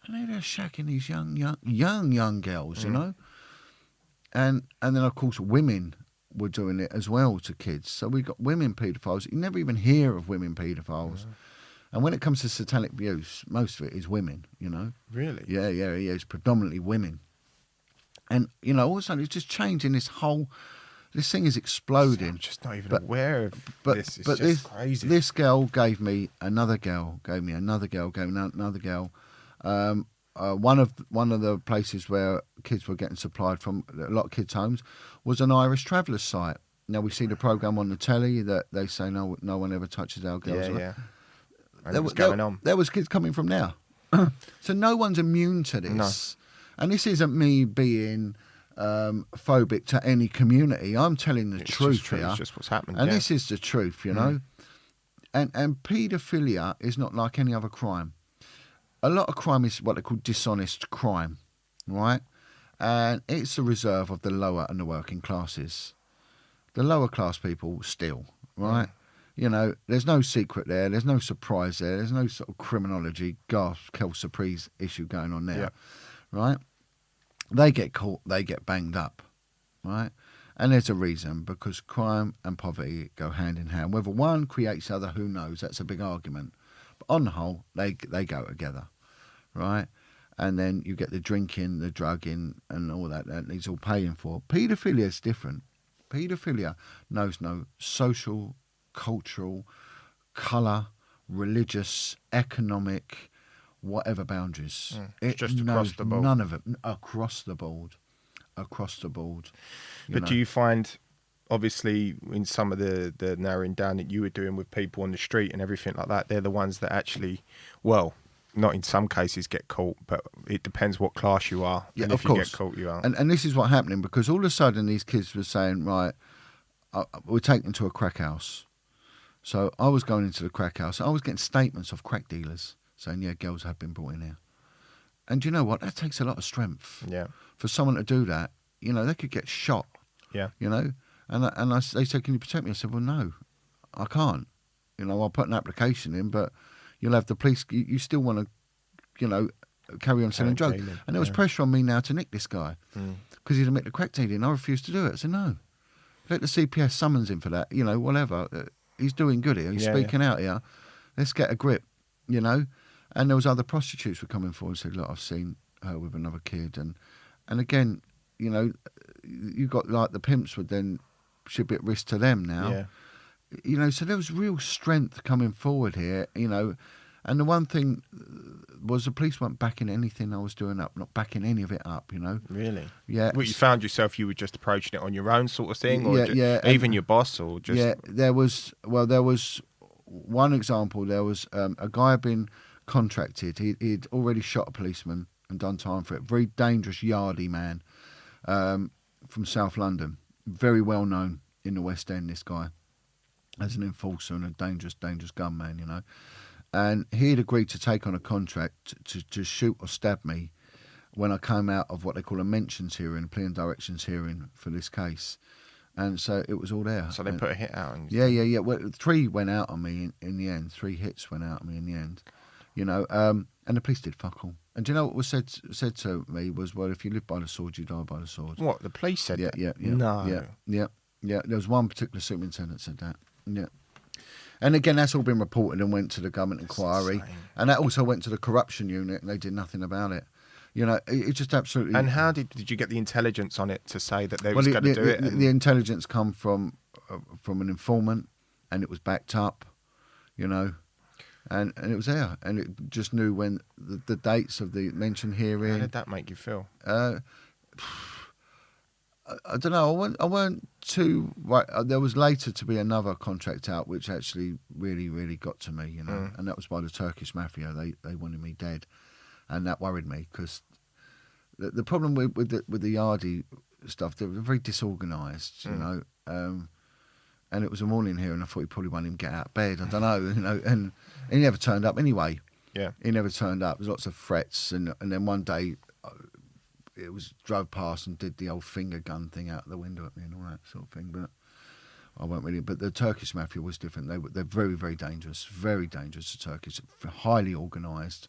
and they're shacking these young girls, you know, and then of course women were doing it as well to kids. So we got women paedophiles. You never even hear of women paedophiles. And when it comes to satanic abuse, most of it is women, you know. Really? Yeah, it's predominantly women. And, you know, all of a sudden it's just changing this thing is exploding. I'm just not even aware of this. It's just this, crazy. This girl gave me another girl, gave me another girl. One of the places where kids were getting supplied from, a lot of kids' homes, was an Irish travellers site. Now we see the programme on the telly that they say no one ever touches our girls. Yeah. And what's going on? There was kids coming from there. So no one's immune to this. No. And this isn't me being phobic to any community. I'm telling the truth here. It's just what's happened. And this is the truth, you know. And paedophilia is not like any other crime. A lot of crime is what they call dishonest crime, right? And it's the reserve of the lower and the working classes. The lower class people steal, right? You know, there's no secret there. There's no surprise there. There's no sort of criminology, quelle surprise issue going on there, right? They get caught, they get banged up, right? And there's a reason, because crime and poverty go hand in hand. Whether one creates the other, who knows? That's a big argument. But on the whole, they go together, right? And then you get the drinking, the drugging, and all that needs all paying for. Paedophilia is different. Paedophilia knows no social, cultural, colour, religious, economic, whatever boundaries. It's just across the board. None of it. Across the board. But do you find, obviously, in some of the narrowing down that you were doing with people on the street and everything like that, they're the ones that actually, well, not in some cases get caught, but it depends what class you are. Yeah, and of if course. You get caught, you are. And this is what's happening, because all of a sudden these kids were saying, right, we're taken to a crack house. So I was going into the crack house. I was getting statements of crack dealers saying, yeah, girls have been brought in here. And you know what? That takes a lot of strength. Yeah. For someone to do that, you know, they could get shot. Yeah. You know? They said, can you protect me? I said, well, no, I can't. You know, I'll put an application in, but you'll have the police. You still want to, you know, carry on selling drugs. And there was pressure on me now to nick this guy because he'd admit the crack dealing. I refused to do it. I said, no. Let the CPS summons him for that. You know, whatever. He's doing good here. He's speaking out here. Let's get a grip, you know. And there was other prostitutes were coming forward and said, look, I've seen her with another kid. And again, you know, you got like the pimps would then should be at risk to them now. Yeah. You know, so there was real strength coming forward here, you know. And the one thing was the police weren't backing anything I was doing up, not backing any of it up, you know. Really? Yeah. Well, you found yourself, you were just approaching it on your own sort of thing? Or even your boss or just... Yeah, there was one example. There was a guy had been contracted. He'd already shot a policeman and done time for it. Very dangerous yardie man from South London. Very well known in the West End, this guy, as an enforcer and a dangerous gunman, you know. And he had agreed to take on a contract to shoot or stab me when I came out of what they call a mentions hearing, a plea and directions hearing for this case. And so it was all there. So they put a hit out on you? Yeah. Well, 3 went out on me in the end. 3 hits went out on me in the end. You know, and the police did fuck all. And do you know what was said to me was, well, if you live by the sword, you die by the sword. What, the police said that? Yeah. No. Yeah. There was one particular superintendent said that. Yeah. And again, that's all been reported and went to the government inquiry. And that also went to the corruption unit and they did nothing about it. You know, it just absolutely... And how did you get the intelligence on it to say that they was going to do it? The intelligence come from an informant and it was backed up, you know, and it was there. And it just knew when the dates of the mentioned hearing... How did that make you feel? I don't know. I weren't too right. There was later to be another contract out, which actually really, really got to me, you know, and that was by the Turkish mafia. They wanted me dead, and that worried me because the problem with the Yardi stuff, they were very disorganised, you know, and it was a morning here, and I thought he probably wanted him to get out of bed. I don't know, you know, and he never turned up anyway. Yeah. He never turned up. There's lots of threats, and then one day it was drove past and did the old finger gun thing out the window at me and all that sort of thing. But I won't really. But the Turkish mafia was different. They're very, very dangerous. Very dangerous. The Turkish, highly organised.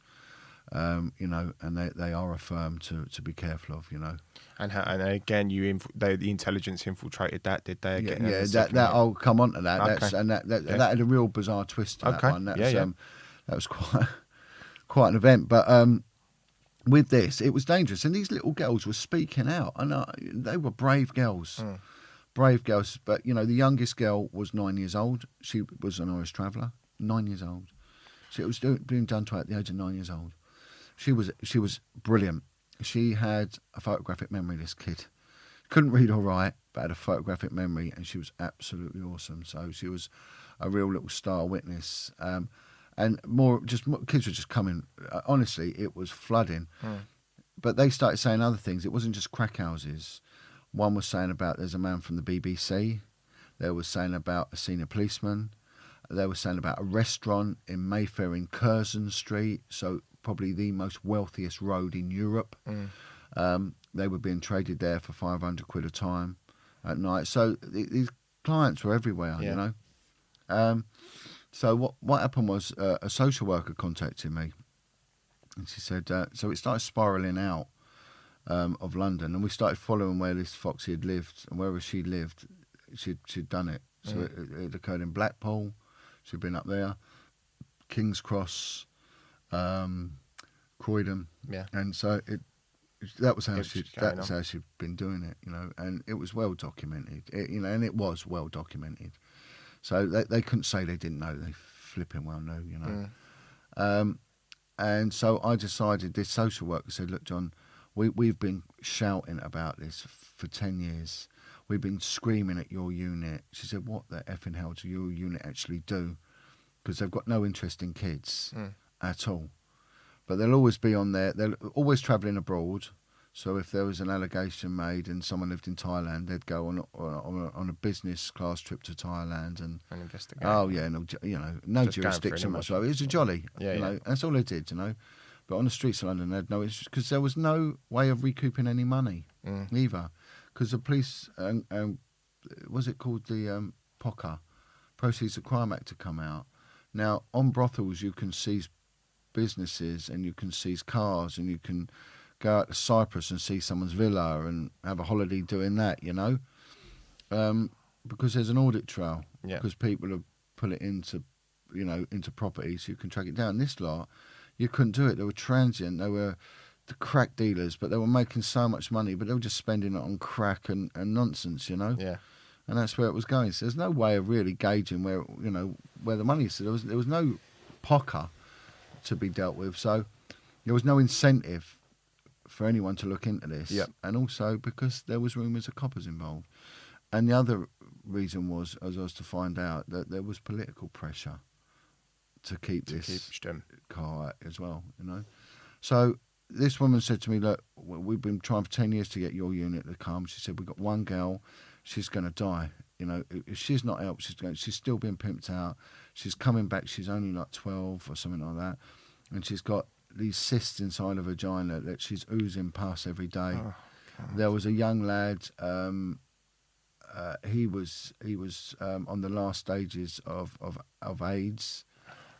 You know, and they are a firm to be careful of. You know. And again, the intelligence infiltrated that, did they? Again, Yeah, that I'll come on to that. Okay. That had a real bizarre twist to that Okay. one. That was quite an event. But with this, it was dangerous, and these little girls were speaking out, and they were brave girls. Brave girls. But you know, the youngest girl was 9 years old. She was an Irish traveller. 9 years old. So it was being done to her at the age of 9 years old. She was brilliant. She had a photographic memory, this kid. Couldn't read or write, but had a photographic memory, and she was absolutely awesome. So she was a real little star witness. And kids were just coming. Honestly, it was flooding. But they started saying other things. It wasn't just crack houses. One was saying about there's a man from the BBC. They were saying about a senior policeman. They were saying about a restaurant in Mayfair in Curzon Street. So probably the most wealthiest road in Europe. They were being traded there for 500 quid a time at night. So these clients were everywhere, you know. So what happened was a social worker contacted me, and she said, so it started spiralling out of London, and we started following where this Foxy had lived, and wherever she lived, she'd done it. So it occurred in Blackpool. She'd been up there, King's Cross, Croydon, and so that was how she'd been doing it, you know, and it was well documented, and it was well documented. So they couldn't say they didn't know. They flipping well knew, you know. And so I decided. This social worker said, "Look, Jon, we've been shouting about this for 10 years. We've been screaming at your unit." She said, "What the effing hell do your unit actually do? Because they've got no interest in kids at all. But they'll always be on there. They're always travelling abroad. So if there was an allegation made and someone lived in Thailand, they'd go on a business class trip to Thailand and investigate. Oh yeah, no, you know, no Just jurisdiction whatsoever. It was a jolly, you know. That's all they did, you know. But on the streets of London, they had no interest because there was no way of recouping any money either. Because the police, was it called the POCA, Proceeds of Crime Act, to come out. Now on brothels, you can seize businesses and you can seize cars and you can go out to Cyprus and see someone's villa and have a holiday doing that, you know, because there's an audit trail, because people have put it into, you know, into property, so you can track it down. This lot, you couldn't do it. They were transient. They were the crack dealers, but they were making so much money, but they were just spending it on crack and nonsense, you know. Yeah. And that's where it was going. So there's no way of really gauging where, you know, where the money is. So there was no POCA to be dealt with. So there was no incentive for anyone to look into this, and also because there was rumours of coppers involved. And the other reason was, as I was to find out, that there was political pressure to keep this car as well, you know. So this woman said to me, "Look, we've been trying for 10 years to get your unit to come." She said, "We've got one girl, she's going to die. You know, if she's not helped, she's still being pimped out. She's coming back, she's only like 12 or something like that, and she's got these cysts inside her vagina that she's oozing pus every day." There was a young lad, he was on the last stages of AIDS,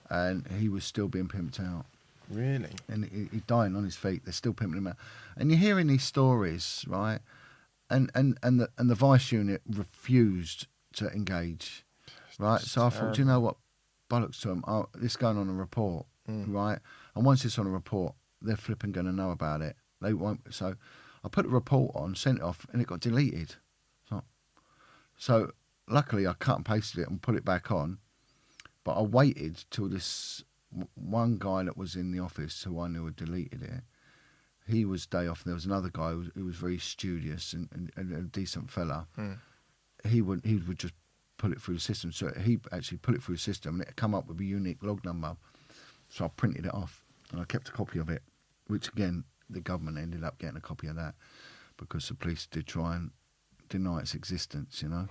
and he was still being pimped out. Really? And he's dying on his feet. They're still pimping him out. And you're hearing these stories, right? And the Vice unit refused to engage, right? So I thought, do you know what? Bollocks to them. This going on a report, right? And once it's on a report, they're flipping going to know about it. They won't. So I put the report on, sent it off, and it got deleted. So luckily I cut and pasted it and put it back on. But I waited till this one guy that was in the office, who I knew had deleted it, he was day off, and there was another guy who was very studious and a decent fella. He would just put it through the system. So he actually put it through the system, and it come up with a unique log number. So I printed it off, and I kept a copy of it, which again, the government ended up getting a copy of that because the police did try and deny its existence, you know.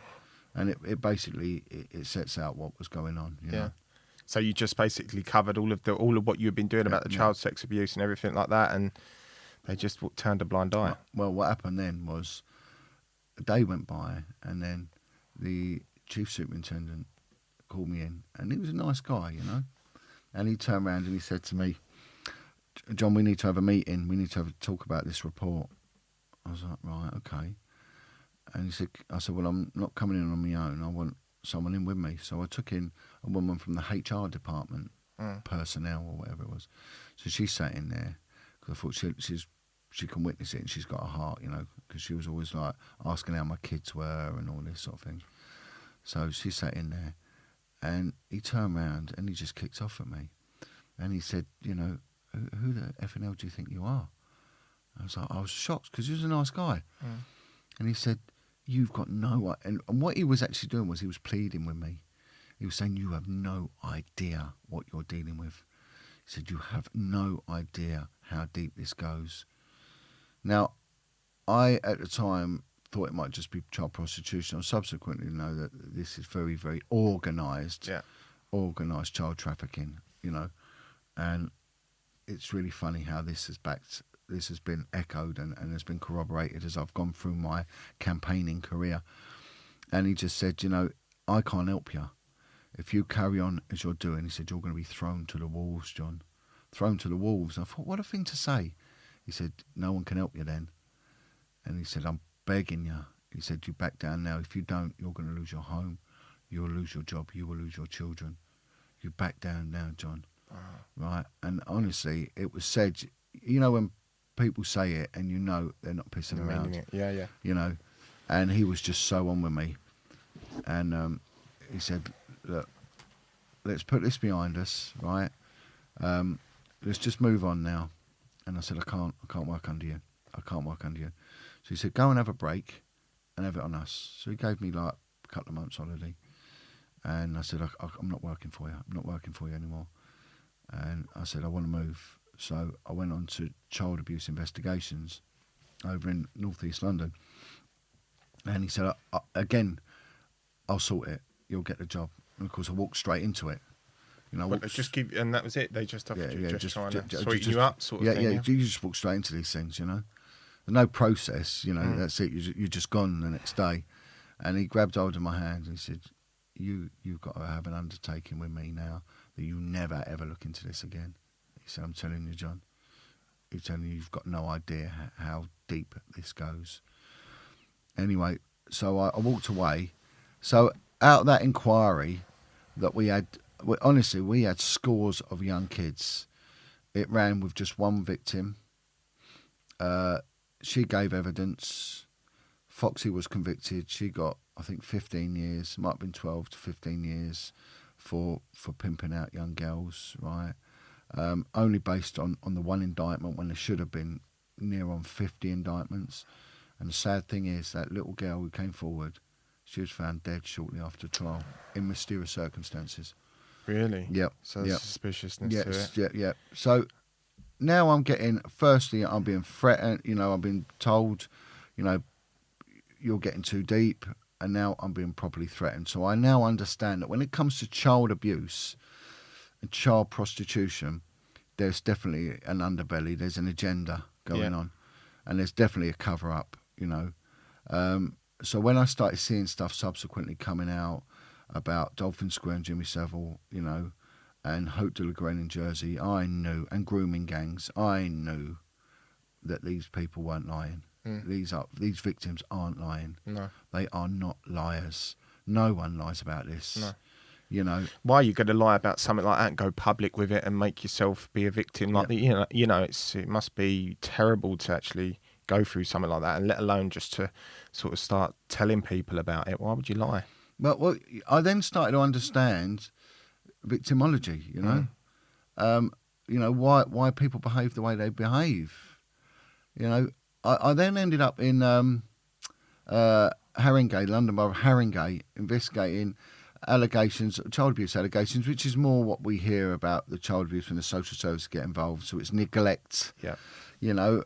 And it basically sets out what was going on, you know. So you just basically covered all of what you've been doing about the child sex abuse and everything like that, and they just turned a blind eye. Well, what happened then was a day went by, and then the chief superintendent called me in, and he was a nice guy, you know. And he turned around and he said to me, "John, we need to have a meeting. We need to have a talk about this report." I was like, "Right, okay." And he said, "I said, well, I'm not coming in on my own. I want someone in with me." So I took in a woman from the HR department, personnel or whatever it was. So she sat in there because I thought she can witness it, and she's got a heart, you know, because she was always like asking how my kids were and all this sort of thing. So she sat in there, and he turned around and he just kicked off at me, and he said, "You know, who the effing hell do you think you are?" I was shocked because he was a nice guy, and he said, "You've got no," and what he was actually doing was he was pleading with me. He was saying, "You have no idea what you're dealing with." He said, "You have no idea how deep this goes." Now, I at the time thought it might just be child prostitution. I subsequently know that this is very, very organised, organised child trafficking. You know, and it's really funny how this has been echoed and has been corroborated as I've gone through my campaigning career. And he just said, "You know, I can't help you. If you carry on as you're doing," he said, "you're going to be thrown to the wolves, John. Thrown to the wolves." I thought, what a thing to say. He said, "No one can help you then." And he said, "I'm begging you." He said, "You back down now. If you don't, you're going to lose your home. You will lose your job. You will lose your children. You back down now, John." Right? And honestly, it was said, you know, when people say it and you know they're not pissing around. Yeah. You know, and he was just so on with me. And he said, "Look, let's put this behind us, right? Let's just move on now." And I said, I can't work under you. I can't work under you." So he said, "Go and have a break and have it on us." So he gave me like a couple of months holiday. And I said, I'm not working for you. I'm not working for you anymore. And I said, "I want to move." So I went on to child abuse investigations over in North East London. And he said, "Again, I'll sort it. You'll get the job." And of course, I walked straight into it. You know, But they just keep, and that was it. They just offered you just trying to just- sweeten you up, sort of thing. Yeah. You just walk straight into these things, you know. There's no process, you know. That's it. You're just gone the next day. And he grabbed hold of my hand and he said, "You've got to have an undertaking with me now that you never ever look into this again." He said, "I'm telling you, John. He's telling you, you've got no idea how deep this goes." Anyway, so I walked away. So out of that inquiry that we had, honestly, we had scores of young kids. It ran with just one victim. She gave evidence. Foxy was convicted. She got, I think, 15 years, might have been 12 to 15 years for pimping out young girls, right? Only based on the one indictment when there should have been near on 50 indictments. And the sad thing is that little girl who came forward, she was found dead shortly after trial in mysterious circumstances. Really? Yep. So there's suspiciousness to it. Yeah. So now I'm firstly, I'm being threatened, you know, I'm being told, you know, you're getting too deep, and now I'm being properly threatened. So I now understand that when it comes to child abuse and child prostitution, there's definitely an underbelly, there's an agenda going on, and there's definitely a cover-up, you know. So when I started seeing stuff subsequently coming out about Dolphin Square and Jimmy Savile, you know, and Hope de la Graine in Jersey, I knew, and grooming gangs, I knew that these people weren't lying. These victims aren't lying. No. They are not liars. No one lies about this. No. You know. Why are you going to lie about something like that and go public with it and make yourself be a victim? Like you know, it must be terrible to actually go through something like that, and let alone just to sort of start telling people about it. Why would you lie? Well, I then started to understand victimology. You know, you know why people behave the way they behave. You know, I then ended up in Haringey, London Borough of Haringey, investigating allegations, child abuse allegations, which is more what we hear about the child abuse when the social services get involved. So it's neglect. Yeah. You know,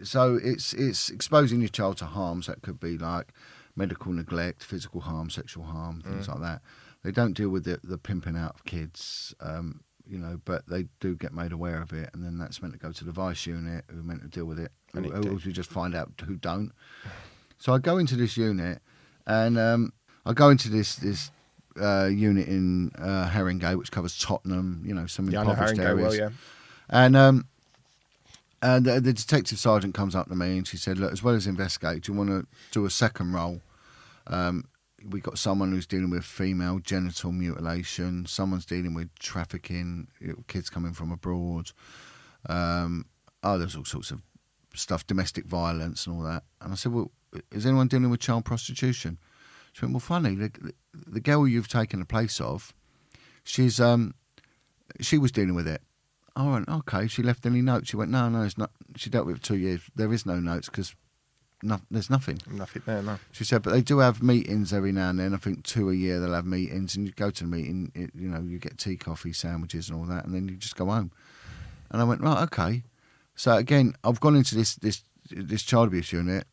so it's exposing your child to harms that could be like medical neglect, physical harm, sexual harm, things like that. They don't deal with the pimping out of kids, but they do get made aware of it, and then that's meant to go to the vice unit, who are meant to deal with it. And Or we just find out who don't. So I go into this unit, and I go into this unit in Haringey, which covers Tottenham, some impoverished areas. Well, yeah. And the detective sergeant comes up to me and she said, look, as well as investigate, do you want to do a second role? We got someone who's dealing with female genital mutilation. Someone's dealing with trafficking, kids coming from abroad. There's all sorts of stuff, domestic violence and all that. And I said, well, is anyone dealing with child prostitution? She went, well, funny, the girl you've taken the place of, she was dealing with it. I went, okay. She left any notes? She went, no, it's not. She dealt with it for 2 years. There is no notes because there's nothing. Nothing there, no. She said, but they do have meetings every now and then. I think 2 a year they'll have meetings, and you go to the meeting, you get tea, coffee, sandwiches and all that, and then you just go home. And I went, right, okay. So again, I've gone into this child abuse unit.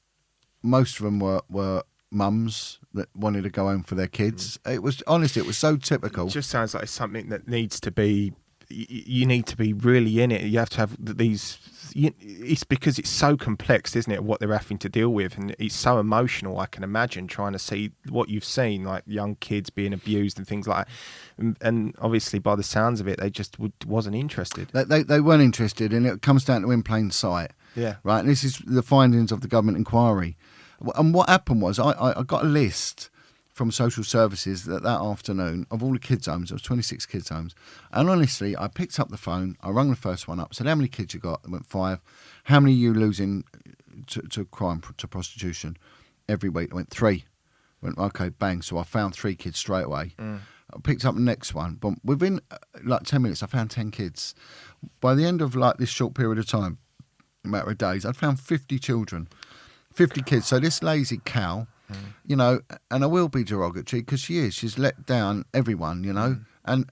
Most of them were mums that wanted to go home for their kids. It was, honestly, it was so typical. It just sounds like it's something that needs to be, you need to be really in it. You have to have it's because it's so complex, isn't it, what they're having to deal with, and it's so emotional. I can imagine trying to see what you've seen, like young kids being abused and things like that. And obviously by the sounds of it, they just wasn't interested. They weren't interested, and it comes down to in plain sight. Yeah. Right, and this is the findings of the government inquiry. And what happened was I got a list from social services that afternoon of all the kids' homes. There was 26 kids' homes. And honestly, I picked up the phone, I rang the first one up, said, how many kids you got? They went, 5. How many are you losing to crime, to prostitution every week? They went, 3. I went, okay, bang. So I found 3 kids straight away. I picked up the next one. But within 10 minutes, I found 10 kids. By the end of this short period of time, a matter of days, I'd found 50 children. 50 kids. So this lazy cow, and I will be derogatory because she is. She's let down everyone, and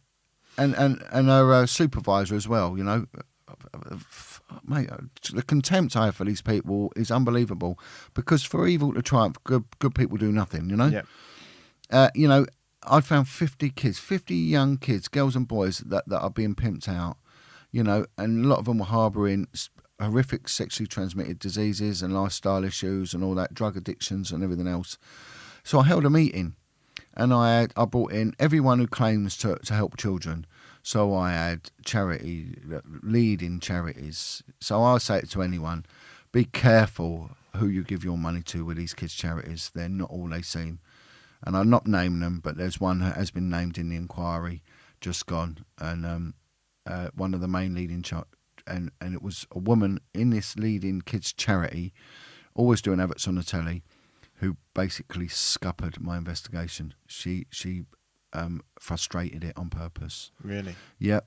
her supervisor as well, Mate, the contempt I have for these people is unbelievable, because for evil to triumph, good people do nothing, Yeah. I found 50 kids, 50 young kids, girls and boys that are being pimped out, and a lot of them were harbouring horrific sexually transmitted diseases and lifestyle issues and all that, drug addictions and everything else. So I held a meeting, and I brought in everyone who claims to help children. So I had leading charities. So I say it to anyone, be careful who you give your money to with these kids' charities. They're not all they seem. And I'm not naming them, but there's one that has been named in the inquiry, just gone, and one of the main leading and it was a woman in this leading kids charity, always doing adverts on the telly, who basically scuppered my investigation. She frustrated it on purpose. Really? Yeah.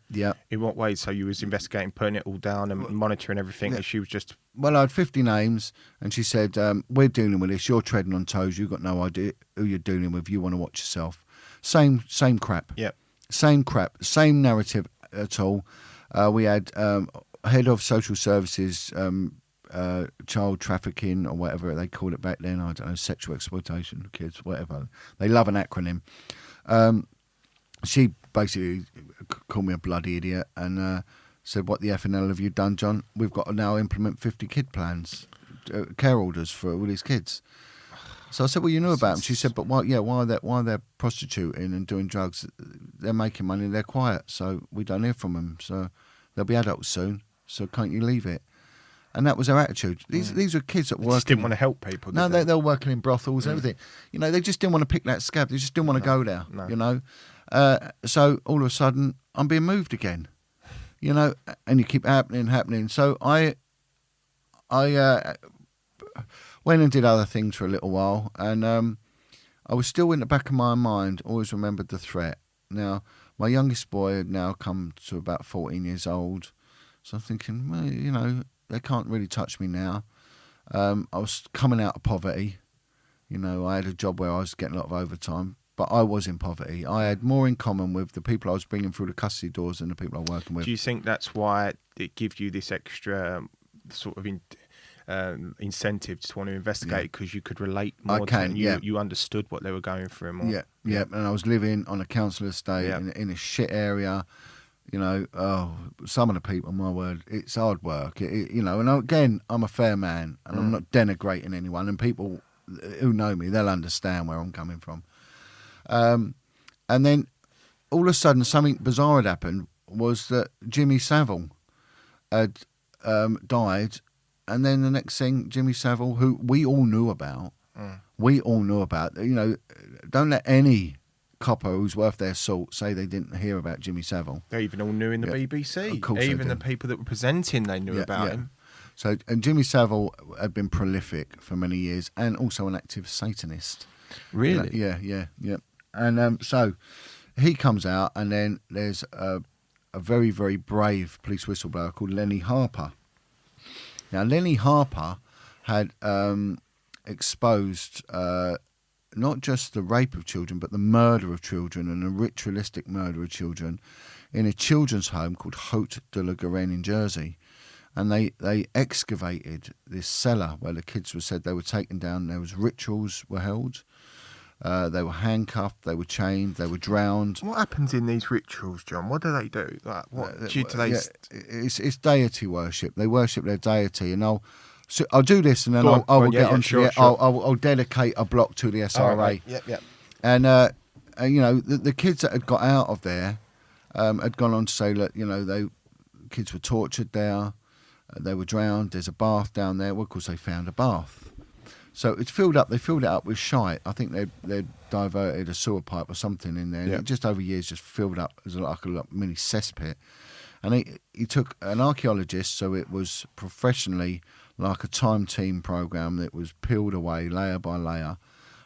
In what way? So you was investigating, putting it all down and monitoring everything, and she was just... Well, I had 50 names, and she said, we're dealing with this, you're treading on toes, you've got no idea who you're dealing with, you want to watch yourself. Same crap. Yeah. Same crap, same narrative at all. We had head of social services, child trafficking or whatever they called it back then, I don't know, sexual exploitation of kids, whatever. They love an acronym. She basically called me a bloody idiot and said, what the effing hell have you done, John? We've got to now implement 50 kid plans, care orders for all these kids. So I said, well, you knew about them. She said, but why they're prostituting and doing drugs? They're making money, they're quiet, so we don't hear from them. So they'll be adults soon, so can't you leave it? And that was her attitude. These are kids that work. Just didn't want to help people. No, they were working in brothels, everything. They just didn't want to pick that scab. They just didn't want to go there. No. So all of a sudden, I'm being moved again. And you keep happening. So I went and did other things for a little while, and I was still in the back of my mind, always remembered the threat. Now, my youngest boy had now come to about 14 years old, so I'm thinking, well, they can't really touch me now. I was coming out of poverty. I had a job where I was getting a lot of overtime, but I was in poverty. I had more in common with the people I was bringing through the custody doors than the people I was working with. Do you think that's why it gives you this extra sort of incentive to want to investigate because you could relate more. You understood what they were going through more. Yeah. And I was living on a council estate in a shit area. You know, some of the people, my word, it's hard work. You know, and again, I'm a fair man, and I'm not denigrating anyone. And people who know me, they'll understand where I'm coming from. And then all of a sudden, something bizarre had happened. Was that Jimmy Savile had died, and then the next thing, Jimmy Savile, who we all knew about, you know, don't let any copper who's worth their salt say they didn't hear about Jimmy Savile. They even all knew in the BBC. Of course even the people that were presenting, they knew about him. So, and Jimmy Savile had been prolific for many years, and also an active Satanist. Really? Yeah. And so he comes out, and then there's a very, very brave police whistleblower called Lenny Harper. Now, Lenny Harper had exposed not just the rape of children, but the murder of children and a ritualistic murder of children in a children's home called Haute de la Garenne in Jersey. And they excavated this cellar where the kids were said they were taken down. There was rituals were held. They were handcuffed, they were chained, they were drowned. What happens in these rituals, John? What do they do? Like, it's deity worship. They worship their deity, and I'll do this, and then I'll get onto it. I'll dedicate a block to the SRA. Right. Yep. And you know, the kids that had got out of there had gone on to say that, you know, kids were tortured there, they were drowned. There's a bath down there. Well, of course, they found a bath. So it's filled up. They filled it up with shite. I think they diverted a sewer pipe or something in there. And it just over years just filled up as like a mini cesspit. And he took an archaeologist, so it was professionally like a time team program that was peeled away layer by layer,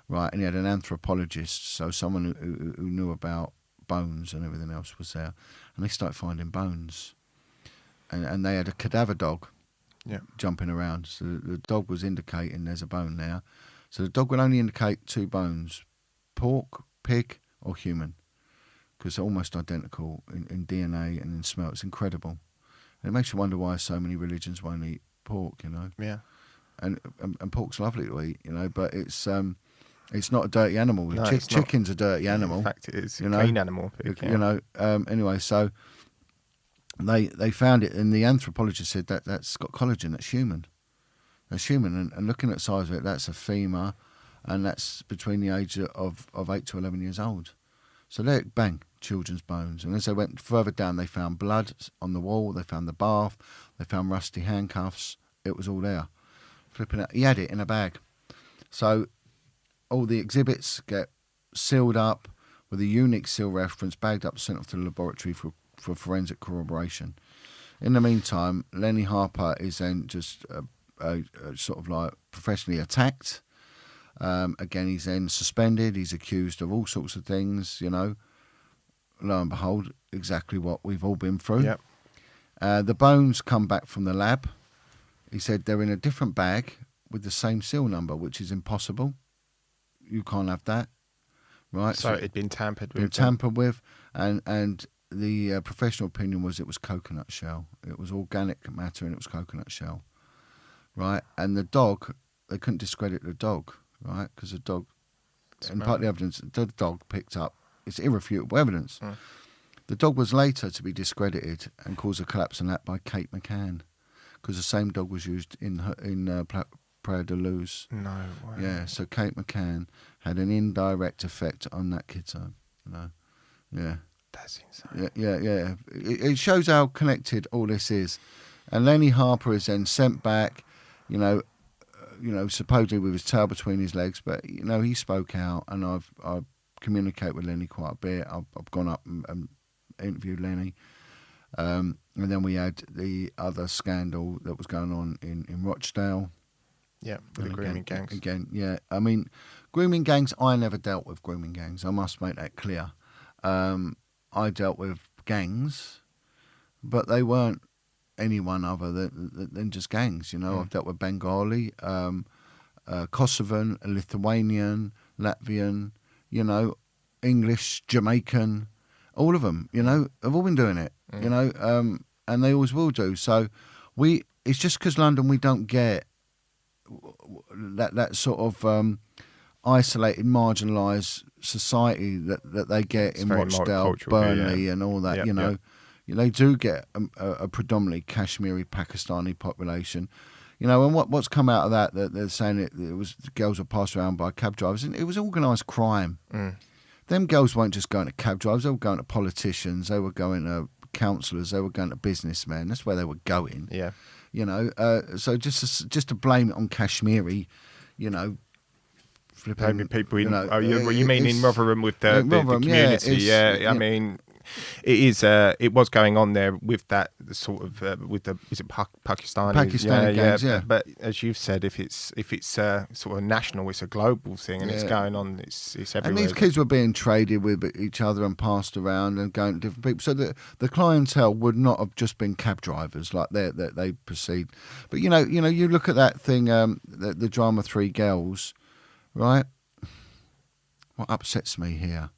right? And he had an anthropologist, so someone who knew about bones and everything else was there. And they started finding bones. And they had a cadaver dog. Yeah, jumping around. So the dog was indicating there's a bone there. So the dog would only indicate two bones: pork, pig, or human, because they're almost identical in DNA and in smell. It's incredible. And it makes you wonder why so many religions won't eat pork. You know. Yeah. And pork's lovely to eat, you know, but it's not a dirty animal. No, chicken's a dirty animal. In fact, it is a clean animal. Pig, you know. Anyway, so. They found it, and the anthropologist said that's got collagen. That's human. That's human. And looking at the size of it, that's a femur, and that's between the age of 8 to 11 years old. So they bang, children's bones. And as they went further down, they found blood on the wall. They found the bath. They found rusty handcuffs. It was all there. Flipping out. He had it in a bag. So all the exhibits get sealed up with a unique seal reference, bagged up, sent off to the laboratory for forensic corroboration. In the meantime, Lenny Harper is then just sort of like professionally attacked. Again, he's then suspended. He's accused of all sorts of things, you know. Lo and behold, exactly what we've all been through. Yep. The bones come back from the lab. He said they're in a different bag with the same seal number, which is impossible. You can't have that, right? So it'd been tampered with. And the professional opinion was it was coconut shell. It was organic matter and it was coconut shell, right? And the dog, they couldn't discredit the dog, right? Because the dog, and part of the evidence, the dog picked up, it's irrefutable evidence. The dog was later to be discredited and caused a collapse in that by Kate McCann, because the same dog was used in Praia de Luz. No way. Yeah, so Kate McCann had an indirect effect on that kid's home, you know? Yeah. That's insane. Yeah. It shows how connected all this is. And Lenny Harper is then sent back, you know, supposedly with his tail between his legs, but you know he spoke out, and I've communicate with Lenny quite a bit. I've gone up and interviewed Lenny, and then we had the other scandal that was going on in Rochdale. Yeah, with the grooming gangs. Again, yeah. I mean, grooming gangs. I never dealt with grooming gangs. I must make that clear. I dealt with gangs, but they weren't anyone other than just gangs. You know, I've dealt with Bengali, Kosovan, Lithuanian, Latvian, you know, English, Jamaican, all of them. You know, have all been doing it. You know, and they always will do. So it's just because London we don't get that sort of isolated, marginalised society that they get in very Rochdale, multicultural, Burnley, yeah. and all that. Yep. They do get a predominantly Kashmiri Pakistani population. And what's come out of that they're saying it was the girls were passed around by cab drivers, and it was organised crime. Them girls weren't just going to cab drivers; they were going to politicians, they were going to councillors, they were going to businessmen. That's where they were going. Yeah. So just to blame it on Kashmiri, flipping, Maybe people in. You mean in Rotherham with the community? Yeah, I mean, it is. It was going on there with that sort of with the Pakistani gangs, yeah. But as you've said, if it's sort of national, it's a global thing, and it's going on. It's everywhere. And these kids were being traded with each other and passed around and going to different people. So the clientele would not have just been cab drivers like they proceed. But you look at that thing, the drama Three Girls, right? What upsets me here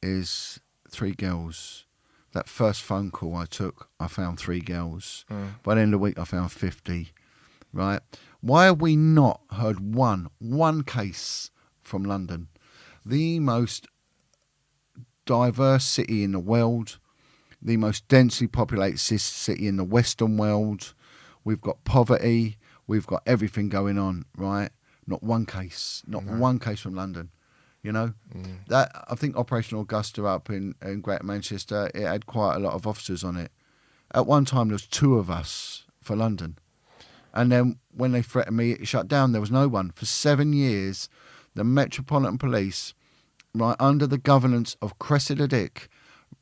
is 3 girls. That first phone call I took, I found 3 girls. By the end of the week, I found 50. Right? Why have we not heard one case from London? The most diverse city in the world, the most densely populated city in the Western world. We've got poverty. We've got everything going on. Right? Not one case. One case from London. That I think Operation Augusta up in Greater Manchester, it had quite a lot of officers on it. At one time, there was 2 of us for London, and then when they threatened me, it shut down. There was no one for 7 years. The Metropolitan Police, right under the governance of Cressida Dick,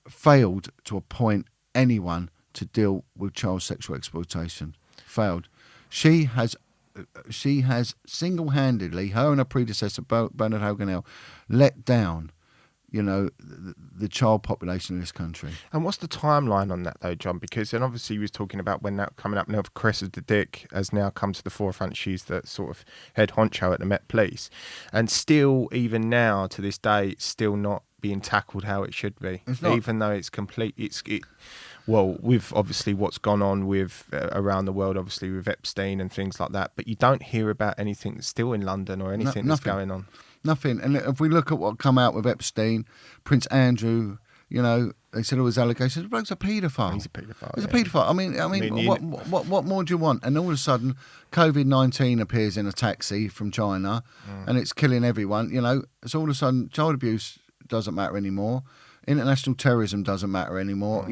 failed to appoint anyone to deal with child sexual exploitation. Failed. She has single-handedly, her and her predecessor, Bernard Hoganell, let down, the child population in this country. And what's the timeline on that, though, John? Because then obviously he was talking about when that coming up now, Cressida Dick has now come to the forefront. She's the sort of head honcho at the Met Police. And still, even now, to this day, it's still not being tackled how it should be. It's not. Even though it's complete... Well, with obviously what's gone on with around the world, obviously with Epstein and things like that, but you don't hear about anything that's still in London or anything that's going on. Nothing. And if we look at what come out with Epstein, Prince Andrew, they said all his allegations. The bloke's a paedophile. He's a paedophile. He's a paedophile. I mean, what more do you want? And all of a sudden, COVID-19 appears in a taxi from China, and it's killing everyone. So all of a sudden, child abuse doesn't matter anymore. International terrorism doesn't matter anymore.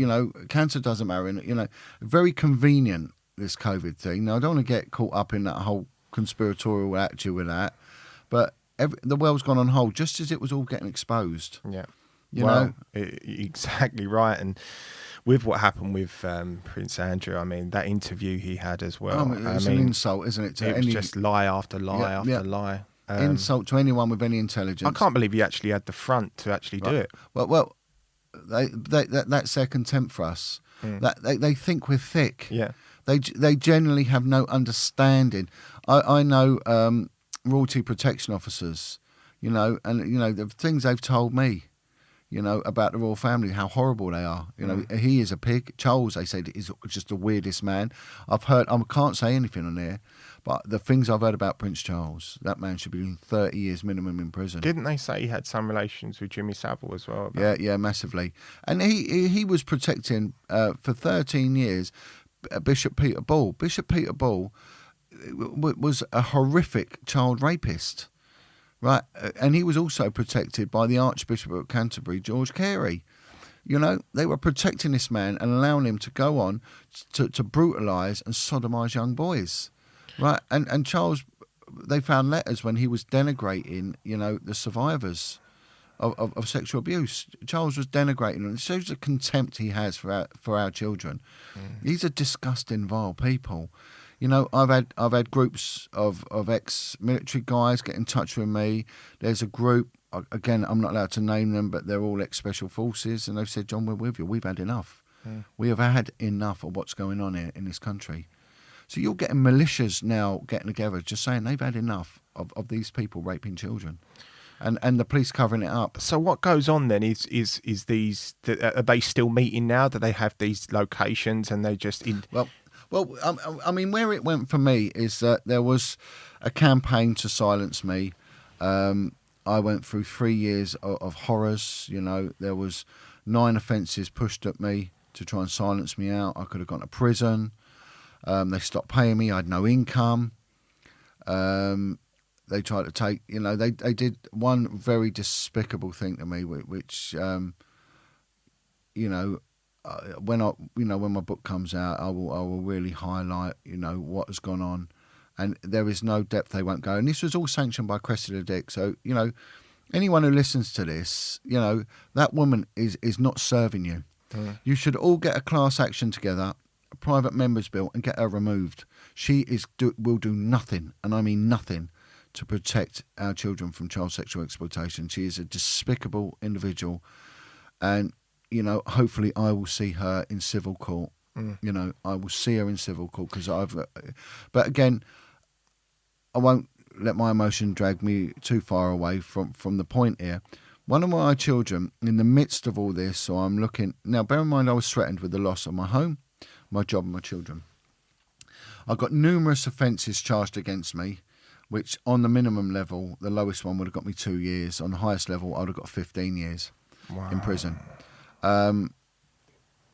Cancer doesn't matter. Very convenient, this COVID thing. Now, I don't want to get caught up in that whole conspiratorial attitude with that, but the world's gone on hold just as it was all getting exposed. Yeah. You exactly right. And with what happened with Prince Andrew, I mean, that interview he had as well. It's an insult, isn't it? It was just lie after lie after lie. Insult to anyone with any intelligence. I can't believe he actually had the front to actually do it. Well, that's their contempt for us. That they think we're thick. Yeah. They generally have no understanding. I know royalty protection officers, and the things they've told me, about the royal family, how horrible they are. He is a pig. Charles, they say, is just the weirdest man. I've heard. I can't say anything on there, but the things I've heard about Prince Charles, that man should be doing 30 years minimum in prison. Didn't they say he had some relations with Jimmy Savile as well? Yeah, massively. And he was protecting for 13 years Bishop Peter Ball. Bishop Peter Ball was a horrific child rapist, right? And he was also protected by the Archbishop of Canterbury, George Carey. They were protecting this man and allowing him to go on to brutalise and sodomise young boys. Right, and Charles, they found letters when he was denigrating, the survivors of sexual abuse. Charles was denigrating them. It shows the contempt he has for our children. These are disgusting, vile people. I've had groups of ex-military guys get in touch with me. There's a group, again, I'm not allowed to name them, but they're all ex-special forces, and they've said, John, we're with you. We've had enough. We have had enough of what's going on here in this country. So you're getting militias now getting together, just saying they've had enough of these people raping children, and the police covering it up. So what goes on then is these? Are they still meeting now? Do they have these locations and they just? Well, I mean, where it went for me is that there was a campaign to silence me. I went through 3 years of horrors. You know, there was 9 offences pushed at me to try and silence me out. I could have gone to prison. They stopped paying me. I had no income. They tried to take, you know, they did one very despicable thing to me, which you know, when my book comes out, I will really highlight, you know, what has gone on, and there is no depth they won't go. And this was all sanctioned by Cressida Dick. So, you know, anyone who listens to this, you know, that woman is not serving you. You should all get a class action together, a private members bill, and get her removed. She will do nothing, and I mean nothing, to protect our children from child sexual exploitation. She is a despicable individual, and, you know, hopefully I will see her in civil court. You know, I will see her in civil court because but again, I won't let my emotion drag me too far away from the point here. One of my children, in the midst of all this, so I'm looking now. Bear in mind, I was threatened with the loss of my home, my job, and my children. I got numerous offences charged against me, which on the minimum level, the lowest one would have got me 2 years. On the highest level, I would have got 15 years in prison.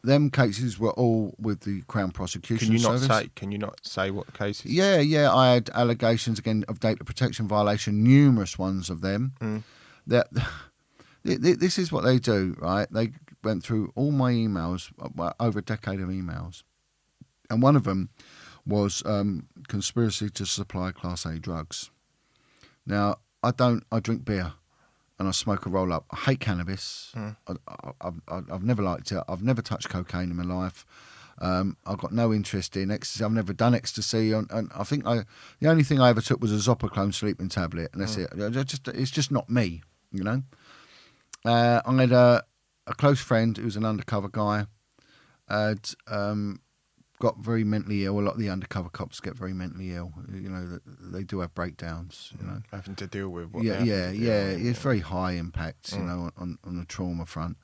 Them cases were all with the Crown Prosecution Service. Can you not say what the case is? Yeah. I had allegations again of data protection violation, numerous ones of them. This is what they do, right? They went through all my emails, over a decade of emails, and one of them was conspiracy to supply Class A drugs. Now, I drink beer and I smoke a roll up. I hate cannabis. I've never liked it. I've never touched cocaine in my life. I've got no interest in ecstasy. I've never done ecstasy. And I think the only thing I ever took was a Zopiclone sleeping tablet, and that's it. It's just not me, you know. I had a close friend who was an undercover guy, had got very mentally ill. A lot of the undercover cops get very mentally ill. You know, they do have breakdowns. You know, having to deal with what. Yeah. It's very high impact. You know, on the trauma front.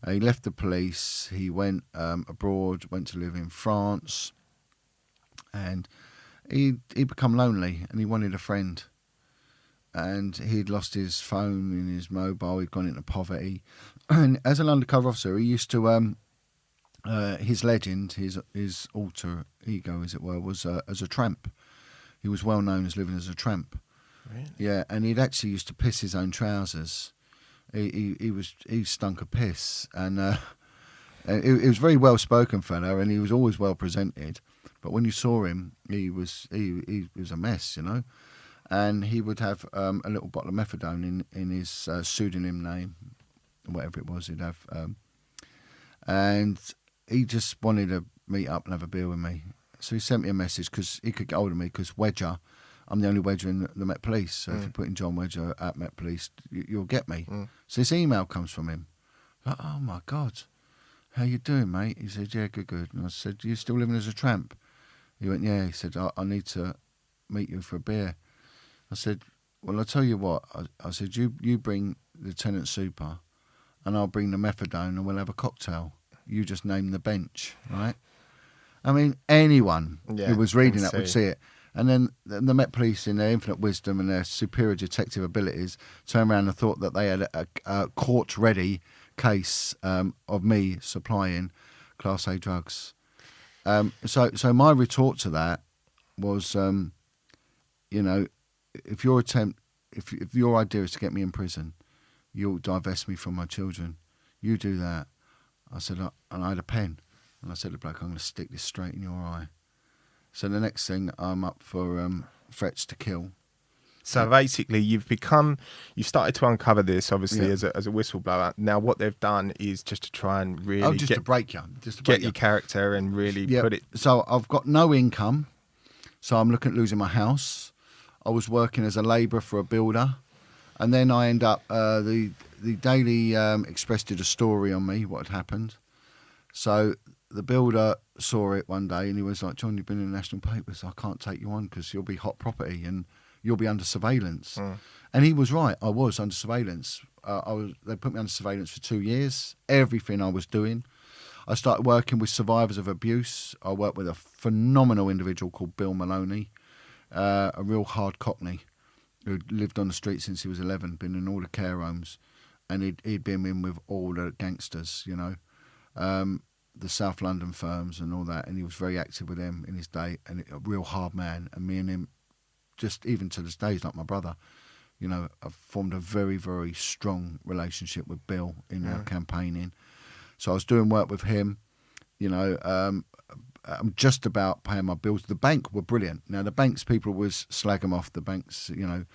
He left the police. He went abroad. Went to live in France, and he become lonely, and he wanted a friend. And he'd lost his phone and his mobile. He'd gone into poverty, and as an undercover officer, he used to. His legend, his alter ego, as it were, was as a tramp. He was well known as living as a tramp. Really? Yeah, and he'd actually used to piss his own trousers. He stunk of piss, and he was a very well spoken fella, and he was always well presented. But when you saw him, he was a mess, you know. And he would have a little bottle of methadone in his pseudonym name, whatever it was. He'd have, and he just wanted to meet up and have a beer with me. So he sent me a message because he could get hold of me because Wedger, I'm the only Wedger in the Met Police. So if you put in Jon Wedger at Met Police, you'll get me. So this email comes from him. Like, oh my God, how you doing, mate? He said, yeah, good. And I said, you still living as a tramp? He went, yeah. He said, I need to meet you for a beer. I said, well, I'll tell you what. I said, you bring Lieutenant Super and I'll bring the methadone and we'll have a cocktail. You just name the bench, right? I mean, anyone who was reading that would see it. And then the Met Police, in their infinite wisdom and their superior detective abilities, turned around and thought that they had a court-ready case of me supplying Class A drugs. So my retort to that was, you know, if your idea is to get me in prison, you'll divest me from my children. You do that. I said, and I had a pen, and I said to the bloke, I'm going to stick this straight in your eye. So the next thing, I'm up for threats to kill. So basically, you started to uncover this, obviously, as a whistleblower. Now, what they've done is just to try and really to break you. Get your character and really put it... So I've got no income, so I'm looking at losing my house. I was working as a labourer for a builder, and then I end up... The Daily Express did a story on me, what had happened. So the builder saw it one day and he was like, Jon, you've been in the national papers. I can't take you on because you'll be hot property and you'll be under surveillance. And he was right. I was under surveillance. They put me under surveillance for 2 years. Everything I was doing. I started working with survivors of abuse. I worked with a phenomenal individual called Bill Maloney, a real hard Cockney who'd lived on the street since he was 11, been in all the care homes, and he'd been in with all the gangsters, you know, the South London firms and all that, and he was very active with them in his day, and a real hard man. And me and him, just even to this day, he's like my brother. You know, I've formed a very, very strong relationship with Bill in our campaigning. So I was doing work with him, you know. I'm just about paying my bills. The bank were brilliant. Now, the banks, people always slag them off. The banks, you know,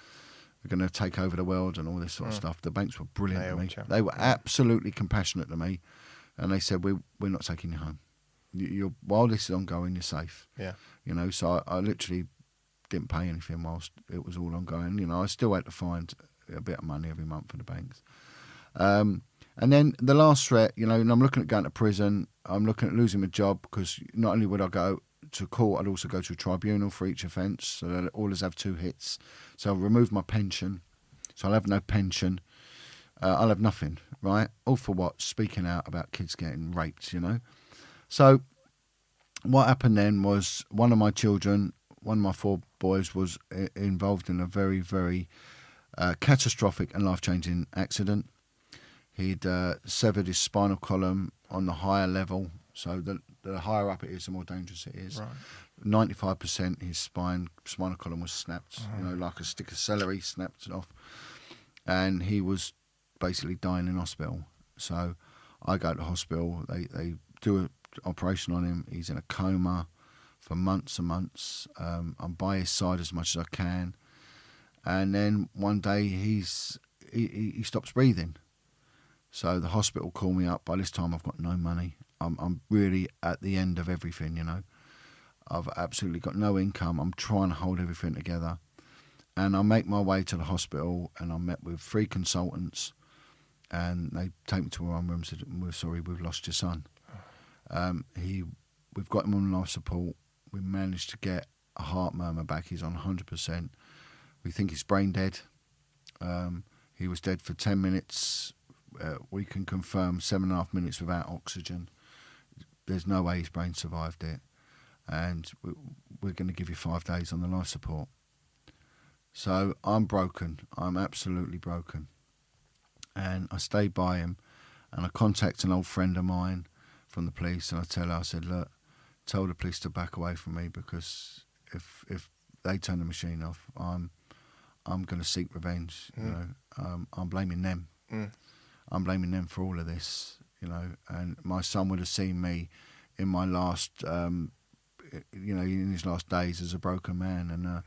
are going to take over the world and all this sort of stuff. The banks were brilliant to me. They were absolutely compassionate to me. And they said, we're not taking you home. While this is ongoing, you're safe. Yeah. You know, so I literally didn't pay anything whilst it was all ongoing. You know, I still had to find a bit of money every month for the banks. And then the last threat, you know, and I'm looking at going to prison. I'm looking at losing my job because not only would I go to court, I'd also go to a tribunal for each offence. So I'll always have 2 hits. So I'll remove my pension. So I'll have no pension. I'll have nothing, right? All for what? Speaking out about kids getting raped, you know? So what happened then was one of my children, one of my 4 boys, was involved in a very, very catastrophic and life-changing accident. He'd severed his spinal column on the higher level. So the higher up it is, the more dangerous it is. Right. 95% his spinal column was snapped, you know, like a stick of celery snapped off. And he was basically dying in hospital. So I go to hospital. They do an operation on him. He's in a coma for months and months. I'm by his side as much as I can. And then one day he stops breathing. So the hospital called me up. By this time, I've got no money. I'm really at the end of everything, you know. I've absolutely got no income. I'm trying to hold everything together. And I make my way to the hospital, and I'm met with 3 consultants. And they take me to one room and said, "We're sorry, we've lost your son. We've got him on life support. We managed to get a heart murmur back. He's on 100%. We think he's brain dead. He was dead for 10 minutes. We can confirm 7.5 minutes without oxygen. There's no way his brain survived it. And we're going to give you 5 days on the life support." So I'm broken. I'm absolutely broken. And I stayed by him, and I contact an old friend of mine from the police, and I tell her, I said, "Look, tell the police to back away from me, because if they turn the machine off, I'm going to seek revenge. You know, I'm blaming them. I'm blaming them for all of this. You know, and my son would have seen me in my last, you know, in his last days as a broken man,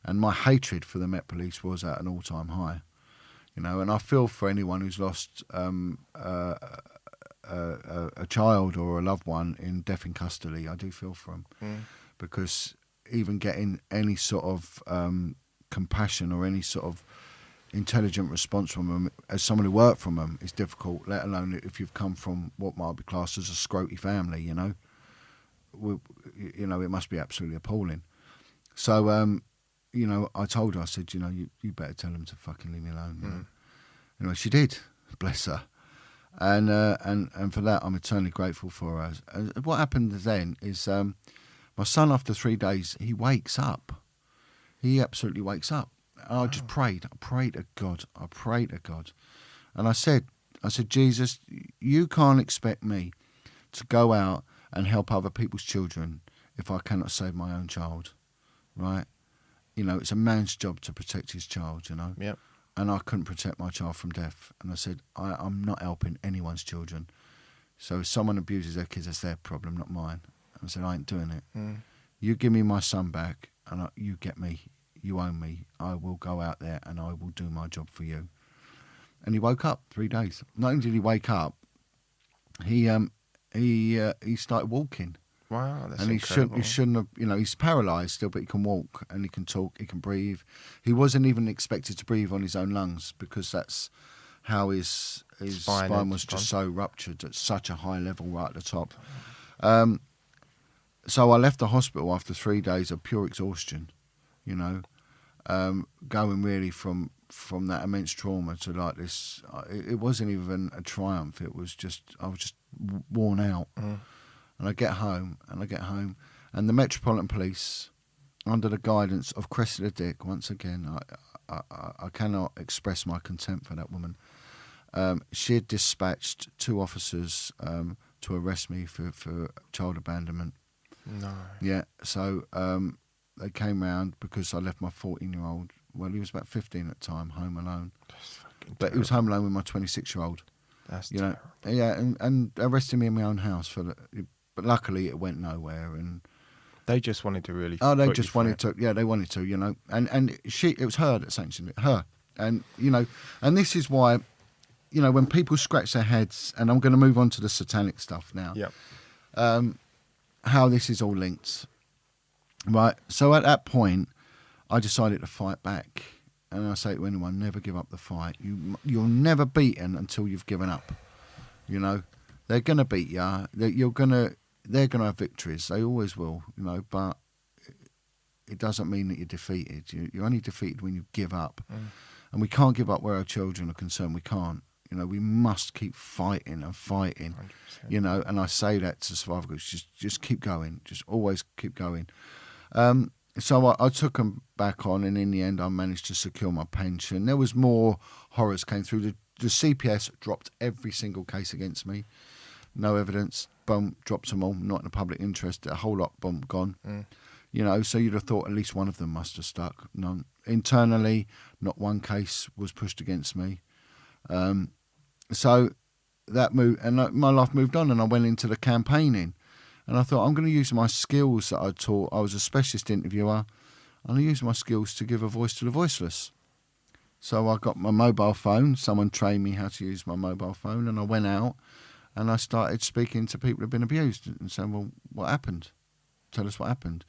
and my hatred for the Met Police was at an all-time high. You know, and I feel for anyone who's lost a child or a loved one in death in custody. I do feel for them, because even getting any sort of compassion or any sort of intelligent response from them, as someone who worked from them, is difficult, let alone if you've come from what might be classed as a scroty family, you know. You know, it must be absolutely appalling. So, you know, I told her, I said, you know, you better tell them to fucking leave me alone. You know? Anyway, she did, bless her. And for that, I'm eternally grateful for her. And what happened then is my son, after 3 days, he wakes up. He absolutely wakes up. And I just prayed. I prayed to God. And I said, Jesus, you can't expect me to go out and help other people's children if I cannot save my own child, right? You know, it's a man's job to protect his child, you know? Yep. And I couldn't protect my child from death. And I said, I'm not helping anyone's children. So if someone abuses their kids, that's their problem, not mine. And I said, I ain't doing it. You give me my son back, and you get me. You own me. I will go out there and I will do my job for you. And he woke up 3 days. Not only did he wake up, he started walking. Wow, that's and incredible. He shouldn't have, you know, he's paralysed still, but he can walk and he can talk, he can breathe. He wasn't even expected to breathe on his own lungs, because that's how his spine was just so ruptured at such a high level right at the top. So I left the hospital after 3 days of pure exhaustion, you know, going really from from that immense trauma to like this. It wasn't even a triumph. It was just, I was just worn out. And I get home, and the Metropolitan Police, under the guidance of Cressida Dick, once again, I cannot express my contempt for that woman. She had dispatched 2 officers to arrest me for child abandonment. No. Yeah, so they came round because I left my 14-year-old, well, he was about 15 at the time, home alone. That's fucking But he was home alone with my 26-year-old. That's terrible. terrible. Yeah, and arrested me in my own house but luckily it went nowhere. And They just wanted to really. they put just you through wanted it. to. Yeah, they wanted to. And it was her that sanctioned it. Her. And and this is why, when people scratch their heads, and I'm going to move on to the satanic stuff now. Yeah. How this is all linked, right? So at that point, I decided to fight back, and I say to anyone, never give up the fight. You're never beaten until you've given up. They're gonna beat you. They're gonna have victories. They always will. But it doesn't mean that you're defeated. You're only defeated when you give up, and we can't give up where our children are concerned. We can't. We must keep fighting and fighting. 100%. And I say that to survivor groups, just keep going, just always keep going. So I took them back on, and in the end, I managed to secure my pension. There was more horrors came through. The CPS dropped every single case against me. No evidence, boom, dropped them all. Not in the public interest. A whole lot, boom, gone. So you'd have thought at least one of them must have stuck. None. Internally, not one case was pushed against me. So that moved, and my life moved on, and I went into the campaigning, and I thought I'm going to use my skills that I taught. I was a specialist interviewer. I'm going to use my skills to give a voice to the voiceless. So I got my mobile phone. Someone trained me how to use my mobile phone, and I went out and I started speaking to people who've been abused and saying, "Well, what happened? Tell us what happened."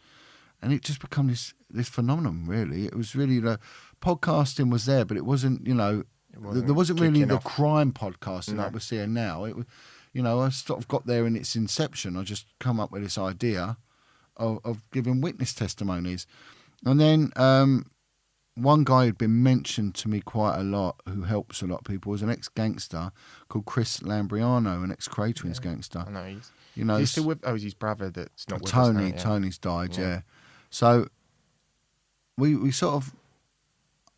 And it just become this phenomenon. Really, it was really the podcasting was there, but it wasn't. There wasn't really the crime podcasting like we're seeing now. It was, I sort of got there in its inception. I just come up with this idea of giving witness testimonies. And then one guy who'd been mentioned to me quite a lot, who helps a lot of people, was an ex-gangster called Chris Lambriano, an ex-Cray Twins gangster. I know he's. Is he still with? Oh, he's his brother that's not with us now, yeah. Tony's died, yeah. So we sort of.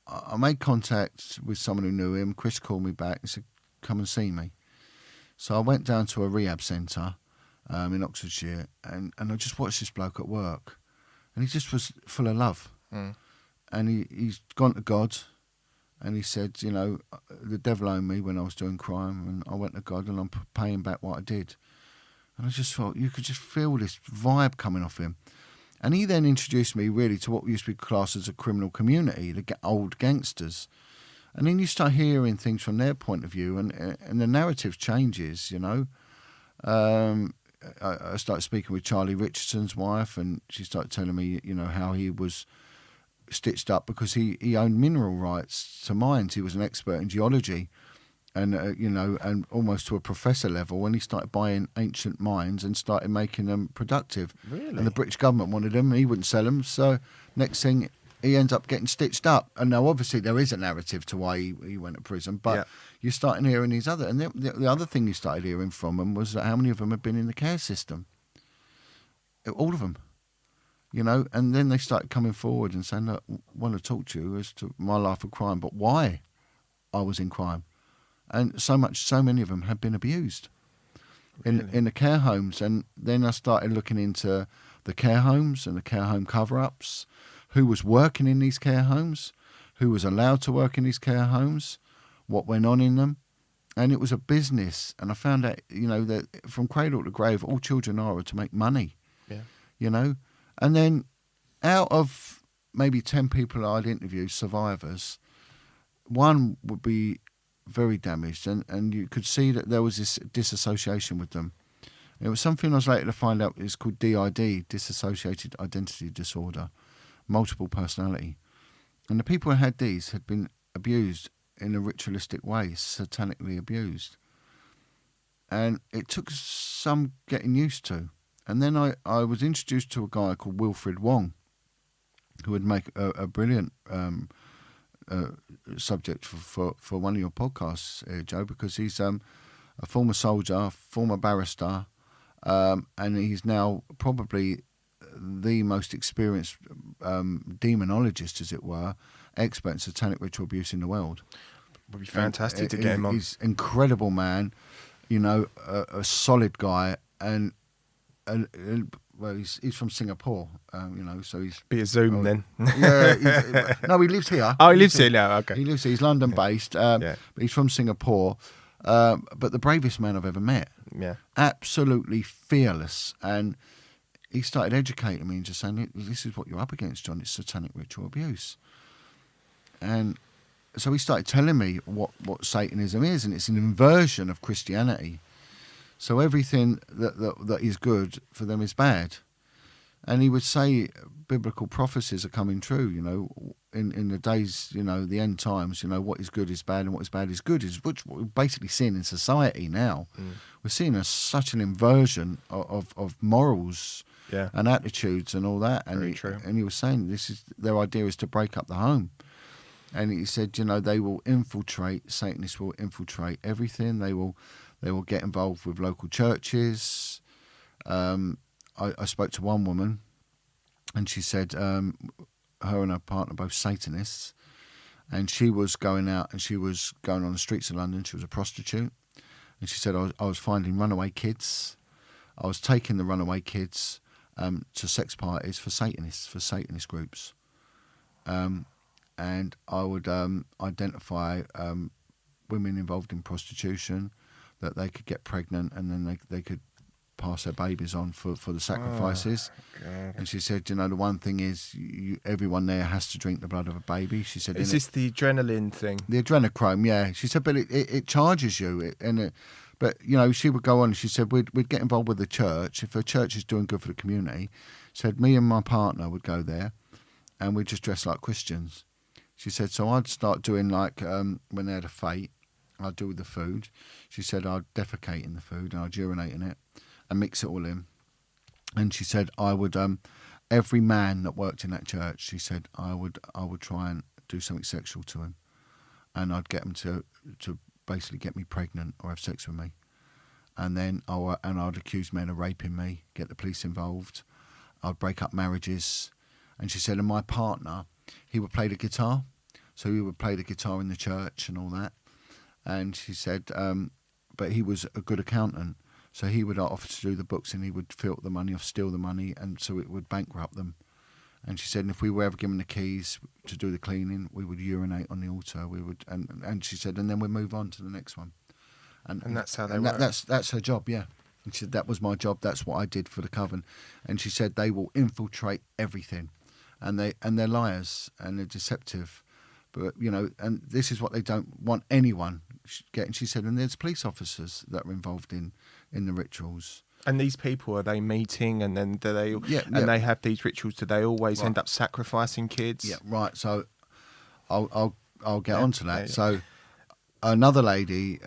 I made contact with someone who knew him. Chris called me back and said, "Come and see me." So I went down to a rehab centre in Oxfordshire, and I just watched this bloke at work, and he just was full of love. And he's gone to God, and he said, the devil owned me when I was doing crime, and I went to God, and I'm paying back what I did. And I just thought, you could just feel this vibe coming off him. And he then introduced me really to what used to be classed as a criminal community, the old gangsters. And then you start hearing things from their point of view, and the narrative changes, I started speaking with Charlie Richardson's wife, and she started telling me, how he was stitched up because he owned mineral rights to mines. He was an expert in geology. And and almost to a professor level, when he started buying ancient mines and started making them productive. Really? And the British government wanted them, and he wouldn't sell them. So next thing, he ends up getting stitched up. And now, obviously, there is a narrative to why he went to prison. But you're starting hearing these other, and the other thing you started hearing from them was that how many of them had been in the care system. All of them. And then they started coming forward and saying, "Look, I want to talk to you as to my life of crime, but why I was in crime." And so many of them had been abused in the care homes. And then I started looking into the care homes and the care home cover-ups, who was working in these care homes, who was allowed to work in these care homes, what went on in them. And it was a business. And I found out, that from cradle to grave, all children are to make money, And then out of maybe 10 people I'd interview, survivors, one would be very damaged, and you could see that there was this disassociation with them. It was something I was later to find out is called DID, Dissociated Identity Disorder, multiple personality. And the people who had these had been abused in a ritualistic way, satanically abused. And it took some getting used to. And then I was introduced to a guy called Wilfred Wong, who would make a brilliant subject for one of your podcasts, Joe, because he's a former soldier, former barrister, and he's now probably the most experienced demonologist, as it were, expert in satanic ritual abuse in the world. Would be fantastic to get him on. He's an incredible man, a solid guy, and well, he's from Singapore, so he's be a Zoom then. Yeah, no, he lives here. Oh, he lives here now. Okay, he lives here. He's London based, but he's from Singapore. But the bravest man I've ever met. Yeah, absolutely fearless, and he started educating me and just saying, "This is what you're up against, John. It's satanic ritual abuse." And so he started telling me what Satanism is, and it's an inversion of Christianity. So everything that is good for them is bad. And he would say biblical prophecies are coming true, in the days, the end times, what is good is bad and what is bad is good, is which we're basically seeing in society now. We're seeing such an inversion of morals and attitudes and all that. And Very true. And he was saying their idea is to break up the home. And he said, they will infiltrate, Satanists will infiltrate everything. They will get involved with local churches. I spoke to one woman, and she said her and her partner, both Satanists, and she was going out and she was going on the streets of London. She was a prostitute, and she said, I was finding runaway kids. I was taking the runaway kids to sex parties for Satanists, for Satanist groups. And I would identify women involved in prostitution, that they could get pregnant, and then they could pass their babies on for the sacrifices. Oh, God. And she said, the one thing is everyone there has to drink the blood of a baby. She said, is this the adrenaline thing? The adrenochrome, yeah. She said, but it charges you. But she would go on. She said we'd get involved with the church if a church is doing good for the community. Said me and my partner would go there, and we'd just dress like Christians. She said, so I'd start doing like when they had a fete, I'd do with the food. She said I'd defecate in the food and I'd urinate in it and mix it all in. And she said I would, every man that worked in that church, she said I would try and do something sexual to him, and I'd get him to basically get me pregnant or have sex with me, and then I'd accuse men of raping me, get the police involved. I'd break up marriages. And she said, and my partner, he would play the guitar, so he would play the guitar in the church and all that. And she said, but he was a good accountant, so he would offer to do the books, and he would filter the money or steal the money, and so it would bankrupt them. And she said, and if we were ever given the keys to do the cleaning, we would urinate on the altar. We would, and she said, and then we'd move on to the next one. And that's how they work. That's her job, yeah. And she said, that was my job. That's what I did for the coven. And she said they will infiltrate everything, and they're liars and they're deceptive. But and this is what they don't want anyone getting. She said, and there's police officers that are involved in the rituals. And these people, are they meeting, and then they have these rituals? Do they always end up sacrificing kids? Yeah, right. So I'll get onto that. Yeah. So another lady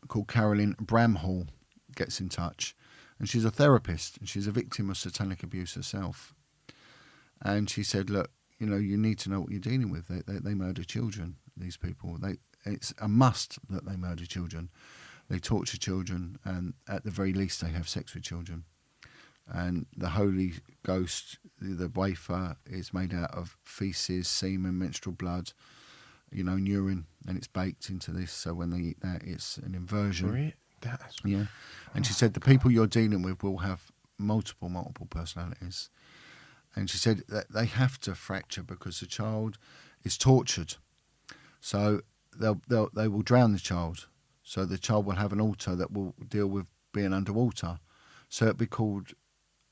called Carolyn Bramhall gets in touch, and she's a therapist, and she's a victim of satanic abuse herself. And she said, look, you need to know what you're dealing with. They murder children, these people. It's a must that they murder children. They torture children, and at the very least they have sex with children. And the Holy Ghost, the wafer, is made out of feces, semen, menstrual blood, and urine, and it's baked into this. So when they eat that, it's an inversion. Really? Yeah. And she said the people you're dealing with will have multiple personalities. And she said that they have to fracture because the child is tortured. So they will drown the child. So the child will have an altar that will deal with being underwater. So it'll be called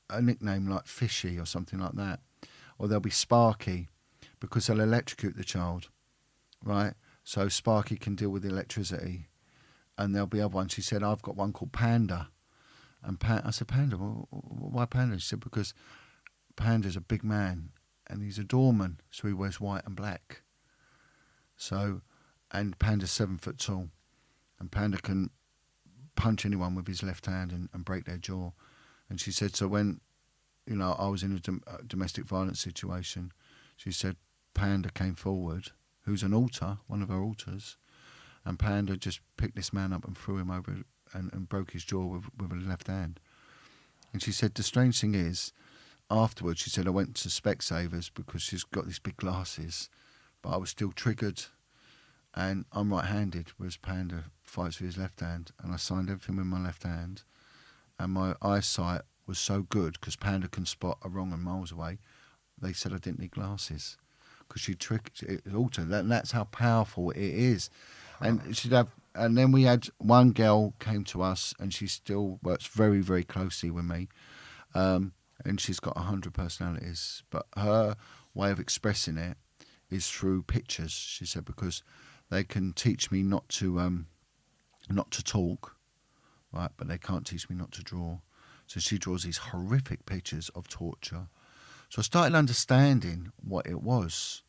a nickname like Fishy or something like that. Or they'll be Sparky because they'll electrocute the child, right? So Sparky can deal with the electricity. And there'll be other ones. She said, I've got one called Panda. And I said, Panda? Well, why Panda? She said, because Panda's a big man and he's a doorman, so he wears white and black. So, and Panda's 7 foot tall. And Panda can punch anyone with his left hand and break their jaw. And she said, so when, I was in a domestic violence situation, she said, Panda came forward who's an altar, one of her altars, and Panda just picked this man up and threw him over and broke his jaw with her left hand. And she said the strange thing is, afterwards, she said I went to Specsavers because she's got these big glasses, but I was still triggered, and I'm right-handed, whereas Panda fights with his left hand, and I signed everything with my left hand, and my eyesight was so good because Panda can spot a wrong 1 miles away. They said I didn't need glasses because she tricked it. Also, that's how powerful it is, and she'd have. And then we had one girl came to us, and she still works very, very closely with me, and she's got 100 personalities. But her way of expressing it is through pictures. She said because they can teach me not to talk, right? But they can't teach me not to draw. So she draws these horrific pictures of torture. So I started understanding what it was,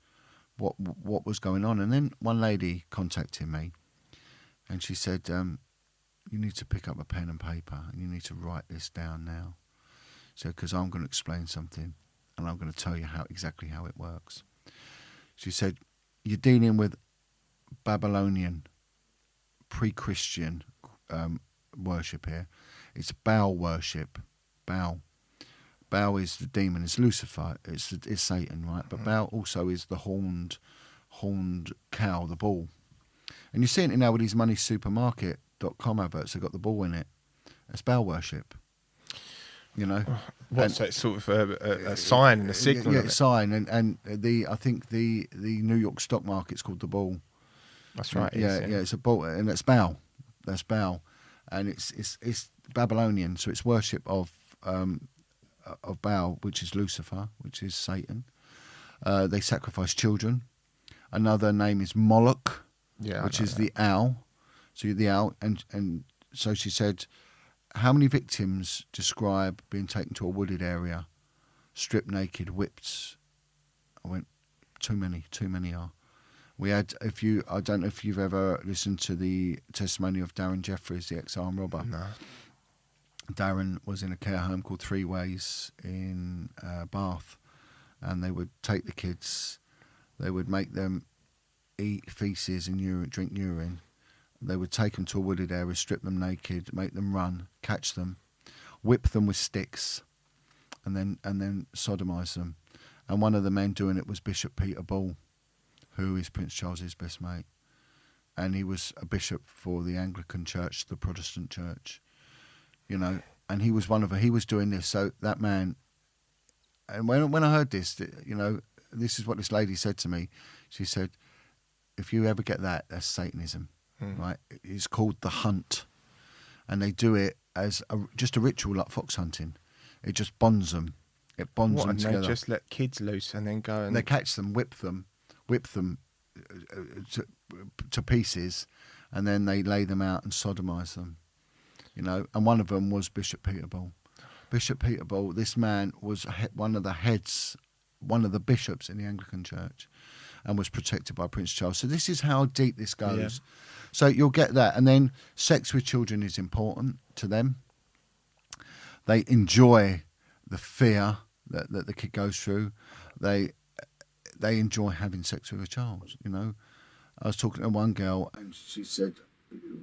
what was going on. And then one lady contacted me, and she said, you need to pick up a pen and paper, and you need to write this down now. So because I'm going to explain something, and I'm going to tell you exactly how it works. She said, you're dealing with Babylonian, pre-Christian worship here. It's Baal worship. Baal is the demon. It's Lucifer. It's Satan, right? But Baal also is the horned cow, the bull. And you're seeing it now with these moneysupermarket.com adverts. They've got the bull in it. It's Baal worship. You know, what's that sort of a sign and a signal? Yeah, a sign. And I think the New York stock market's called the bull. That's right. Yeah, it's a bull, and it's Baal. That's Baal, and it's Babylonian. So it's worship of Baal, which is Lucifer, which is Satan. They sacrifice children. Another name is Moloch, which is the owl. So you're the owl, and so she said, how many victims describe being taken to a wooded area, stripped naked, whipped? I went, too many are. We had, I don't know if you've ever listened to the testimony of Darren Jeffries, the ex-armed robber. No. Darren was in a care home called Three Ways in Bath, and they would take the kids, they would make them eat feces and drink urine. They would take them to a wooded area, strip them naked, make them run, catch them, whip them with sticks, and then sodomise them. And one of the men doing it was Bishop Peter Ball, who is Prince Charles's best mate, and he was a bishop for the Anglican Church, the Protestant Church, you know. And he was he was doing this. So that man, and when I heard this, you know, this is what this lady said to me. She said, "If you ever get that, that's Satanism." Right? It's called the hunt, and they do it as just a ritual like fox hunting. It just bonds them. It bonds them together. They just let kids loose and then go and they catch them, whip them to pieces, and then they lay them out and sodomise them. You know, and one of them was Bishop Peter Ball. Bishop Peter Ball. This man was one of the bishops in the Anglican Church, and was protected by Prince Charles. So this is how deep this goes. Yeah. So you'll get that. And then sex with children is important to them. They enjoy the fear that the kid goes through. They enjoy having sex with a child, you know. I was talking to one girl, and she said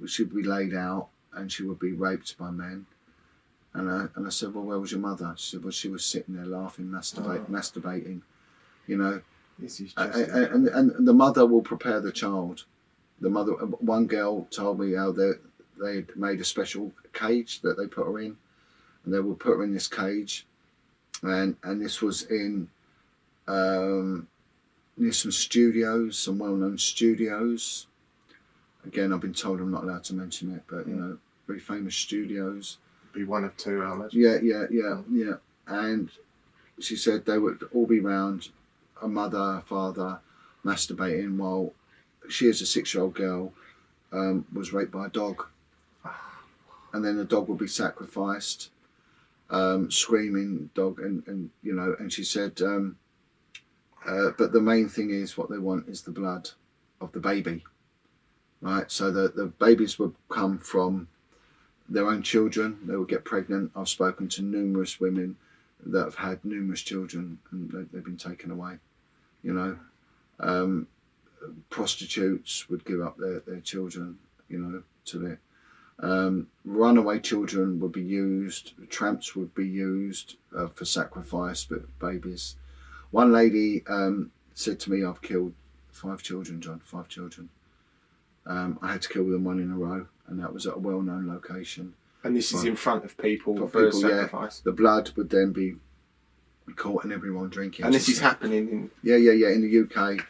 she'd be laid out and she would be raped by men. And I said, well, where was your mother? She said, well, she was sitting there laughing, masturbating, you know. This is just and the mother will prepare the child. The mother. One girl told me how they made a special cage that they put her in, and they would put her in this cage, and this was in near some studios, some well-known studios. Again, I've been told I'm not allowed to mention it, but you know, very famous studios. Be one of two, I imagine. Yeah. And she said they would all be round. A mother, a father, masturbating while she, as a 6-year-old girl, was raped by a dog. And then the dog would be sacrificed, screaming dog, and you know. And she said, but the main thing is what they want is the blood of the baby, right? So the babies would come from their own children. They would get pregnant. I've spoken to numerous women that have had numerous children, and they've been taken away. You know, prostitutes would give up their children, to it. Runaway children would be used. Tramps would be used for sacrifice, but babies. One lady said to me, "I've killed 5 children, John. 5 children. I had to kill them one in a row, and that was at a well-known location." And this is in front of people for people, sacrifice. The blood would then be caught and everyone drinking. And this is happening in... Yeah, in the UK,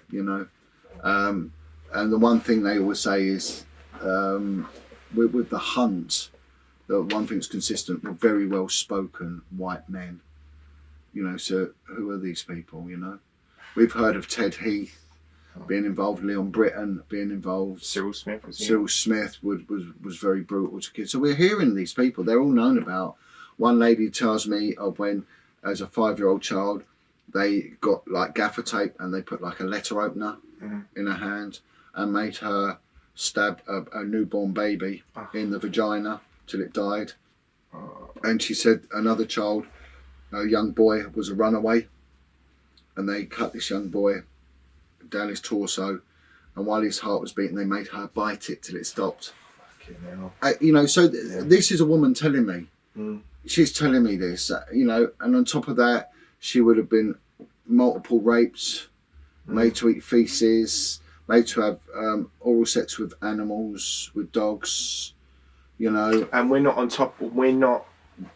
and the one thing they always say is, with the hunt, the one thing that's consistent, were very well-spoken white men. So who are these people, We've heard of Ted Heath being involved, Leon Britton being involved. Cyril Smith was very brutal to kids. So we're hearing these people, they're all known about. One lady tells me of when, as a 5-year-old child, they got like gaffer tape and they put like a letter opener in her hand and made her stab a newborn baby in the vagina till it died. And she said another child, a young boy, was a runaway, and they cut this young boy down his torso, and while his heart was beating, they made her bite it till it stopped. This is a woman telling me. She's telling me this, and on top of that, she would have been multiple rapes, made to eat feces, made to have oral sex with animals, with dogs, And we're not on top.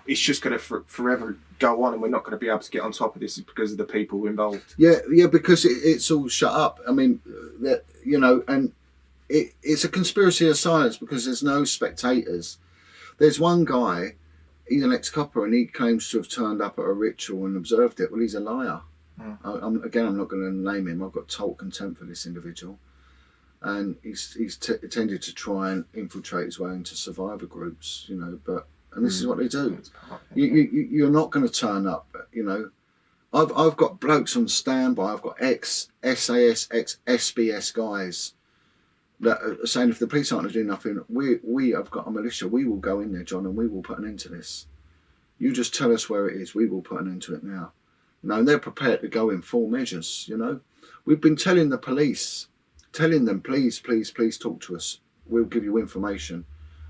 It's just going to forever go on, and we're not going to be able to get on top of this because of the people involved. Yeah, because it's all shut up. I mean, and it's a conspiracy of science because there's no spectators. There's one guy, he's an ex-copper, and he claims to have turned up at a ritual and observed it. Well, he's a liar. I'm not going to name him. I've got total contempt for this individual. And he's tended to try and infiltrate his way into survivor groups, and this is what they do. You're not going to turn up, I've got blokes on standby. I've got ex-SAS, ex-SBS guys that are saying if the police aren't doing nothing, we have got a militia. We will go in there, John, and we will put an end to this. You just tell us where it is. We will put an end to it now. And they're prepared to go in full measures, We've been telling the police, telling them, please, please, please talk to us. We'll give you information.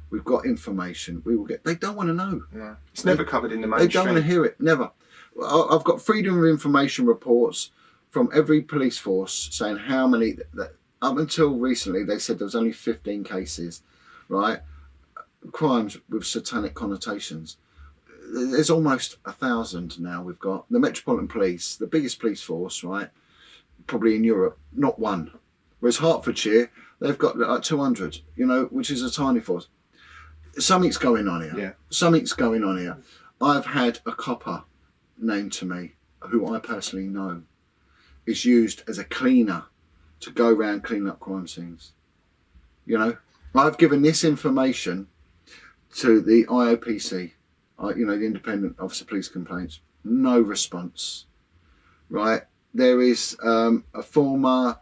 We've got information. We will get... They don't want to know. No. It's never covered in the mainstream. They don't want to hear it. Never. I've got freedom of information reports from every police force saying how many... Up until recently, they said there was only 15 cases, right? Crimes with satanic connotations. There's almost 1,000 now we've got. The Metropolitan Police, the biggest police force, right? Probably in Europe, not one. Whereas Hertfordshire, they've got like 200, which is a tiny force. Something's going on here. Yeah. Something's going on here. I've had a copper named to me, who I personally know, is used as a cleaner to go around cleaning up crime scenes. I've given this information to the IOPC, the Independent Office of Police Complaints. No response. Right? There is a former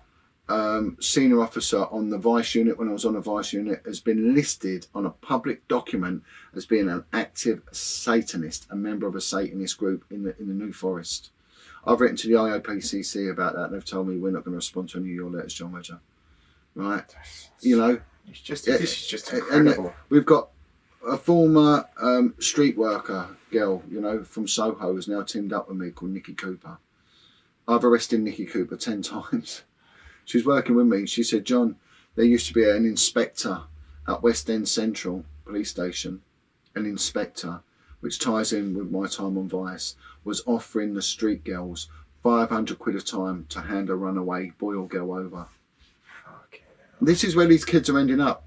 senior officer on the Vice Unit, when I was on a Vice Unit, has been listed on a public document as being an active Satanist, a member of a Satanist group in the New Forest. I've written to the IOPCC about that, and they've told me we're not going to respond to any of your letters, Jon Wedger. Right? This is just incredible. And we've got a former street worker girl, from Soho, who's now teamed up with me, called Nikki Cooper. I've arrested Nikki Cooper 10 times. She's working with me. She said, John, there used to be an inspector at West End Central Police Station, an inspector, which ties in with my time on Vice, was offering the street girls 500 quid a time to hand a runaway boy or girl over. This is where these kids are ending up.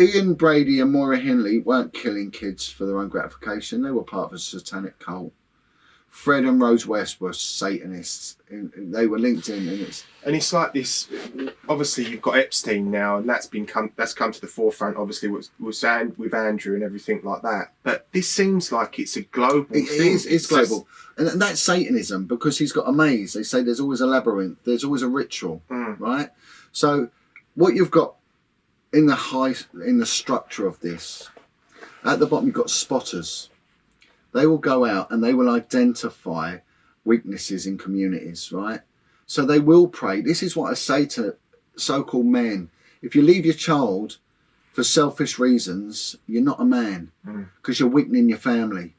Ian Brady and Moira Henley weren't killing kids for their own gratification. They were part of a satanic cult. Fred and Rose West were Satanists. They were linked in, and it's like this. Obviously, you've got Epstein now, and that's come to the forefront. Obviously, with Andrew and everything like that. But this seems like it's a global thing. It's global, and that's Satanism, because he's got a maze. They say there's always a labyrinth. There's always a ritual, right? So, what you've got in the structure of this, at the bottom you've got spotters. They will go out and they will identify weaknesses in communities, right? So they will prey. This is what I say to so-called men. If you leave your child for selfish reasons, you're not a man, because you're weakening your family.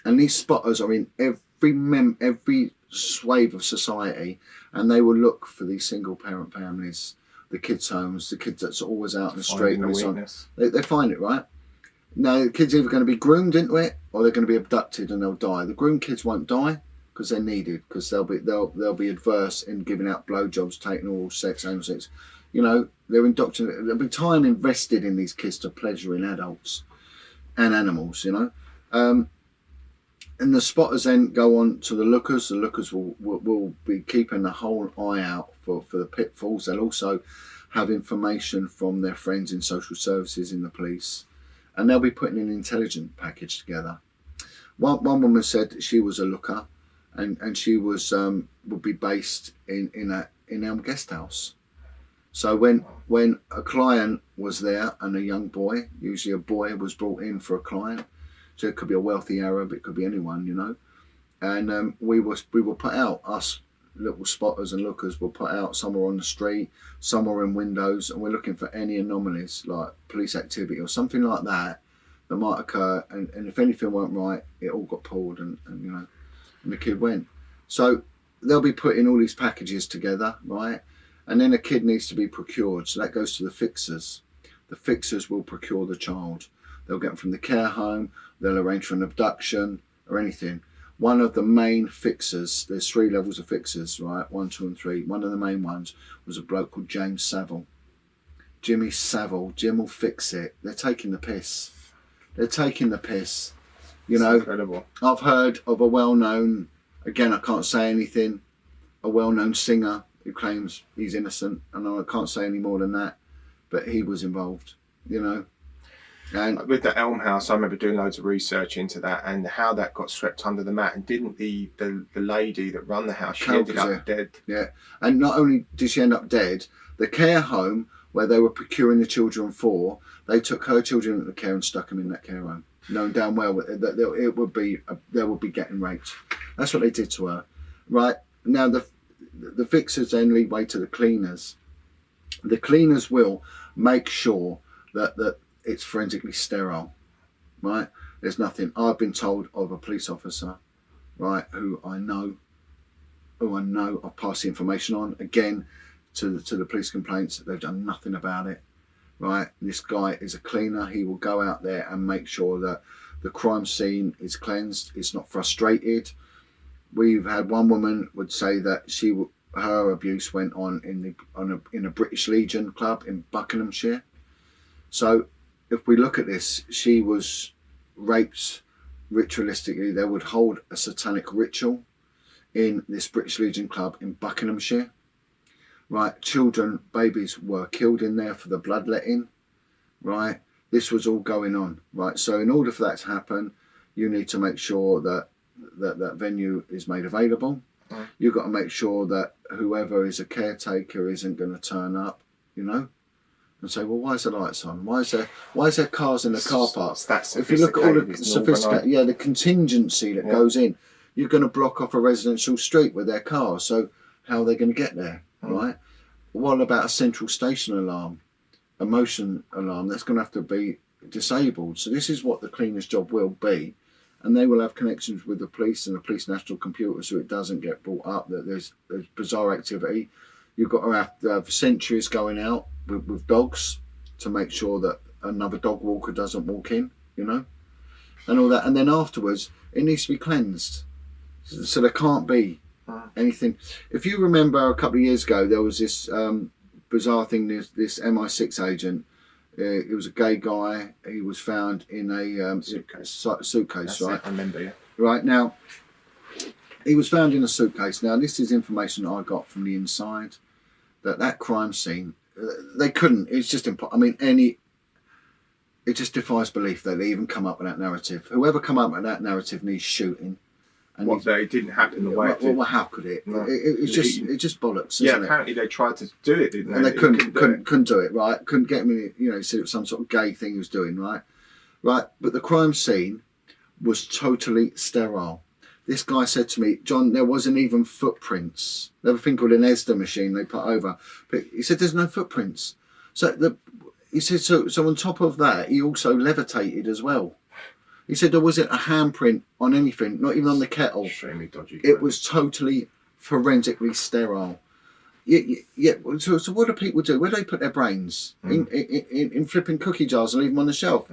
And these spotters are in every swathe of society, and they will look for these single parent families, the kids' homes, the kids that's always out in the street. They find it, right? Now, the kids are either going to be groomed into it, or they're going to be abducted and they'll die. The groomed kids won't die because they're needed, because they'll be adverse in giving out blowjobs, taking oral sex, anal sex. You know, they're indoctrinated. There'll be time invested in these kids to pleasure in adults and animals, you know. And the spotters then go on to the lookers. The lookers will be keeping the whole eye out for the pitfalls. They'll also have information from their friends in social services, in the police, and they'll be putting an intelligence package together. One woman said that she was a looker, and she was would be based in our guest house. So when a client was there and a young boy, usually a boy, was brought in for a client, so it could be a wealthy Arab, it could be anyone, you know, and we will put out, us little spotters and lookers will put out somewhere on the street, somewhere in windows, and we're looking for any anomalies like police activity or something like that might occur, and if anything went right, it all got pulled, and you know, and the kid went. So they'll be putting all these packages together, right? And then a kid needs to be procured, so that goes to the fixers. The fixers will procure the child. They'll get them from the care home, they'll arrange for an abduction or anything. One of the main fixers, there's 3 levels of fixers, right? 1, 2 and 3. One of the main ones was a bloke called James Saville. Jimmy Saville. Jim will fix it. They're taking the piss. They're taking the piss. You know, incredible. I've heard of a well-known, again, I can't say anything, a well-known singer who claims he's innocent, and I can't say any more than that, but he was involved, you know. And with the Elm House, I remember doing loads of research into that and how that got swept under the mat. And didn't the lady that run the house, she ended up dead? Yeah, and not only did she end up dead, the care home where they were procuring the children for, they took her children into care and stuck them in that care home, knowing damn well that they would be getting raped. That's what they did to her, right? Now the fixers then lead way to the cleaners. The cleaners will make sure that it's forensically sterile, right? There's nothing. I've been told of a police officer, right, who I know, I've passed the information on again to the police complaints. They've done nothing about it, right? This guy is a cleaner. He will go out there and make sure that the crime scene is cleansed. It's not frustrated. We've had one woman would say that her abuse went on in a British Legion club in Buckinghamshire. So if we look at this, she was raped ritualistically. They would hold a satanic ritual in this British Legion club in Buckinghamshire. Right, children, babies were killed in there for the bloodletting. Right, this was all going on. Right, so in order for that to happen, you need to make sure that venue is made available. You've got to make sure that whoever is a caretaker isn't going to turn up, you know, and say, well, why is the lights on? Why is there cars in the car park? If you look at all the sophisticated, the contingency that goes in, you're going to block off a residential street with their cars. So how are they going to get there, right? What about a central station alarm, a motion alarm? That's going to have to be disabled. So this is what the cleaner's job will be. And they will have connections with the police and the police national computer, so it doesn't get brought up that there's bizarre activity. You've got to have sentries going out with dogs to make sure that another dog walker doesn't walk in, you know, and all that. And then afterwards, it needs to be cleansed, so there can't be anything. If you remember a couple of years ago, there was this bizarre thing. This MI6 agent. He was a gay guy. He was found in a suitcase, right? I remember, yeah. Right, now, he was found in a suitcase. Now, this is information I got from the inside, that crime scene, they couldn't, it's just impossible. I mean, it just defies belief that they even come up with that narrative. Whoever come up with that narrative needs shooting. And it didn't happen the way it did. Well, how could it? No. It's just bollocks, isn't it? Apparently they tried to do it, didn't they? And they couldn't do it, right? Couldn't get me, you know, said it was some sort of gay thing he was doing, right? Right, but the crime scene was totally sterile. this guy said to me, John, there wasn't even footprints. They have a thing called an ESDA machine they put over. But he said, there's no footprints. He said, so on top of that, he also levitated as well. He said there wasn't a handprint on anything, not even on the kettle. Extremely dodgy. It was totally forensically sterile. Yeah. So what do people do? Where do they put their brains? In flipping cookie jars and leave them on the shelf?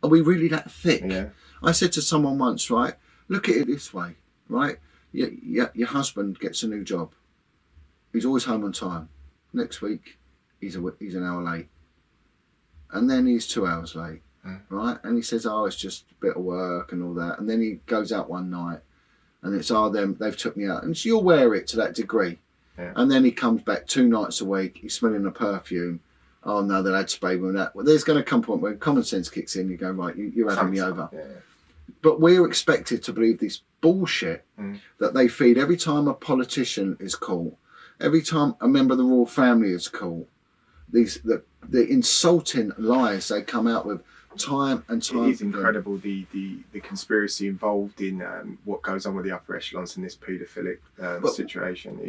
Are we really that thick? Yeah. I said to someone once, right, look at it this way, right? Your husband gets a new job. He's always home on time. Next week, he's an hour late. And then he's 2 hours late, right? And he says, oh, it's just a bit of work and all that. And then he goes out one night and it's, they've took me out. And so you'll wear it to that degree. Yeah. And then he comes back 2 nights a week, he's smelling a perfume. Oh no, they had sprayed with that. Well, there's going to come a point where common sense kicks in. You go, right, you're having me over. Yeah. But we're expected to believe this bullshit that they feed every time a politician is caught, every time a member of the royal family is caught. The insulting lies they come out with time and time. It is incredible the conspiracy involved in what goes on with the upper echelons in this paedophilic situation.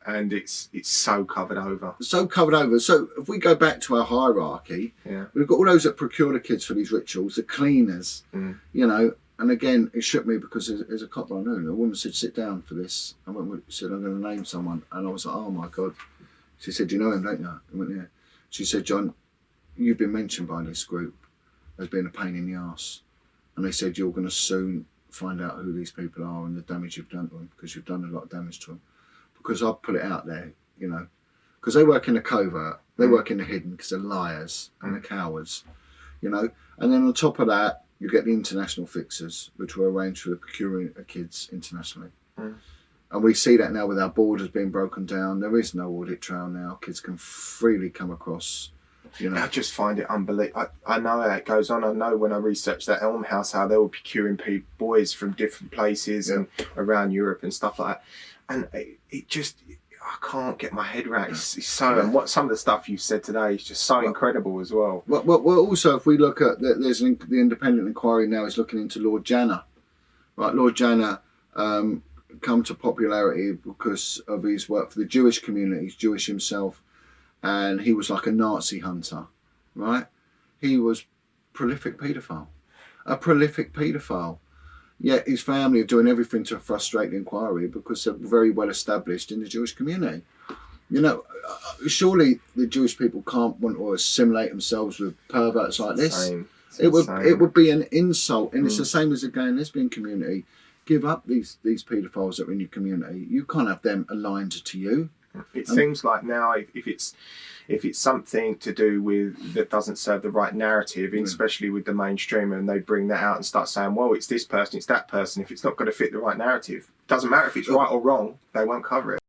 It's so covered over. So covered over. So if we go back to our hierarchy, we've got all those that procure the kids for these rituals, the cleaners, you know. And again, it shook me because there's a couple I knew. A woman said, "Sit down for this." I said, "I'm going to name someone," and I was like, "Oh my God." She said, "You know him, don't you?" I went, "Yeah." She said, "John, you've been mentioned by this group as being a pain in the arse. And they said, you're going to soon find out who these people are and the damage you've done to them, because you've done a lot of damage to them." Because I've put it out there, you know, because they work in the covert, they work in the hidden, because they're liars and they're cowards, you know. And then on top of that, you get the international fixers, which were arranged for the procuring of kids internationally. And we see that now with our borders being broken down. There is no audit trail now. Kids can freely come across, you know. I just find it unbelievable. I know how it goes on. I know when I researched that Elm House, how they were procuring boys from different places and around Europe and stuff like that. And it just, I can't get my head around it. It's so, and what some of the stuff you said today is just so incredible as well. Well, also, if we look at, the independent inquiry now is looking into Lord Janner. Right, Lord Janner come to popularity because of his work for the Jewish community. He's Jewish himself, and he was like a Nazi hunter, right? He was a prolific paedophile. Yet his family are doing everything to frustrate the inquiry because they're very well established in the Jewish community. You know, surely the Jewish people can't want to assimilate themselves with perverts like this. It would be an insult, and it's the same as the gay and lesbian community. Give up these paedophiles that are in your community. You can't have them aligned to you. It seems like now, if it's something to do with that doesn't serve the right narrative, especially with the mainstream, and they bring that out and start saying, well, it's this person, it's that person. If it's not going to fit the right narrative, doesn't matter if it's right or wrong, they won't cover it.